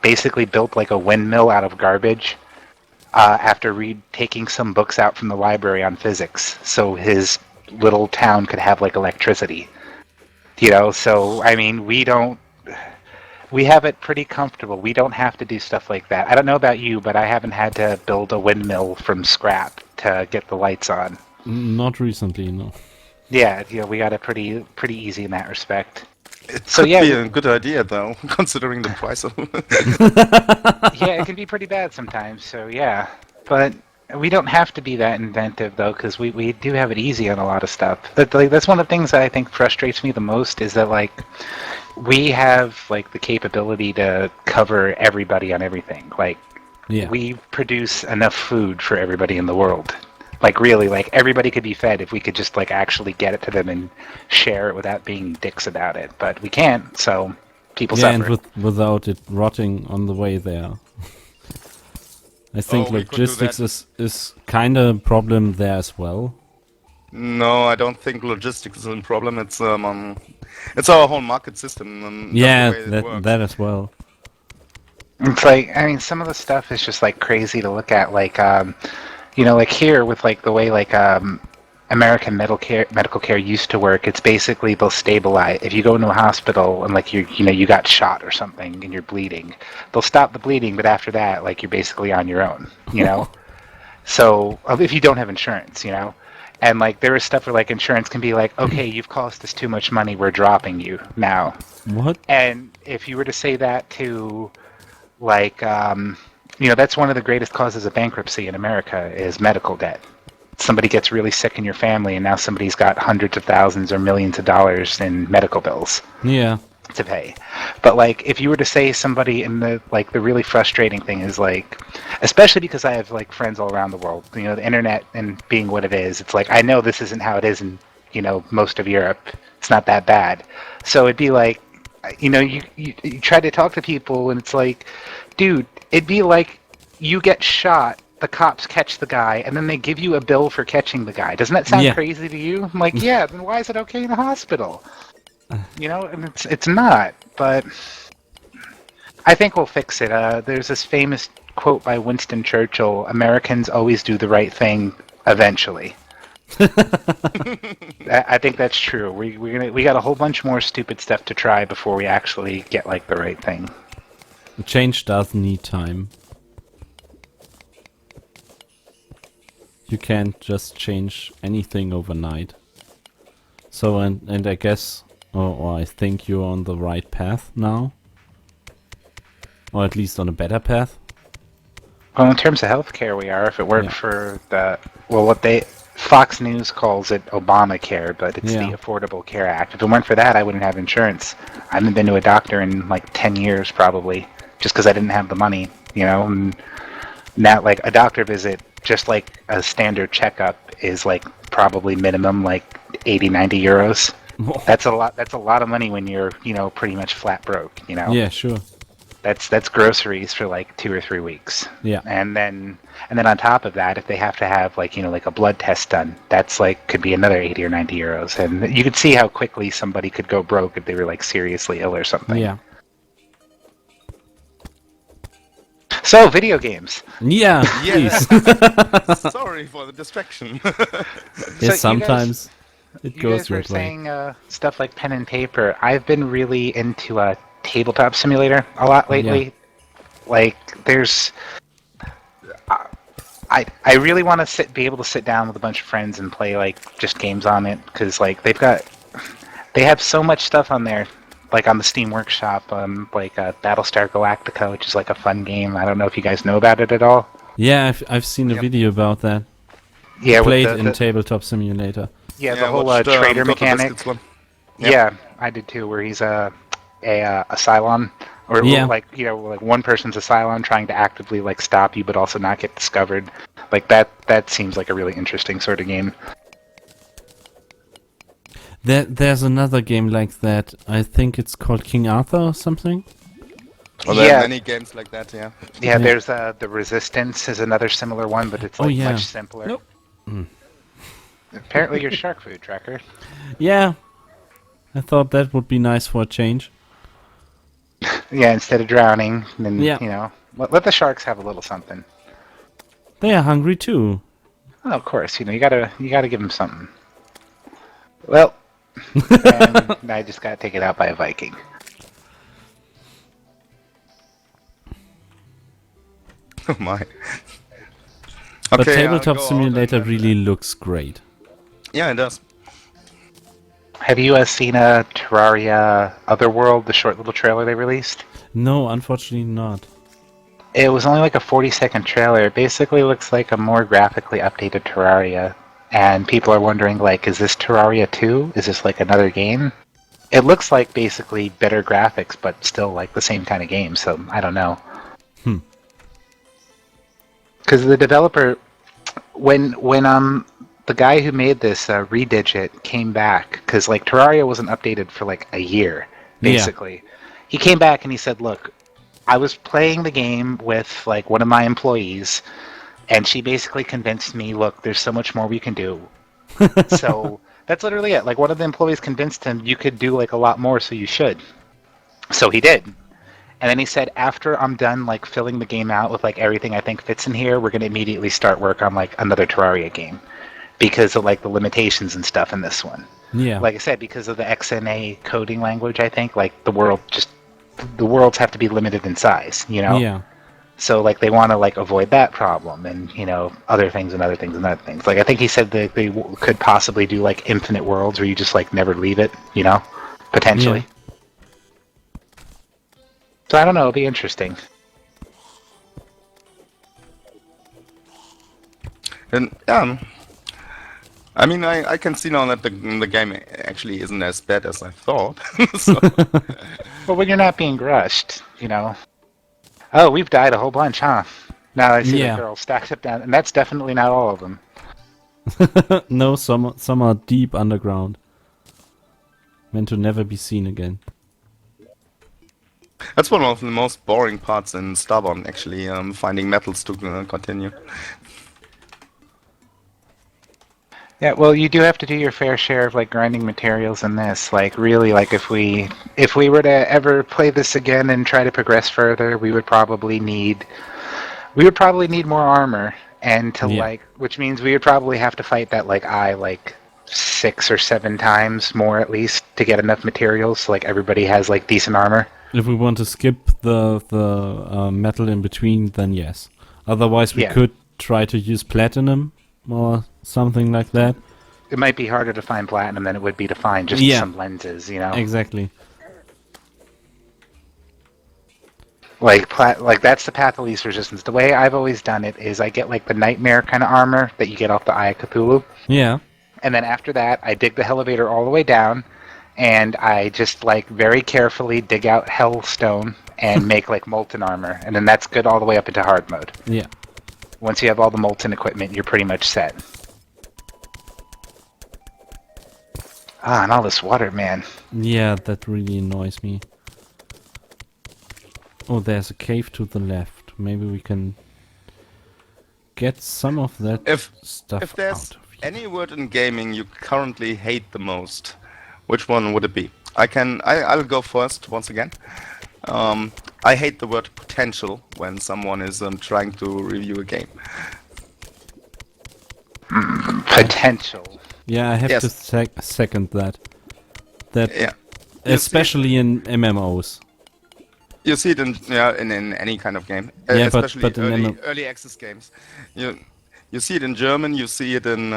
basically built like a windmill out of garbage after taking some books out from the library on physics, so his little town could have like electricity. You know, so I mean, we have it pretty comfortable. We don't have to do stuff like that. I don't know about you, but I haven't had to build a windmill from scrap to get the lights on. Not recently, no. Yeah, we got it pretty easy in that respect. It could be a good idea, though, considering the price of Yeah, it can be pretty bad sometimes, so yeah. But we don't have to be that inventive, though, because we do have it easy on a lot of stuff. That's one of the things that I think frustrates me the most, is that, like, we have, like, the capability to cover everybody on everything. Like, we produce enough food for everybody in the world. Like, really, like, everybody could be fed if we could just, like, actually get it to them and share it without being dicks about it. But we can't, so people suffer. And without it rotting on the way there. I think logistics is kind of a problem there as well. No, I don't think logistics is a problem. It's our whole market system. Yeah, that as well. It's like, I mean, some of the stuff is just like crazy to look at. Like, like here with like the way like American medical care used to work. It's basically they'll stabilize if you go into a hospital and like you got shot or something and you're bleeding. They'll stop the bleeding, but after that, like you're basically on your own. So if you don't have insurance, and like there is stuff where like insurance can be like, okay, you've cost us too much money, we're dropping you now. What? And if you were to say that to like, that's one of the greatest causes of bankruptcy in America is medical debt. Somebody gets really sick in your family, and now somebody's got hundreds of thousands or millions of dollars in medical bills Yeah. to pay. But like, if you were to say somebody in the really frustrating thing is like, especially because I have like friends all around the world, the internet and being what it is, it's like I know this isn't how it is in most of Europe. It's not that bad. So it'd be like, you try to talk to people, and it's like, dude, it'd be like you get shot. The cops catch the guy, and then they give you a bill for catching the guy. Doesn't that sound crazy to you? I'm like, yeah, then why is it okay in a hospital? And it's not, but I think we'll fix it. There's this famous quote by Winston Churchill, Americans always do the right thing eventually. I think that's true. We got a whole bunch more stupid stuff to try before we actually get like the right thing. Change does need time. You can't just change anything overnight. So, and I guess, or I think you're on the right path now. Or at least on a better path. Well, in terms of healthcare, we are. If it weren't for Fox News calls it Obamacare, but it's the Affordable Care Act. If it weren't for that, I wouldn't have insurance. I haven't been to a doctor in like 10 years probably, just because I didn't have the money, And now, like a doctor visit, just like a standard checkup, is like probably minimum like 80-90 euros. That's a lot. That's a lot of money when you're pretty much flat broke. Yeah, sure. That's groceries for like 2 or 3 weeks. Yeah. And then on top of that, if they have to have like like a blood test done, that's like could be another 80 or 90 euros. And you could see how quickly somebody could go broke if they were like seriously ill or something. Yeah. So, video games. Yeah, please. Sorry for the distraction. Yes, sometimes it you goes guys were that way. saying stuff like pen and paper. I've been really into a tabletop simulator a lot lately. Yeah. Like, there's... I really want to be able to sit down with a bunch of friends and play, like, just games on it, because, like, they have so much stuff on there. Like on the Steam Workshop, like Battlestar Galactica, which is like a fun game. I don't know if you guys know about it at all. Yeah, I've seen a video about that. Yeah, played in Tabletop Simulator. Yeah, the whole trader mechanic. Yeah, I did too. Where he's a Cylon, or like like one person's a Cylon trying to actively like stop you, but also not get discovered. Like that seems like a really interesting sort of game. There's another game like that. I think it's called King Arthur or something. Well, there are many games like that, yeah. Yeah, there's the Resistance is another similar one, but it's like much simpler. Nope. Apparently you're shark food tracker. Yeah. I thought that would be nice for a change. Yeah, instead of drowning, then let the sharks have a little something. They are hungry too. Oh, of course, you gotta give them something. Well, and I just got taken out by a Viking. Oh my. But Okay, Tabletop Simulator really looks great. Yeah, it does. Have you seen a Terraria Otherworld, the short little trailer they released? No, unfortunately not. It was only like a 40-second trailer. It basically looks like a more graphically updated Terraria. And people are wondering, like, is this Terraria 2? Is this like another game? It looks like basically better graphics, but still like the same kind of game, so I don't know. Because the developer, when the guy who made this, Redigit, came back, because like Terraria wasn't updated for like a year, basically. Yeah. He came back and he said, look, I was playing the game with like one of my employees, and she basically convinced me, look, there's so much more we can do. So that's literally it. Like, one of the employees convinced him you could do like a lot more, so you should. So he did. And then he said, after I'm done like filling the game out with like everything I think fits in here, we're going to immediately start work on like another Terraria game because of like the limitations and stuff in this one. Yeah. Like I said, because of the XNA coding language, I think like the worlds have to be limited in size, you know? Yeah. So like they want to like avoid that problem and, you know, other things and other things and other things. Like I think he said that they could possibly do like infinite worlds where you just like never leave it, you know? Potentially. Yeah. So I don't know, it'll be interesting. And I mean, I can see now that the game actually isn't as bad as I thought. So, Well, when you're not being rushed, you know. Oh, we've died a whole bunch, huh? Now I see Yeah. the girls stacked up down, and that's definitely not all of them. No, some are deep underground. Meant to never be seen again. that's one of the most boring parts in Starbound, actually, finding metals to continue. Yeah, well, you do have to do your fair share of like grinding materials in this. Like, really, like if we were to ever play this again and try to progress further, we would probably need more armor, and to Yeah. like, which means we would probably have to fight that like 6 or 7 times more at least to get enough materials so like everybody has like decent armor. If we want to skip the metal in between, then yes. Otherwise, we Yeah. could try to use platinum or something like that. It might be harder to find platinum than it would be to find just Yeah. some lenses, you know. Exactly. Like that's the path of least resistance. The way I've always done it is I get like the nightmare kind of armor that you get off the Eye of Cthulhu, Yeah. and then after that I dig the elevator all the way down, and I just like very carefully dig out Hellstone and make like molten armor, and then that's good all the way up into hard mode. Yeah. Once you have all the molten equipment, you're pretty much set. Ah, and all this water, man. Yeah, that really annoys me. Oh, there's a cave to the left. Maybe we can get some of that stuff If there's out of here. any word in gaming you currently hate the most, which one would it be? I'll go first once again. I hate the word potential when someone is trying to review a game. Potential. Yeah, I have Yes. to second that. That Yeah. especially in MMOs. You see it in any kind of game, Yeah, but- especially but in early access games. You see it in German, you see it in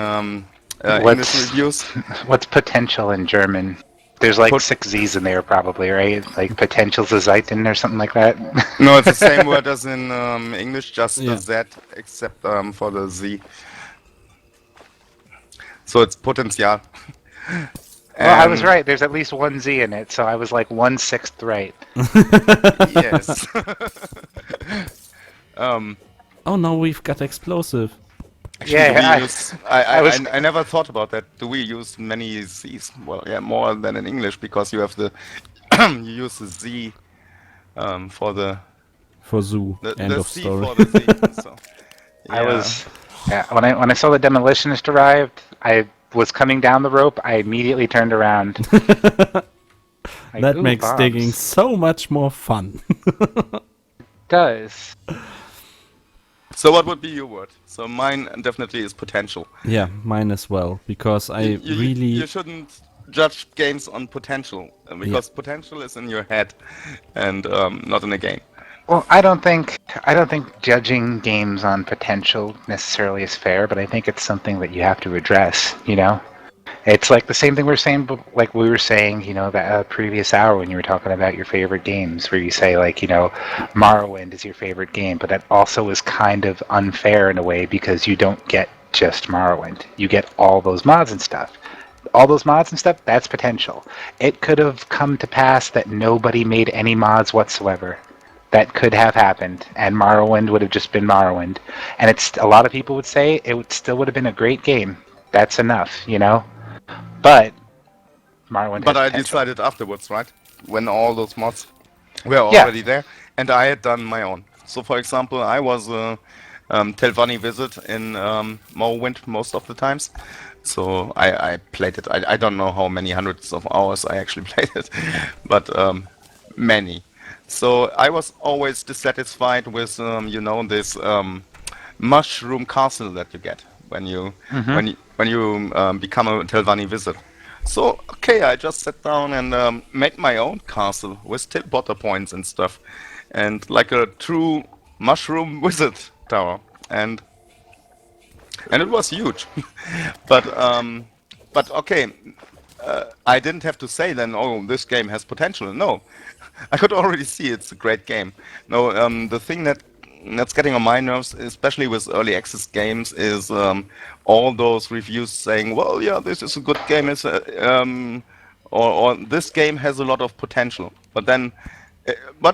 What's- English reviews. What's potential in German? There's like Pot- 6 Z's in there probably, right? Like Potentialszeiten or something like that. No, it's the same word as in English, just Yeah. the Z, except for the Z. So it's Potenzial. Well, I was right. There's at least 1 Z in it, so I was like 1/6 right. Yes. Oh no, we've got explosive. Actually, Yeah, I never thought about that. Do we use many Z's? Well, yeah, more than in English because you have the you use the Z for the For zoo. End the of C story. for the Z. So, When I saw the demolitionist arrived, I was coming down the rope. I immediately turned around. Like, That ooh, makes bombs. digging so much more fun. Does. So what would be your word? So mine definitely is potential. Yeah, mine as well. Because I really... You shouldn't judge games on potential because potential is in your head and not in a game. Well, I don't think judging games on potential necessarily is fair, but I think it's something that you have to address. You know, it's like the same thing like we were saying, you know, that previous hour when you were talking about your favorite games, where you say like, you know, Morrowind is your favorite game, but that also is kind of unfair in a way because you don't get just Morrowind, you get all those mods and stuff. All those mods and stuff, that's potential. It could have come to pass that nobody made any mods whatsoever. That could have happened, and Morrowind would have just been Morrowind. And it's a lot of people would say it would have been a great game. That's enough, you know. But Morrowind. But has I potential. decided afterwards, right? When all those mods were already there, and I had done my own. So, for example, I was Telvanni Visit in Morrowind most of the times. So I played it. I don't know how many hundreds of hours I actually played it, but many. So I was always dissatisfied with, this mushroom castle that you get when you become a Telvanni wizard. So okay, I just sat down and made my own castle with butter points and stuff, and like a true mushroom wizard tower, and it was huge. but okay, I didn't have to say then, oh, this game has potential. No, I could already see it's a great game. No, the thing that's getting on my nerves, especially with early access games, is all those reviews saying, well, yeah, this is a good game, or this game has a lot of potential. But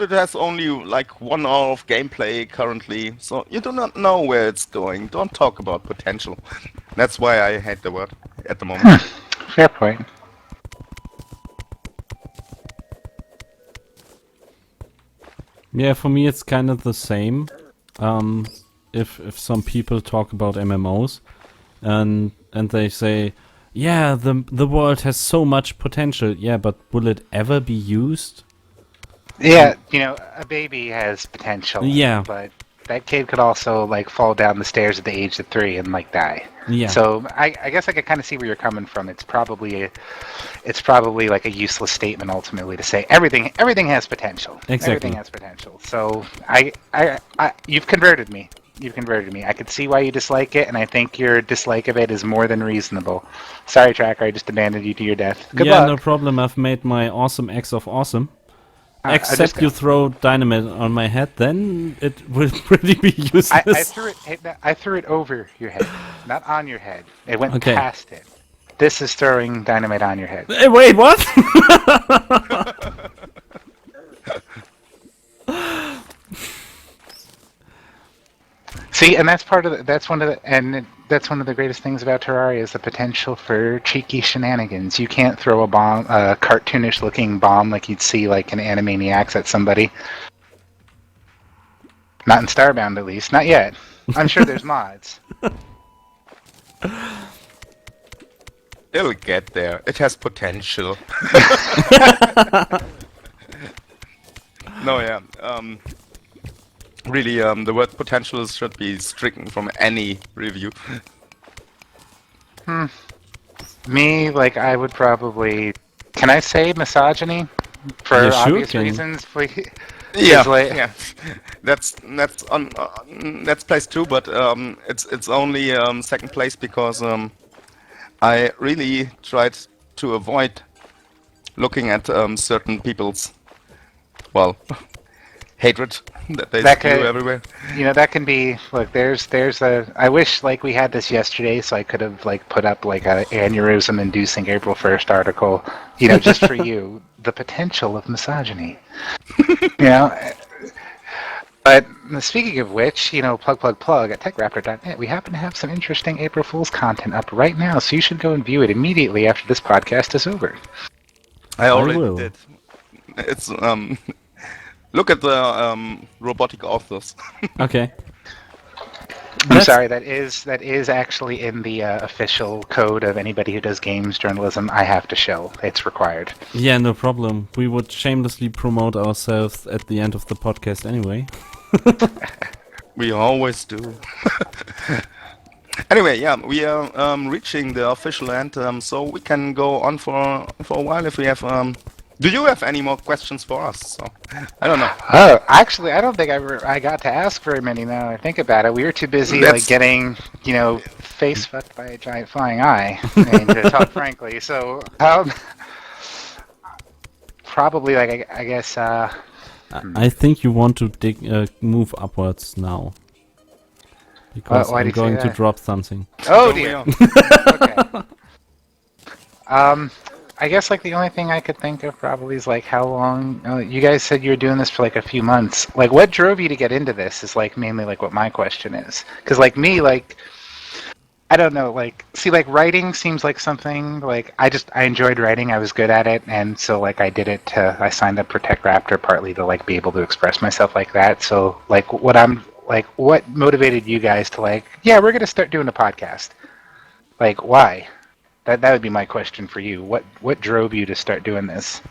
it has only like 1 hour of gameplay currently, so you do not know where it's going. Don't talk about potential. That's why I hate the word at the moment. Fair point. Yeah, for me it's kind of the same. If some people talk about MMOs and they say, yeah, the world has so much potential. Yeah, but will it ever be used? Yeah, a baby has potential. Yeah. But that kid could also like fall down the stairs at the age of 3 and like die. Yeah. So I guess I could kind of see where you're coming from. It's probably like a useless statement ultimately to say everything has potential. Exactly. Everything has potential. So you've converted me. You've converted me. I could see why you dislike it, and I think your dislike of it is more than reasonable. Sorry, Tracker, I just abandoned you to your death. Good yeah, luck. no problem. I've made my awesome X of awesome. Except you throw dynamite on my head, then it will pretty be useless. I threw it over your head, not on your head. It went Okay. past it. This is throwing dynamite on your head. Hey, wait, what? See, and that's one of the greatest things about Terraria is the potential for cheeky shenanigans. You can't throw a cartoonish-looking bomb like you'd see like in Animaniacs at somebody. Not in Starbound, at least. Not yet. I'm sure there's mods. It'll get there. It has potential. No, yeah. Really, the word potential should be stricken from any review. Me, like, I would probably... Can I say misogyny? For You sure obvious can. reasons, please? Yeah, like- yeah. That's place 2, but it's only second place because I really tried to avoid looking at certain people's hatred that they spew everywhere. That can be, look, there's I wish, like, we had this yesterday so I could have, like, put up, like, a aneurysm-inducing April 1st article, just for you. The potential of misogyny. But speaking of which, plug at TechRaptor.net, we happen to have some interesting April Fool's content up right now, so you should go and view it immediately after this podcast is over. I already will. did. It's look at the robotic authors. Okay. I'm sorry, that is actually in the official code of anybody who does games journalism. I have to show. It's required. Yeah, no problem. We would shamelessly promote ourselves at the end of the podcast anyway. We always do. Anyway, yeah, we are reaching the official end, so we can go on for a while if we have. Do you have any more questions for us? So, I don't know. Oh, actually, I don't think I got to ask very many now I think about it. We were too busy like getting, face fucked by a giant flying eye, to talk frankly. So, probably, like, I guess, I think you want to move upwards now. Because why I'm did you say going to that? drop something. Oh, So we dear. are- Okay. I guess, like, the only thing I could think of probably is, like, how long... you guys said you were doing this for, like, a few months. Like, what drove you to get into this is, like, mainly, like, what my question is. Because, like, me, like... I don't know, like... See, like, writing seems like something, like... I enjoyed writing. I was good at it. And so, like, I did it to... I signed up for TechRaptor partly to, like, be able to express myself like that. So, like, what motivated you guys to, like... Yeah, we're going to start doing a podcast. Like, why? That would be my question for you. What drove you to start doing this?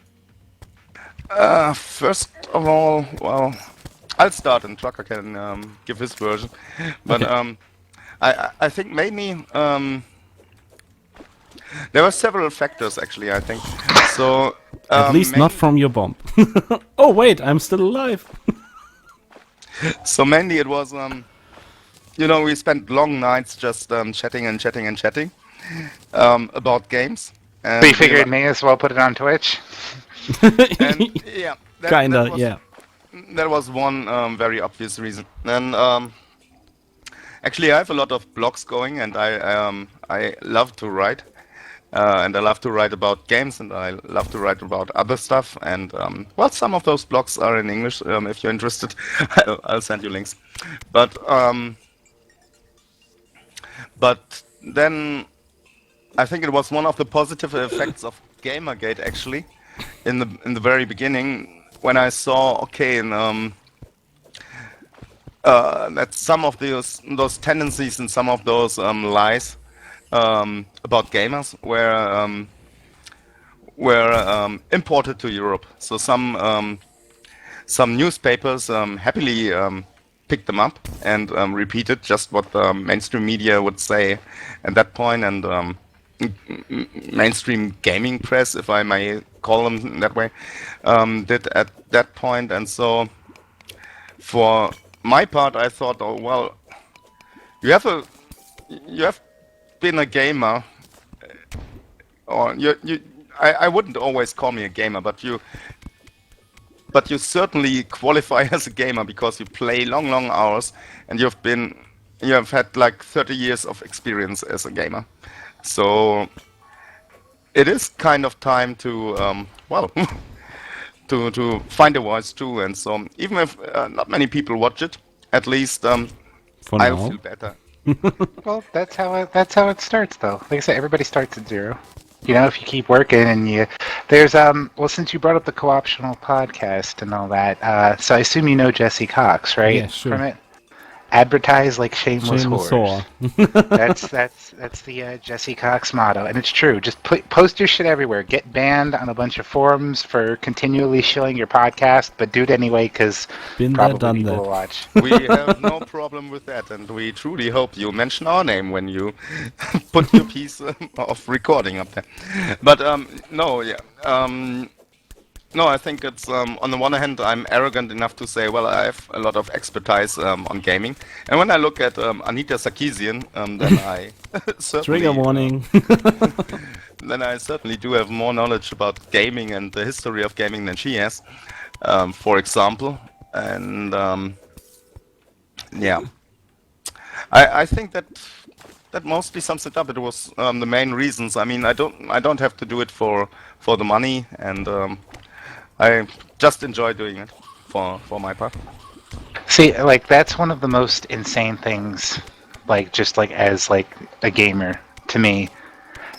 First of all, well, I'll start and Trucker can give his version. But Okay. I think mainly there were several factors actually. I think so. At least not from your bomb. Oh wait, I'm still alive. So mainly it was we spent long nights just chatting and chatting and chatting about games. So you And figured may as well put it on Twitch? and yeah, Kinda, yeah. that was one very obvious reason. And actually, I have a lot of blogs going, and I love to write, and I love to write about games, and I love to write about other stuff. And well, some of those blogs are in English. If you're interested, I'll send you links. But then I think it was one of the positive effects of Gamergate actually, in the very beginning when I saw that some of those tendencies and some of those lies about gamers were imported to Europe. So some newspapers happily picked them up and repeated just what the mainstream media would say at that point, and mainstream gaming press, if I may call them that way, did at that point. And so for my part, I thought, oh well, you have been a gamer, or I wouldn't always call me a gamer, but you certainly qualify as a gamer because you play long hours, and you have had like 30 years of experience as a gamer. So it is kind of time to to find a voice too. And so even if not many people watch it, at least For I'll now. feel better. Well, that's how it starts, though. Like I said, everybody starts at zero. You know, if you keep working and there's well, since you brought up the co-optional podcast and all that, so I assume you know Jesse Cox, right? Yeah, sure. From it, advertise like shameless Shameless whores. whore. That's the Jesse Cox motto, and it's true. Just post your shit everywhere. Get banned on a bunch of forums for continually shilling your podcast, but do it anyway because Been there, probably done people that. will watch. We have no problem with that, and we truly hope you mention our name when you put your piece of recording up there. But no, yeah. No, I think it's on the one hand I'm arrogant enough to say, well, I have a lot of expertise on gaming, and when I look at Anita Sarkeesian, then I certainly Trigger warning. then I certainly do have more knowledge about gaming and the history of gaming than she has, for example. And yeah, I think that mostly sums it up. It was the main reasons. I mean, I don't have to do it for the money, and I just enjoy doing it for my part. See, like that's one of the most insane things, like just like as like a gamer to me.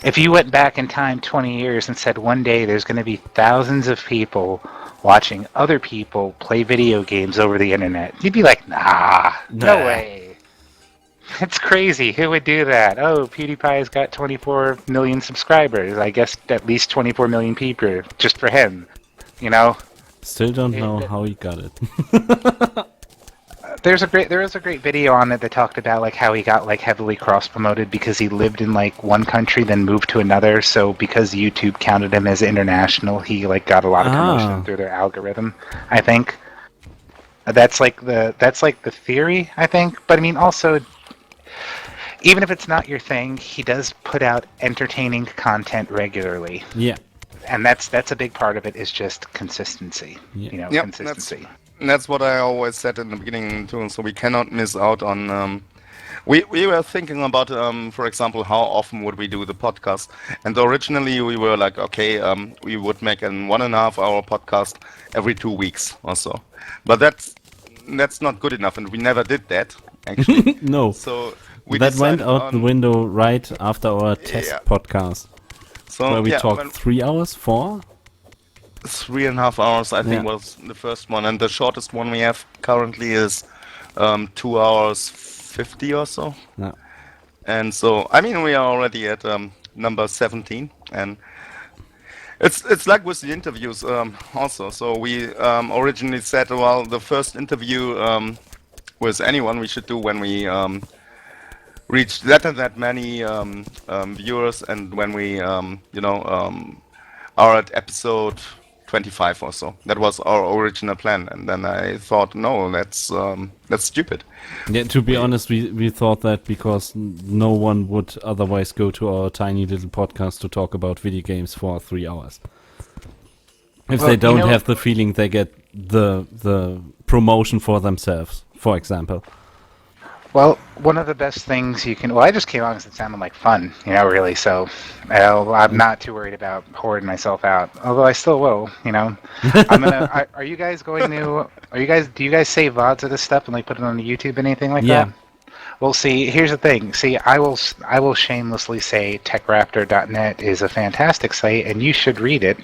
If you went back in time 20 years and said one day there's going to be thousands of people watching other people play video games over the internet, you'd be like, nah, no Nah. way. It's crazy. Who would do that? Oh, PewDiePie's got 24 million subscribers. I guess at least 24 million people just for him. You know? Still don't know how he got it. There was a great video on it that talked about like how he got like heavily cross promoted because he lived in like one country then moved to another. So because YouTube counted him as international, he like got a lot of promotion through their algorithm. I think that's like the theory. I think, but I mean also, even if it's not your thing, he does put out entertaining content regularly. Yeah. And that's a big part of it is just consistency. Yeah. You know, Yep, consistency. That's what I always said in the beginning too. So we cannot miss out on. We were thinking about, for example, how often would we do the podcast? And originally we were like, okay, we would make an 1.5 hour podcast every 2 weeks or so. But that's not good enough, and we never did that actually. No. So we That went decided out the on- window right after our test Yeah. podcast. So Where we yeah, talked 3 hours, 4? 3.5 hours, I think, Yeah. was the first one, and the shortest one we have currently is 2 hours 50 or so. No. And so, I mean, we are already at number 17, and It's like with the interviews also. So we originally said, well, the first interview with anyone we should do when we reach that many viewers, and when we are at episode 25 or so. That was our original plan, and then I thought, no, that's stupid. Yeah, to be honest, we thought that because no one would otherwise go to our tiny little podcast to talk about video games for 3 hours. If they don't have the feeling they get the promotion for themselves, for example. Well, one of the best things you can... Well, I just came on because it sounded like fun, really, so I'm not too worried about hoarding myself out, although I still will, I'm gonna... Are you guys going to... Do you guys save VODs of this stuff and, put it on YouTube and anything like that? Well, see, here's the thing. See, I will shamelessly say TechRaptor.net is a fantastic site, and you should read it.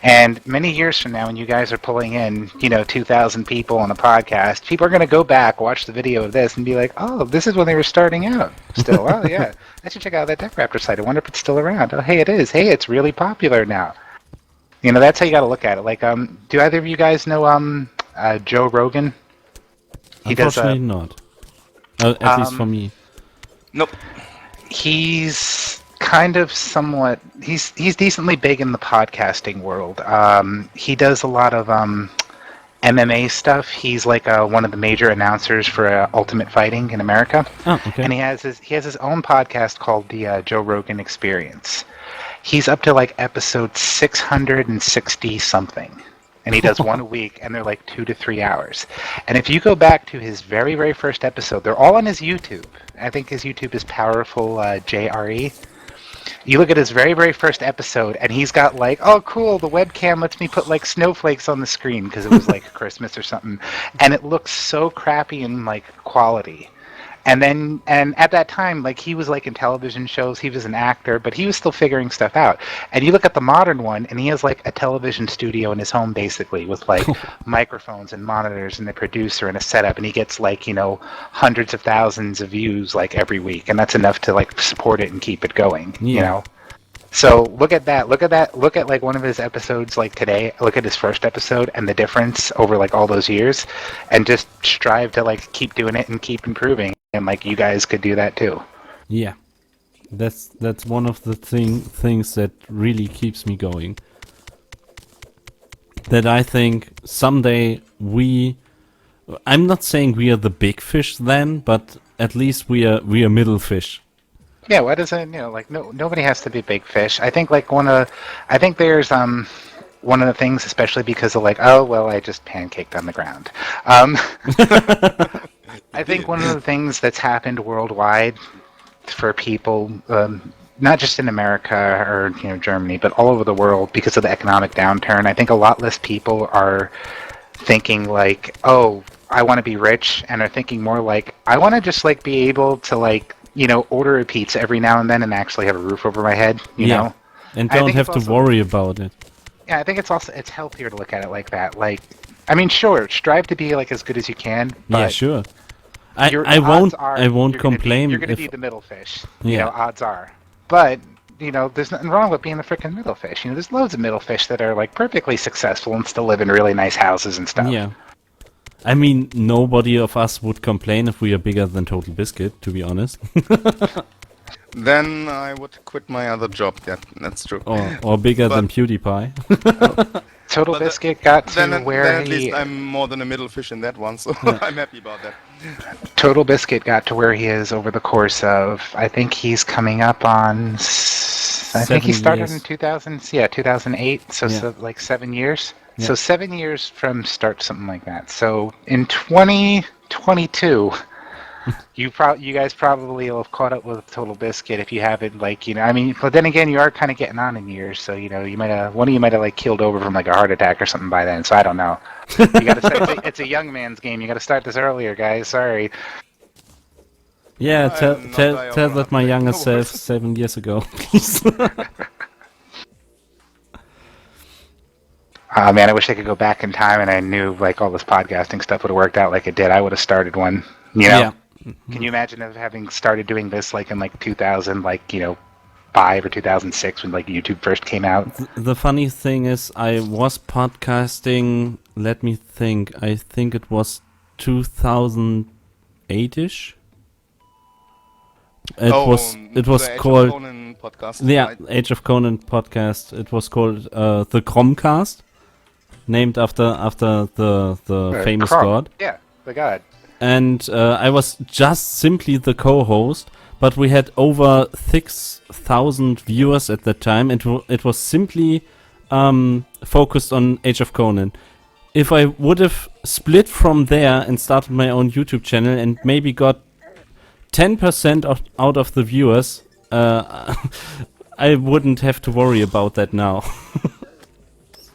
And many years from now, when you guys are pulling in, 2,000 people on a podcast, people are going to go back, watch the video of this, and be like, oh, this is when they were starting out. Still, oh, yeah. I should check out that TechRaptor site. I wonder if it's still around. Oh, hey, it is. Hey, it's really popular now. That's how you got to look at it. Do either of you guys know Joe Rogan? Unfortunately, not. At least for me. Nope. He's kind of somewhat... He's decently big in the podcasting world. He does a lot of MMA stuff. He's one of the major announcers for Ultimate Fighting in America. Oh, okay. And he has his own podcast called the Joe Rogan Experience. He's up to episode 660 something. And he does one a week, and they're 2 to 3 hours. And if you go back to his very, very first episode, they're all on his YouTube. I think his YouTube is Powerful JRE. You look at his very, very first episode, and he's got oh, cool, the webcam lets me put snowflakes on the screen because it was Christmas or something. And it looks so crappy in quality. And at that time, he was in television shows, he was an actor, but he was still figuring stuff out. And you look at the modern one, and he has a television studio in his home, basically, with microphones and monitors and a producer and a setup, and he gets hundreds of thousands of views every week, and that's enough to support it and keep it going. So look at that. Look at one of his episodes today. Look at his first episode and the difference over all those years, and just strive to keep doing it and keep improving. And you guys could do that too. Yeah, that's one of the things that really keeps me going. That I think someday I'm not saying we are the big fish then, but at least we are middle fish. Yeah, why doesn't nobody has to be big fish. I think I think there's one of the things, especially because of oh well, I just pancaked on the ground. I think one of the things that's happened worldwide for people, not just in America or Germany, but all over the world because of the economic downturn, I think a lot less people are thinking oh, I want to be rich, and are thinking more I want to just be able to order a pizza every now and then and actually have a roof over my head, you know? And don't have to worry about it. Yeah, I think it's healthier to look at it like that. I mean, sure, strive to be as good as you can, but yeah, sure. I won't complain. You're going to be the middle fish. Odds are. But, there's nothing wrong with being the freaking middle fish. There's loads of middle fish that are perfectly successful and still live in really nice houses and stuff. Yeah. I mean, nobody of us would complain if we are bigger than Total Biscuit, to be honest. Then I would quit my other job. Yeah, that's true. Or bigger than PewDiePie. Total Biscuit got to then where at least I'm more than a middle fish in that one, so I'm happy about that. Total Biscuit got to where he is over the course of, I think he's coming up on, I think he started in 2008, so 7 years. Yeah. So 7 years from start, something like that. So in 2022, you guys probably will have caught up with Total Biscuit if you haven't, I mean, but then again, you are kind of getting on in years, so you might have one of you might have keeled over from a heart attack or something by then. So I don't know. You got to start. It's a young man's game. You got to start this earlier, guys. Sorry. Yeah, tell that my younger self 7 years ago, please. Man, I wish I could go back in time and I knew all this podcasting stuff would have worked out like it did. I would have started one. Can you imagine having started doing this in 2000, 2005 or 2006 when like YouTube first came out. The funny thing is, I was podcasting. Let me think. I think it was 2008ish. It was the Age of called Conan podcast. Right? Age of Conan podcast. It was called the Chromcast, named after the famous Kronk. god. Yeah, the god. And I was just simply the co-host, but we had over 6,000 viewers at that time. It was simply focused on Age of Conan. If I would have split from there and started my own YouTube channel and maybe got 10% out of the viewers, I wouldn't have to worry about that now.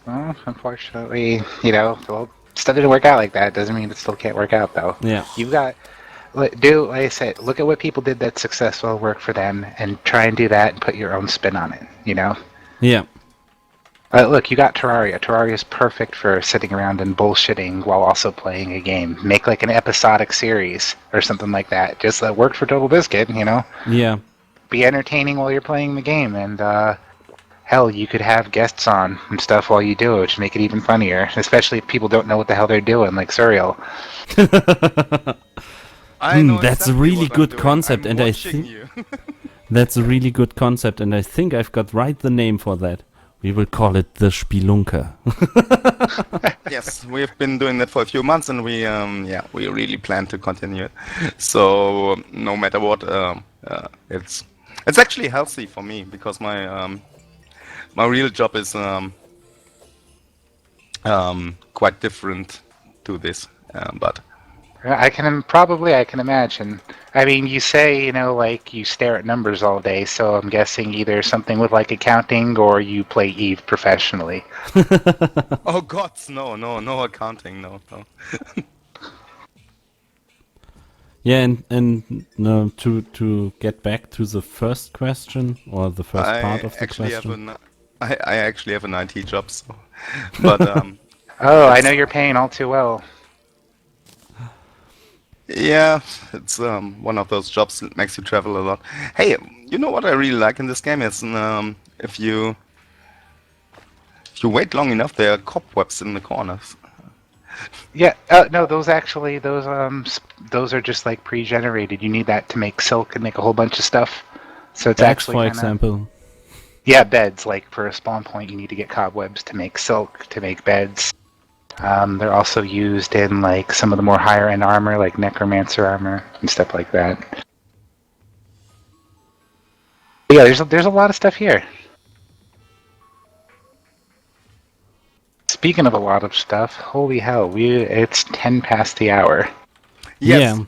Well, unfortunately, stuff didn't work out like that. Doesn't mean it still can't work out, though. Yeah. You got, like I said, look at what people did that's successful, work for them, and try and do that and put your own spin on it, Yeah. Look, you got Terraria. Terraria is perfect for sitting around and bullshitting while also playing a game. Make like an episodic series or something like that. Just worked for Total Biscuit, Yeah. Be entertaining while you're playing the game, and hell, you could have guests on and stuff while you do it, which make it even funnier, especially if people don't know what the hell they're doing, like Surreal. I know That's a exactly really what I'm good doing. concept, I'm and I watching think you. that's a really good concept, and I think I've got the name for that. We will call it the Spielunke. Yes, we've been doing that for a few months, and we really plan to continue it. So no matter what, it's actually healthy for me because my real job is quite different to this, but. I can imagine. I mean, you say, like you stare at numbers all day, so I'm guessing either something with like accounting or you play Eve professionally. Oh God, no accounting, no. Yeah, and to get back to the first question or the first part of the question. I actually have an IT job, so. But Oh, I know your pain all too well. yeah, it's one of those jobs that makes you travel a lot. Hey, you know what I really like in this game is if you wait long enough, there are cobwebs in the corners. Yeah, no, those are just like pre-generated. You need that to make silk and make a whole bunch of stuff. So it's Beds, actually for kinda, example. Yeah, beds. Like for a spawn point, you need to get cobwebs to make silk to make beds. They're also used in like some of the more higher end armor, like necromancer armor and stuff like that. But yeah, there's a lot of stuff here. Speaking of a lot of stuff, holy hell, it's 10 past the hour. Yes.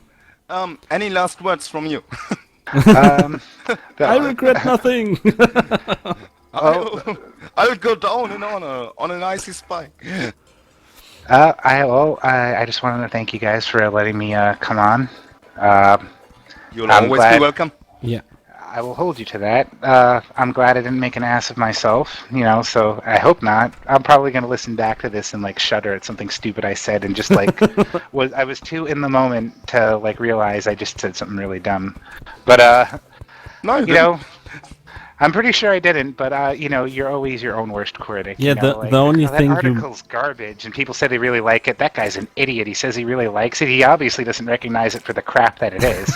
Yeah. Any last words from you? I regret nothing. I'll go down in honor on an icy spike. I just wanted to thank you guys for letting me come on. You'll always be welcome. Yeah. I will hold you to that. I'm glad I didn't make an ass of myself, so I hope not. I'm probably going to listen back to this and like shudder at something stupid I said and just like I was too in the moment to like realize I just said something really dumb. But no, I'm pretty sure I didn't, but you're always your own worst critic. Yeah, the only thing that article's garbage, and people say they really like it. That guy's an idiot. He says he really likes it. He obviously doesn't recognize it for the crap that it is.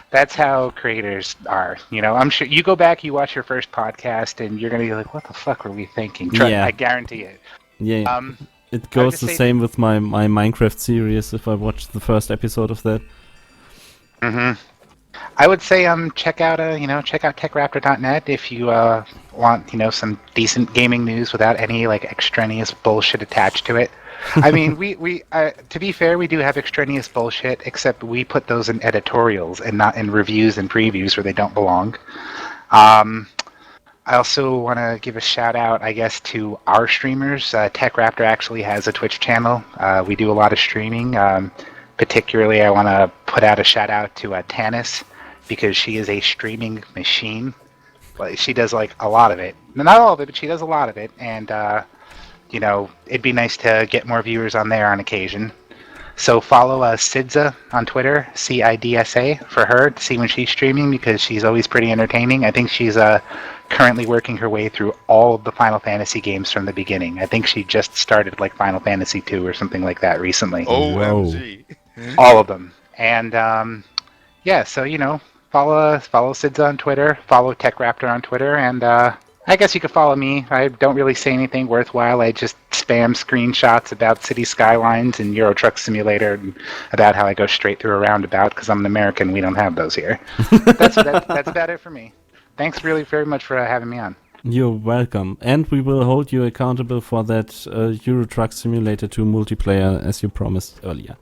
That's how creators are. I'm sure you go back, you watch your first podcast, and you're gonna be like, "What the fuck were we thinking?" Yeah. I guarantee it. Yeah. It goes the same with my Minecraft series. If I watch the first episode of that. Mm-hmm. I would say check out TechRaptor.net if you want some decent gaming news without any like extraneous bullshit attached to it. I mean, we to be fair, we do have extraneous bullshit, except we put those in editorials and not in reviews and previews where they don't belong. I also want to give a shout out, I guess, to our streamers. TechRaptor actually has a Twitch channel. We do a lot of streaming. Particularly, I want to put out a shout out to Tanis because she is a streaming machine. Like, she does like a lot of it. Not all of it, but she does a lot of it. And it'd be nice to get more viewers on there on occasion. So follow Sidza on Twitter, CIDSA, for her to see when she's streaming because she's always pretty entertaining. I think she's currently working her way through all of the Final Fantasy games from the beginning. I think she just started like Final Fantasy 2 or something like that recently. OMG. All of them. And yeah, so follow Sidza on Twitter, follow TechRaptor on Twitter, and I guess you could follow me. I don't really say anything worthwhile. I just spam screenshots about city skylines and Euro Truck Simulator and about how I go straight through a roundabout because I'm an American. We don't have those here. That's about it for me. Thanks really very much for having me on. You're welcome. And we will hold you accountable for that Euro Truck Simulator 2 multiplayer as you promised earlier.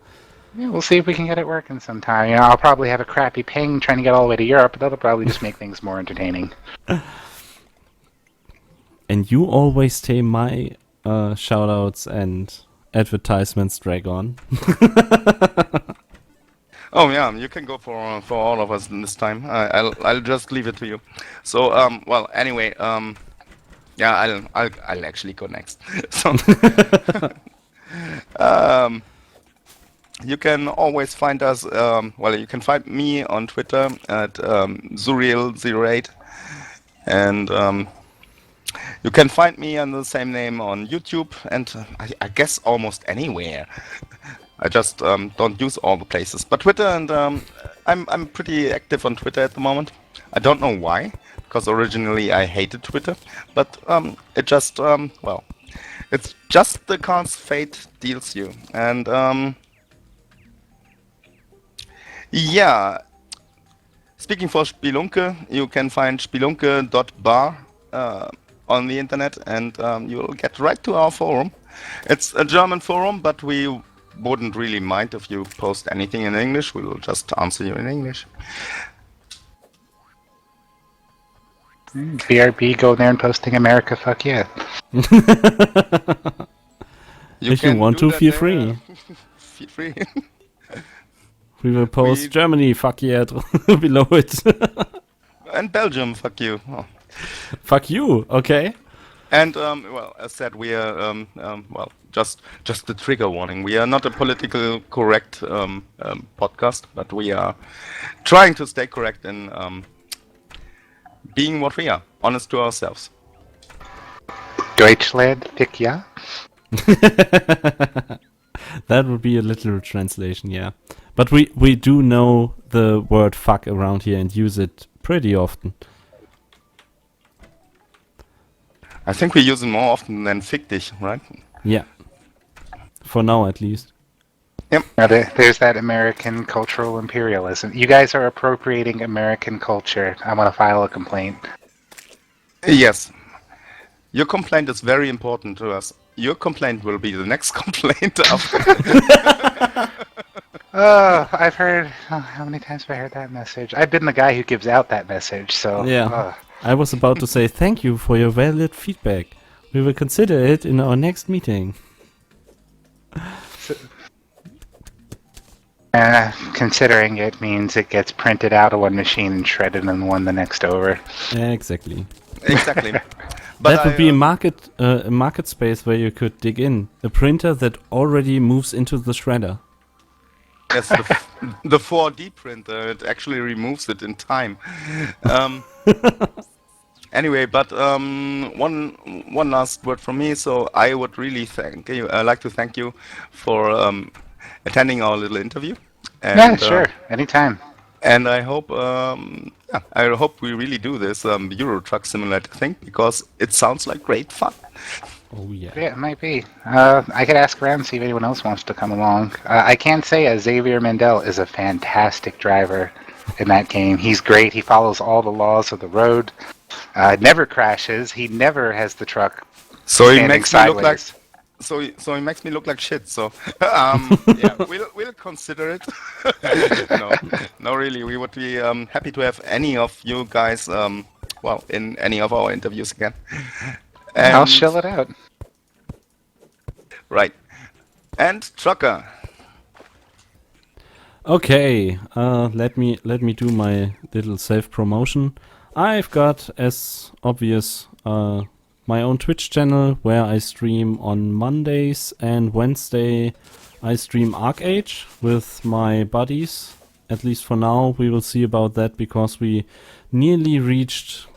Yeah, we'll see if we can get it working sometime. I'll probably have a crappy ping trying to get all the way to Europe, but that'll probably just make things more entertaining. And you always say my shoutouts and advertisements drag on. Oh yeah, you can go for all of us this time. I'll just leave it to you. So well anyway yeah I'll actually go next. So you can always find us. Well, you can find me on Twitter at Zuriel08, and you can find me under the same name on YouTube, and I guess almost anywhere. I just don't use all the places. But Twitter, and I'm pretty active on Twitter at the moment. I don't know why, because originally I hated Twitter, but it just well, it's just the cards fate deals you, and yeah. Speaking for Spielunke, you can find spielunke.bar on the internet, and you'll get right to our forum. It's a German forum, but we wouldn't really mind if you post anything in English. We will just answer you in English. BRB, go there and posting America, fuck yeah. If you want to, feel free. Feel free. We will post Germany, fuck yeah, below it. And Belgium, fuck you. Oh. Fuck you, okay. And well, as said, we are well, just the trigger warning. We are not a political correct podcast, but we are trying to stay correct in being what we are, honest to ourselves. Deutschland, fick ja. That would be a literal translation, yeah. But we do know the word fuck around here and use it pretty often. I think we use it more often than fick dich, right? Yeah. For now, at least. Yep. Now there's that American cultural imperialism. You guys are appropriating American culture. I want to file a complaint. Yes. Your complaint is very important to us. Your complaint will be the next complaint after. I've heard... how many times have I heard that message? I've been the guy who gives out that message, so... Yeah. I was about to say thank you for your valid feedback. We will consider it in our next meeting. Considering it means it gets printed out of one machine and shredded in one the next over. Exactly. Exactly. But that would be a market space where you could dig in. A printer that already moves into the shredder. Yes, the 4D printer, it actually removes it in time. Anyway, but one last word from me. So I would really like to thank you for attending our little interview. And, yeah, sure, anytime. And I hope, I hope we really do this Euro Truck Simulator thing, because it sounds like great fun. Oh yeah. Yeah, it might be. I could ask around and see if anyone else wants to come along. I can say Xavier Mendel is a fantastic driver in that game. He's great. He follows all the laws of the road. Never crashes. He never has the truck. So he makes me sideways. look like. So he makes me look like shit. So yeah, we'll consider it. No, really, we would be happy to have any of you guys. Well, in any of our interviews again. And I'll shell it out. Right. And Trucker. Okay, let me do my little self promotion. I've got, as obvious, my own Twitch channel where I stream on Mondays and Wednesday. I stream ArcAge with my buddies. At least for now, we will see about that because we nearly reached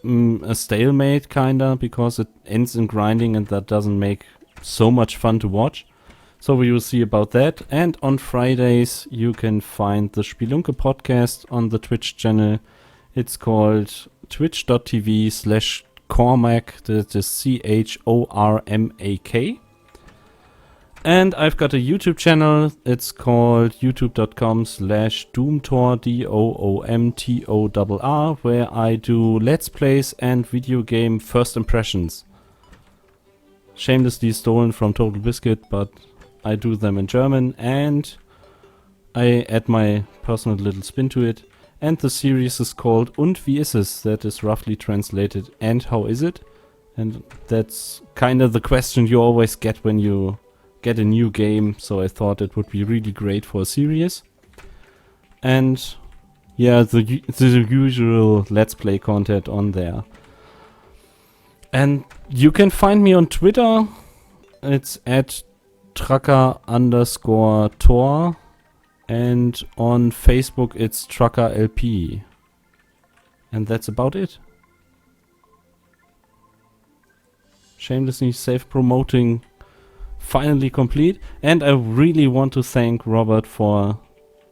a stalemate, kinda, because it ends in grinding and that doesn't make so much fun to watch. So we will see about that. And on Fridays, you can find the Spielunke podcast on the Twitch channel. It's called twitch.tv/Cormac. That is CHORMAK. And I've got a YouTube channel. It's called youtube.com/Doomtor, DOOMTORR, where I do Let's Plays and video game first impressions. Shamelessly stolen from Total Biscuit, but I do them in German and I add my personal little spin to it. And the series is called Und wie ist es? That is roughly translated, and how is it? And that's kind of the question you always get when you get a new game, so I thought it would be really great for a series. And yeah, the usual Let's Play content on there. And you can find me on Twitter. It's at trucker_tor. And on Facebook it's truckerLP. And that's about it. Shamelessly self-promoting finally complete. And I really want to thank Robert for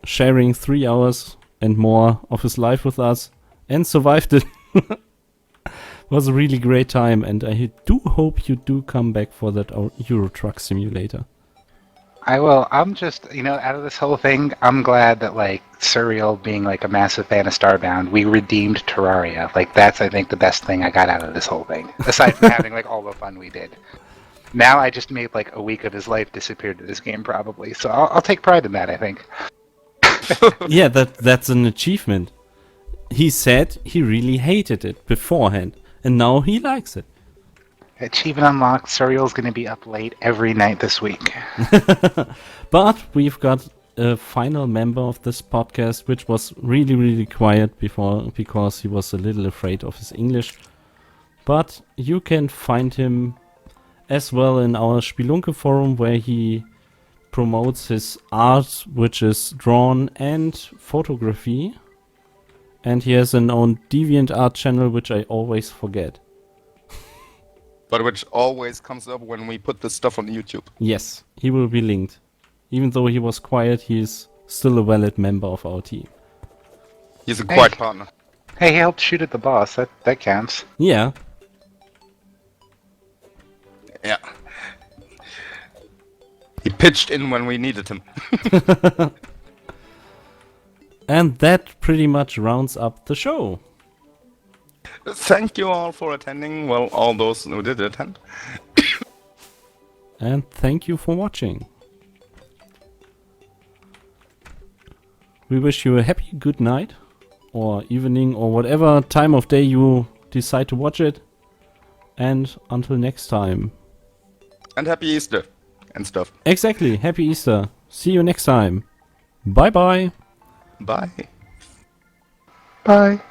sharing 3 hours and more of his life with us and survived it. It was a really great time, and I do hope you do come back for that Euro Truck Simulator. I will. I'm just, out of this whole thing, I'm glad that, Surreal being, a massive fan of Starbound, we redeemed Terraria. That's, I think, the best thing I got out of this whole thing. Aside from having, all the fun we did. Now I just made, a week of his life disappear to this game, probably. So I'll take pride in that, I think. Yeah, that's an achievement. He said he really hated it beforehand, and now he likes it. Achievement unlocked. Surreal's going to be up late every night this week. But we've got a final member of this podcast, which was really, really quiet before because he was a little afraid of his English. But you can find him as well in our Spielunke forum, where he promotes his art, which is drawn and photography. And he has an own DeviantArt channel, which I always forget. But which always comes up when we put this stuff on YouTube. Yes, he will be linked. Even though he was quiet, he is still a valid member of our team. He's a quiet partner. Hey, he helped shoot at the boss. That counts. Yeah. Yeah. He pitched in when we needed him. And that pretty much rounds up the show. Thank you all for attending. Well, all those who did attend. And thank you for watching. We wish you a happy good night, or evening, or whatever time of day you decide to watch it. And until next time. And happy Easter and stuff. Exactly. Happy Easter. See you next time. Bye bye. Bye. Bye.